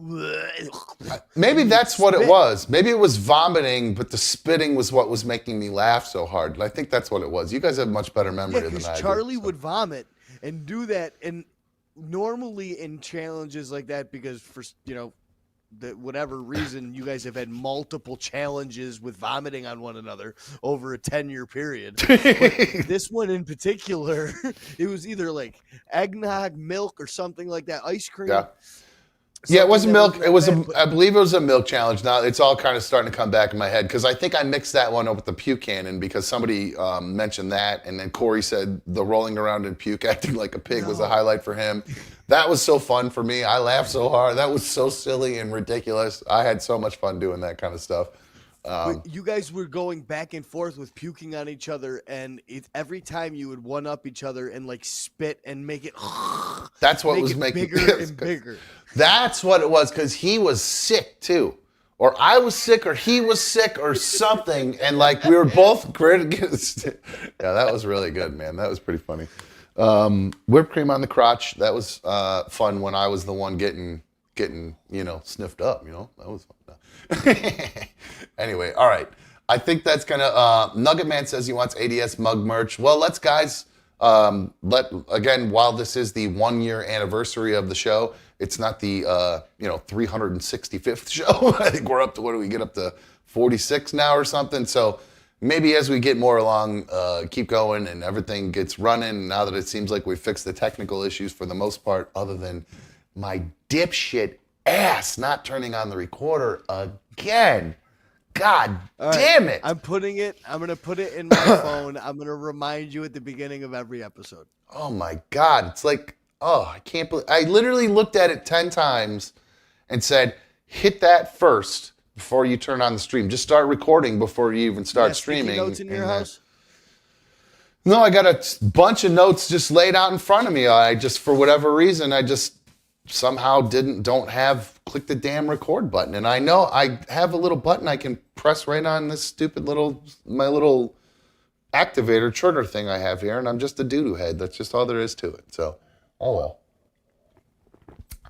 Maybe that's what it was. Maybe it was vomiting, but the spitting was what was making me laugh so hard. I think that's what it was. You guys have much better memory than I do. Charlie would vomit and do that, and normally in challenges like that, because for whatever reason, you guys have had multiple challenges with vomiting on one another over a 10-year period. But this one in particular, it was either like eggnog, milk, or something like that. Ice cream. Yeah, it wasn't milk. It was I believe it was a milk challenge. Now it's all kind of starting to come back in my head because I think I mixed that one up with the puke cannon because somebody mentioned that, and then Corey said the rolling around in puke, acting like a pig was a highlight for him. That was so fun for me. I laughed so hard. That was so silly and ridiculous. I had so much fun doing that kind of stuff. You guys were going back and forth with puking on each other, and every time you would one up each other and like spit and make it. That's what was making bigger and bigger. That's what it was because he was sick too, or I was sick, or he was sick, or something, and like we were both great. Yeah, that was really good, man. That was pretty funny. Whipped cream on the crotch. That was fun when I was the one getting sniffed up. That was fun. Anyway, all right. I think that's gonna. Nugget Man says he wants ADS mug merch. Well, let's guys. While this is the 1-year anniversary of the show, it's not the 365th show. I think we're up to, what do we get up to, 46 now or something? So maybe as we get more along, keep going and everything gets running. Now that it seems like we fixed the technical issues for the most part, other than my dipshit ass not turning on the recorder again. God damn it. I'm going to put it in my phone. I'm going to remind you at the beginning of every episode. Oh my God. It's like, I can't believe, I literally looked at it 10 times and said, hit that first before you turn on the stream. Just start recording before you even start streaming. Notes in your house? No, I got a bunch of notes just laid out in front of me. I just, for whatever reason, I just somehow don't have click the damn record button. And I know I have a little button I can press right on this stupid my little activator trigger thing I have here, and I'm just a doo-doo head. That's just all there is to it. So, oh well.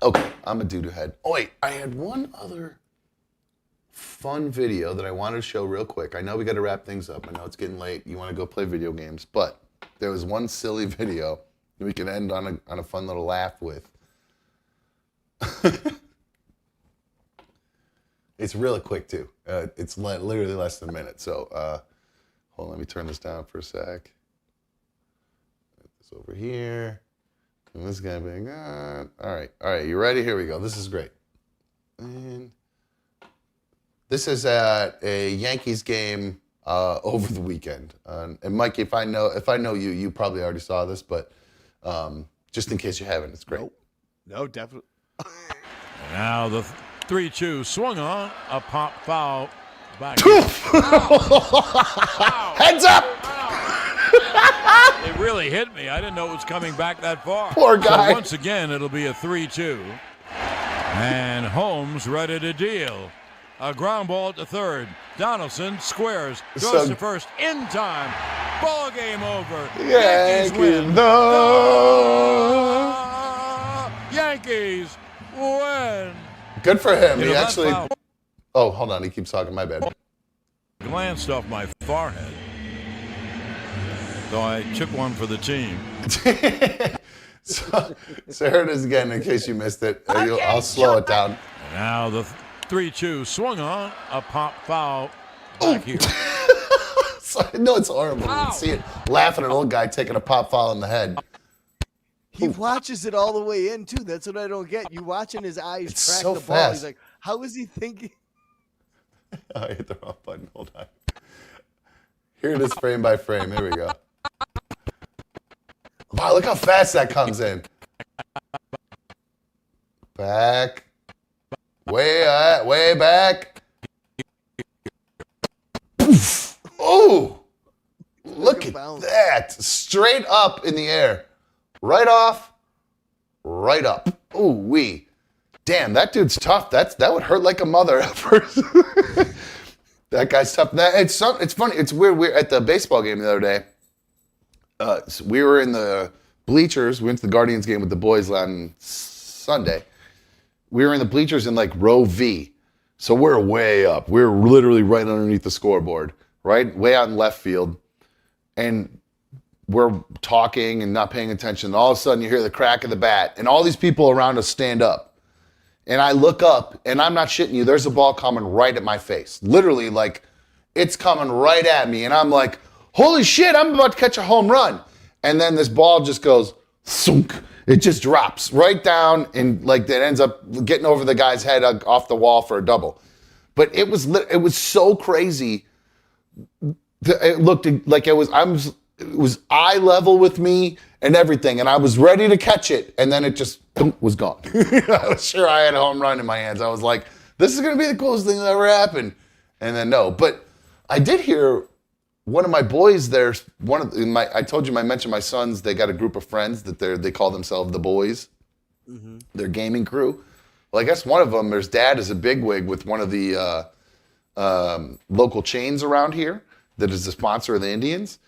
Okay, I'm a doo-doo head. Oh wait, I had one other fun video that I wanted to show real quick. I know we got to wrap things up. I know it's getting late. You want to go play video games, but there was one silly video that we can end on a fun little laugh with. It's really quick too. It's literally less than a minute. So hold on, let me turn this down for a sec. Put this over here. And this guy being on. All right, you ready? Here we go. This is great. And this is at a Yankees game over the weekend. And Mikey, if I know you, you probably already saw this, but just in case you haven't, it's great. No, definitely. Now the 3-2 swung on, a pop foul. Back. Heads up! It really hit me. I didn't know it was coming back that far. Poor guy. So once again, it'll be a 3-2. And Holmes ready to deal. A ground ball to third. Donaldson squares. Goes to first in time. Ball game over. Yankees win. Yankees win. Good for him. He actually. Oh, hold on. He keeps talking. My bad. Glanced off my forehead. So I took one for the team. So here it is again, in case you missed it. I'll slow it down. Now the 3-2 swung on a pop foul back here. No, it's horrible. You can see it laughing at an old guy taking a pop foul in the head. He watches it all the way in, too. That's what I don't get. You watching his eyes track so the ball. fast. He's like, how is he thinking? I hit the wrong button. Hold on. Here it is frame by frame. Here we go. Wow, look how fast that comes in. Back. Way back. Poof. Oh, look at that. Straight up in the air. Right off, right up. Ooh wee. Damn, that dude's tough. That would hurt like a mother at first. That guy's tough. It's funny. It's weird. We're at the baseball game the other day. So we were in the bleachers. We went to the Guardians game with the boys on Sunday. We were in the bleachers in like row V. So we're way up. We're literally right underneath the scoreboard, right? Way out in left field. And we're talking and not paying attention. And all of a sudden you hear the crack of the bat. And all these people around us stand up. And I look up, and I'm not shitting you, there's a ball coming right at my face. Literally, like, it's coming right at me. And I'm like, holy shit, I'm about to catch a home run. And then this ball just goes, thunk. It just drops right down, and like it ends up getting over the guy's head off the wall for a double. But it was so crazy. It looked like it was eye level with me and everything, and I was ready to catch it, and then it just was gone. I was sure I had a home run in my hands. I was like, this is going to be the coolest thing that ever happened. And then no. But I did hear one of my boys there, I told you, I mentioned my sons, they got a group of friends that they call themselves the boys, their gaming crew. Well, I guess one of them, their dad is a bigwig with one of the local chains around here that is the sponsor of the Indians.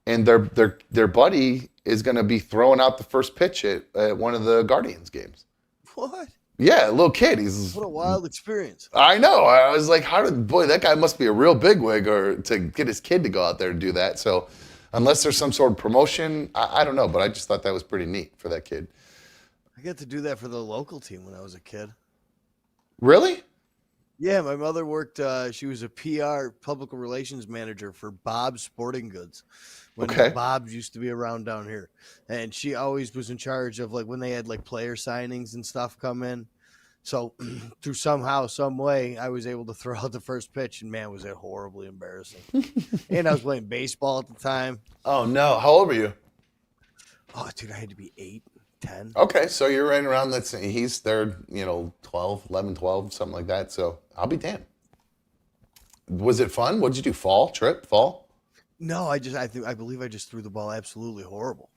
And their buddy is going to be throwing out the first pitch at one of the Guardians games. What? Yeah, a little kid. What a wild experience. I know. I was like, that guy must be a real bigwig or to get his kid to go out there and do that. So unless there's some sort of promotion, I don't know. But I just thought that was pretty neat for that kid. I got to do that for the local team when I was a kid. Really? Yeah, my mother worked, she was a PR, public relations manager for Bob's Sporting Goods. When Bob's used to be around down here. And she always was in charge of like when they had like player signings and stuff come in. So through somehow, some way, I was able to throw out the first pitch, and man, was it horribly embarrassing. And I was playing baseball at the time. Oh no. How old were you? Oh, dude, I had to be 8, 10. Okay, so you're right around that. He's there, 12, 11, 12, something like that. So I'll be damned. Was it fun? What did you do? Fall? No, I believe I just threw the ball absolutely horrible.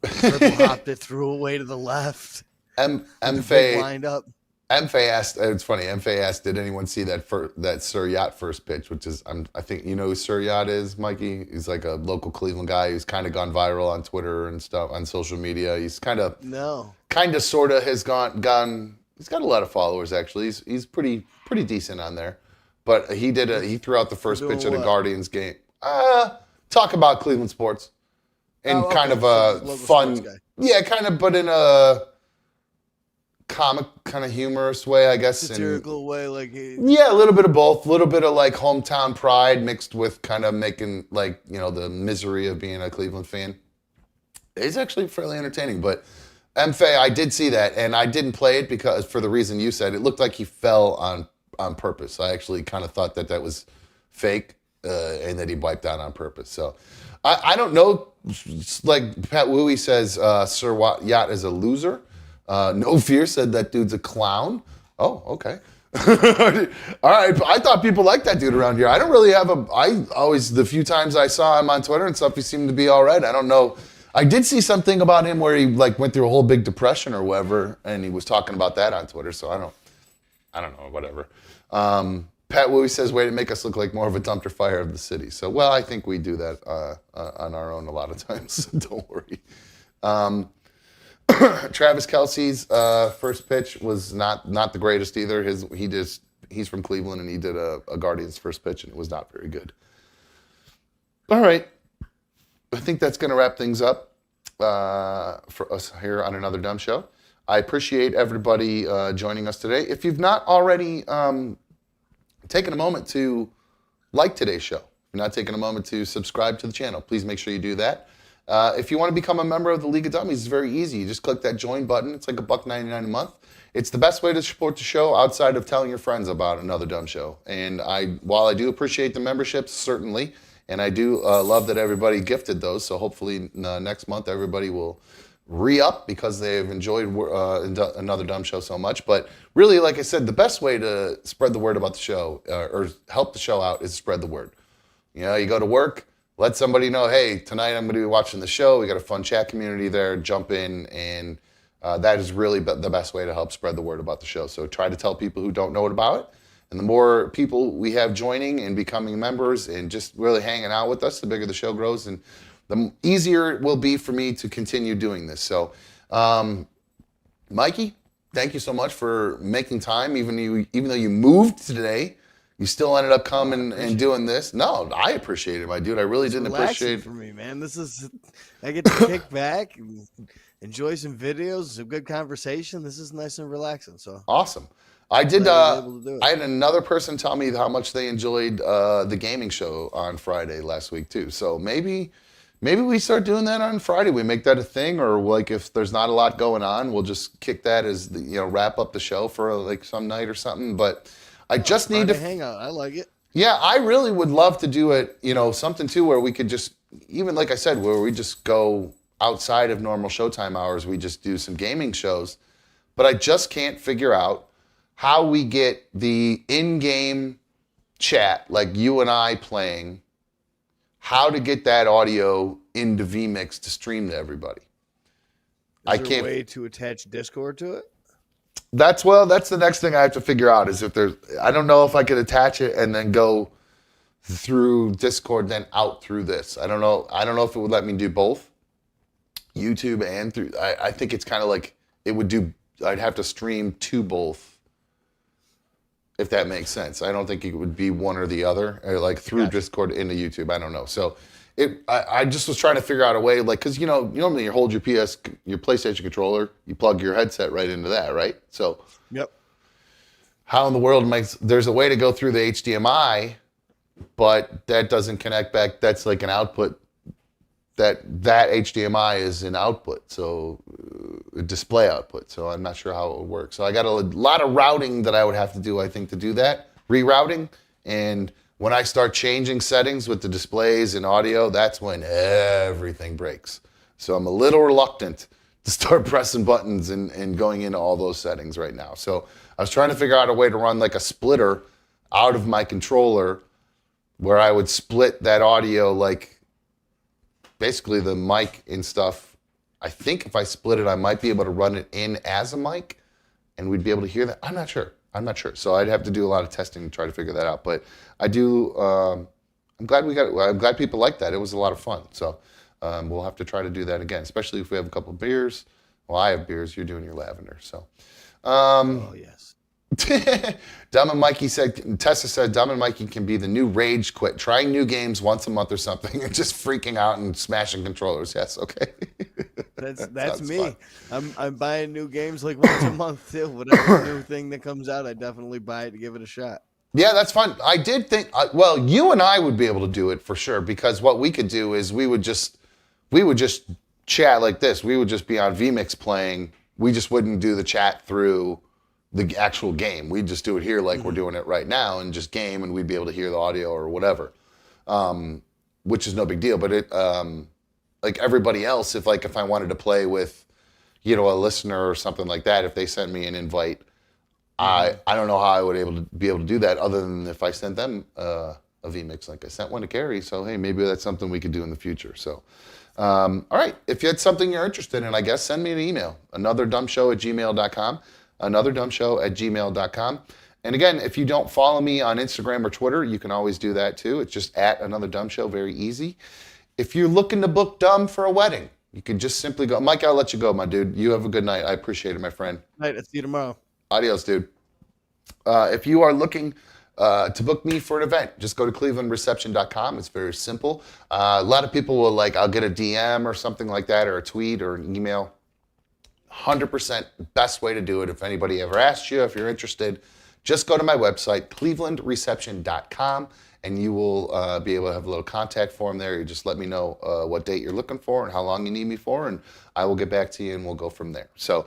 Triple hopped it, threw away to the left. MFA lined up. MFA asked. It's funny. MFA asked, "Did anyone see that Sir Yacht first pitch?" Which is, I think you know who Sir Yacht is, Mikey. He's like a local Cleveland guy who's kind of gone viral on Twitter and stuff on social media. He's kind of sort of has gone. He's got a lot of followers actually. He's pretty decent on there. But he threw out the first pitch at a Guardians game. Talk about Cleveland sports and kind of a fun, but in a comic, kind of humorous way, I guess. Satirical way, like a little bit of both, a little bit of like hometown pride mixed with kind of making like the misery of being a Cleveland fan. It's actually fairly entertaining, but MFA, I did see that, and I didn't play it because for the reason you said, it looked like he fell on purpose. I actually kind of thought that was fake. And that he wiped out on purpose. So I don't know. Like Pat Wooey says, Sir Yacht is a loser. No Fear said that dude's a clown. Oh, okay. All right. I thought people liked that dude around here. I don't really have the few times I saw him on Twitter and stuff, he seemed to be all right. I don't know. I did see something about him where he like went through a whole big depression or whatever, and he was talking about that on Twitter. So I don't know, whatever. Pat Wooey says, way to make us look like more of a dumpster fire of the city. So, well, I think we do that on our own a lot of times. Don't worry. Travis Kelce's first pitch was not the greatest either. He's from Cleveland, and he did a Guardians first pitch, and it was not very good. All right. I think that's going to wrap things up. for us here on Another Dumb Show. I appreciate everybody joining us today. If you've not already taken a moment to like today's show, if you're not taking a moment to subscribe to the channel, please make sure you do that. If you want to become a member of the League of Dummies, it's very easy. You just click that join button. It's like $1.99 a month. It's the best way to support the show outside of telling your friends about Another Dumb Show. And while I do appreciate the memberships, certainly, and I do love that everybody gifted those, so hopefully next month everybody will re-up because they've enjoyed Another Dumb Show so much. But really, like I said, the best way to spread the word about the show or help the show out is spread the word. You know, you go to work, let somebody know, hey, tonight I'm going to be watching the show. We got a fun chat community there. Jump in, and that is really the best way to help spread the word about the show. So try to tell people who don't know about it. And the more people we have joining and becoming members and just really hanging out with us, the bigger the show grows, and the easier it will be for me to continue doing this. So, Mikey, thank you so much for making time. Even though you moved today, you still ended up coming and doing this. No, I appreciate it, my dude. I really didn't appreciate it. For me, man. I get to kick back and enjoy some videos, some good conversation. This is nice and relaxing. So awesome. I did. I had another person tell me how much they enjoyed the gaming show on Friday last week too. So maybe we start doing that on Friday. We make that a thing, or like if there's not a lot going on, we'll just kick that as wrap up the show for like some night or something. But I just need to hang out. I like it. Yeah, I really would love to do it. Something too where we could just, even like I said, where we just go outside of normal showtime hours. We just do some gaming shows. But I just can't figure out how we get the in-game chat, like you and I playing, how to get that audio into vMix to stream to everybody. Is there a way to attach Discord to it? That's the next thing I have to figure out is I don't know if I could attach it and then go through Discord, then out through this. I don't know if it would let me do both, YouTube and through, I think it's kind of like I'd have to stream to both, if that makes sense. I don't think it would be one or the other, or like through Discord into YouTube. I don't know. So I just was trying to figure out a way, like, because normally you hold your PlayStation controller, you plug your headset right into that, right? So yep. How in the world there's a way to go through the HDMI, but that doesn't connect back. That's like an output. That HDMI is an output, so a display output. So I'm not sure how it would work. So I got a lot of routing that I would have to do, I think, to do that, rerouting. And when I start changing settings with the displays and audio, that's when everything breaks. So I'm a little reluctant to start pressing buttons and going into all those settings right now. So I was trying to figure out a way to run like a splitter out of my controller where I would split that audio, like basically the mic and stuff. I think if I split it, I might be able to run it in as a mic and we'd be able to hear that. I'm not sure. So I'd have to do a lot of testing to try to figure that out. But I do, I'm glad people like that. It was a lot of fun. So we'll have to try to do that again, especially if we have a couple of beers. Well, I have beers, you're doing your lavender. So, oh yes. Dumb and Mikey said, Tessa said, Dumb and Mikey can be the new rage quit, trying new games once a month or something and just freaking out and smashing controllers. Yes, okay. That's me. I'm buying new games like once a month too. Whatever new thing that comes out, I definitely buy it to give it a shot. Yeah, that's fun. I did think, well, you and I would be able to do it for sure, because what we could do is we would just chat like this. We would just be on vMix playing. We just wouldn't do the chat through the actual game. We'd just do it here like we're doing it right now and just game, and we'd be able to hear the audio or whatever, which is no big deal. But it, like everybody else, if I wanted to play with, a listener or something like that, if they sent me an invite, I don't know how I would be able to do that other than if I sent them a vMix, like I sent one to Carrie. So, hey, maybe that's something we could do in the future. So, all right. If you had something you're interested in, I guess, send me an email, anotherdumbshow@gmail.com. anotherdumbshow@gmail.com. And again, if you don't follow me on Instagram or Twitter, you can always do that too. It's just @anotherdumbshow, very easy. If you're looking to book Dumb for a wedding, you can just simply go. Mike, I'll let you go, my dude. You have a good night. I appreciate it, my friend. All right, I'll see you tomorrow. Adios, dude. If you are looking to book me for an event. Just go to clevelandreception.com. It's very simple. A lot of people will I'll get a DM or something like that, or a tweet or an email. 100% best way to do it. If anybody ever asked you, if you're interested, just go to my website, clevelandreception.com, and you will be able to have a little contact form there. You just let me know what date you're looking for and how long you need me for, and I will get back to you and we'll go from there. So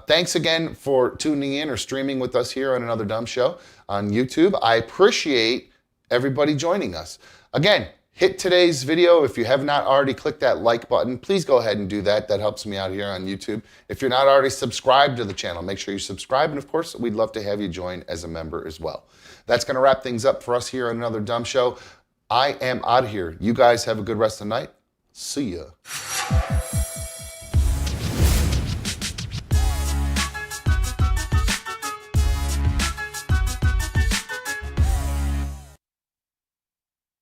thanks again for tuning in or streaming with us here on Another Dumb Show on YouTube. I appreciate everybody joining us. Again, hit today's video. If you have not already clicked that like button, please go ahead and do that. That helps me out here on YouTube. If you're not already subscribed to the channel, make sure you subscribe. And of course, we'd love to have you join as a member as well. That's going to wrap things up for us here on Another Dumb Show. I am out of here. You guys have a good rest of the night. See ya.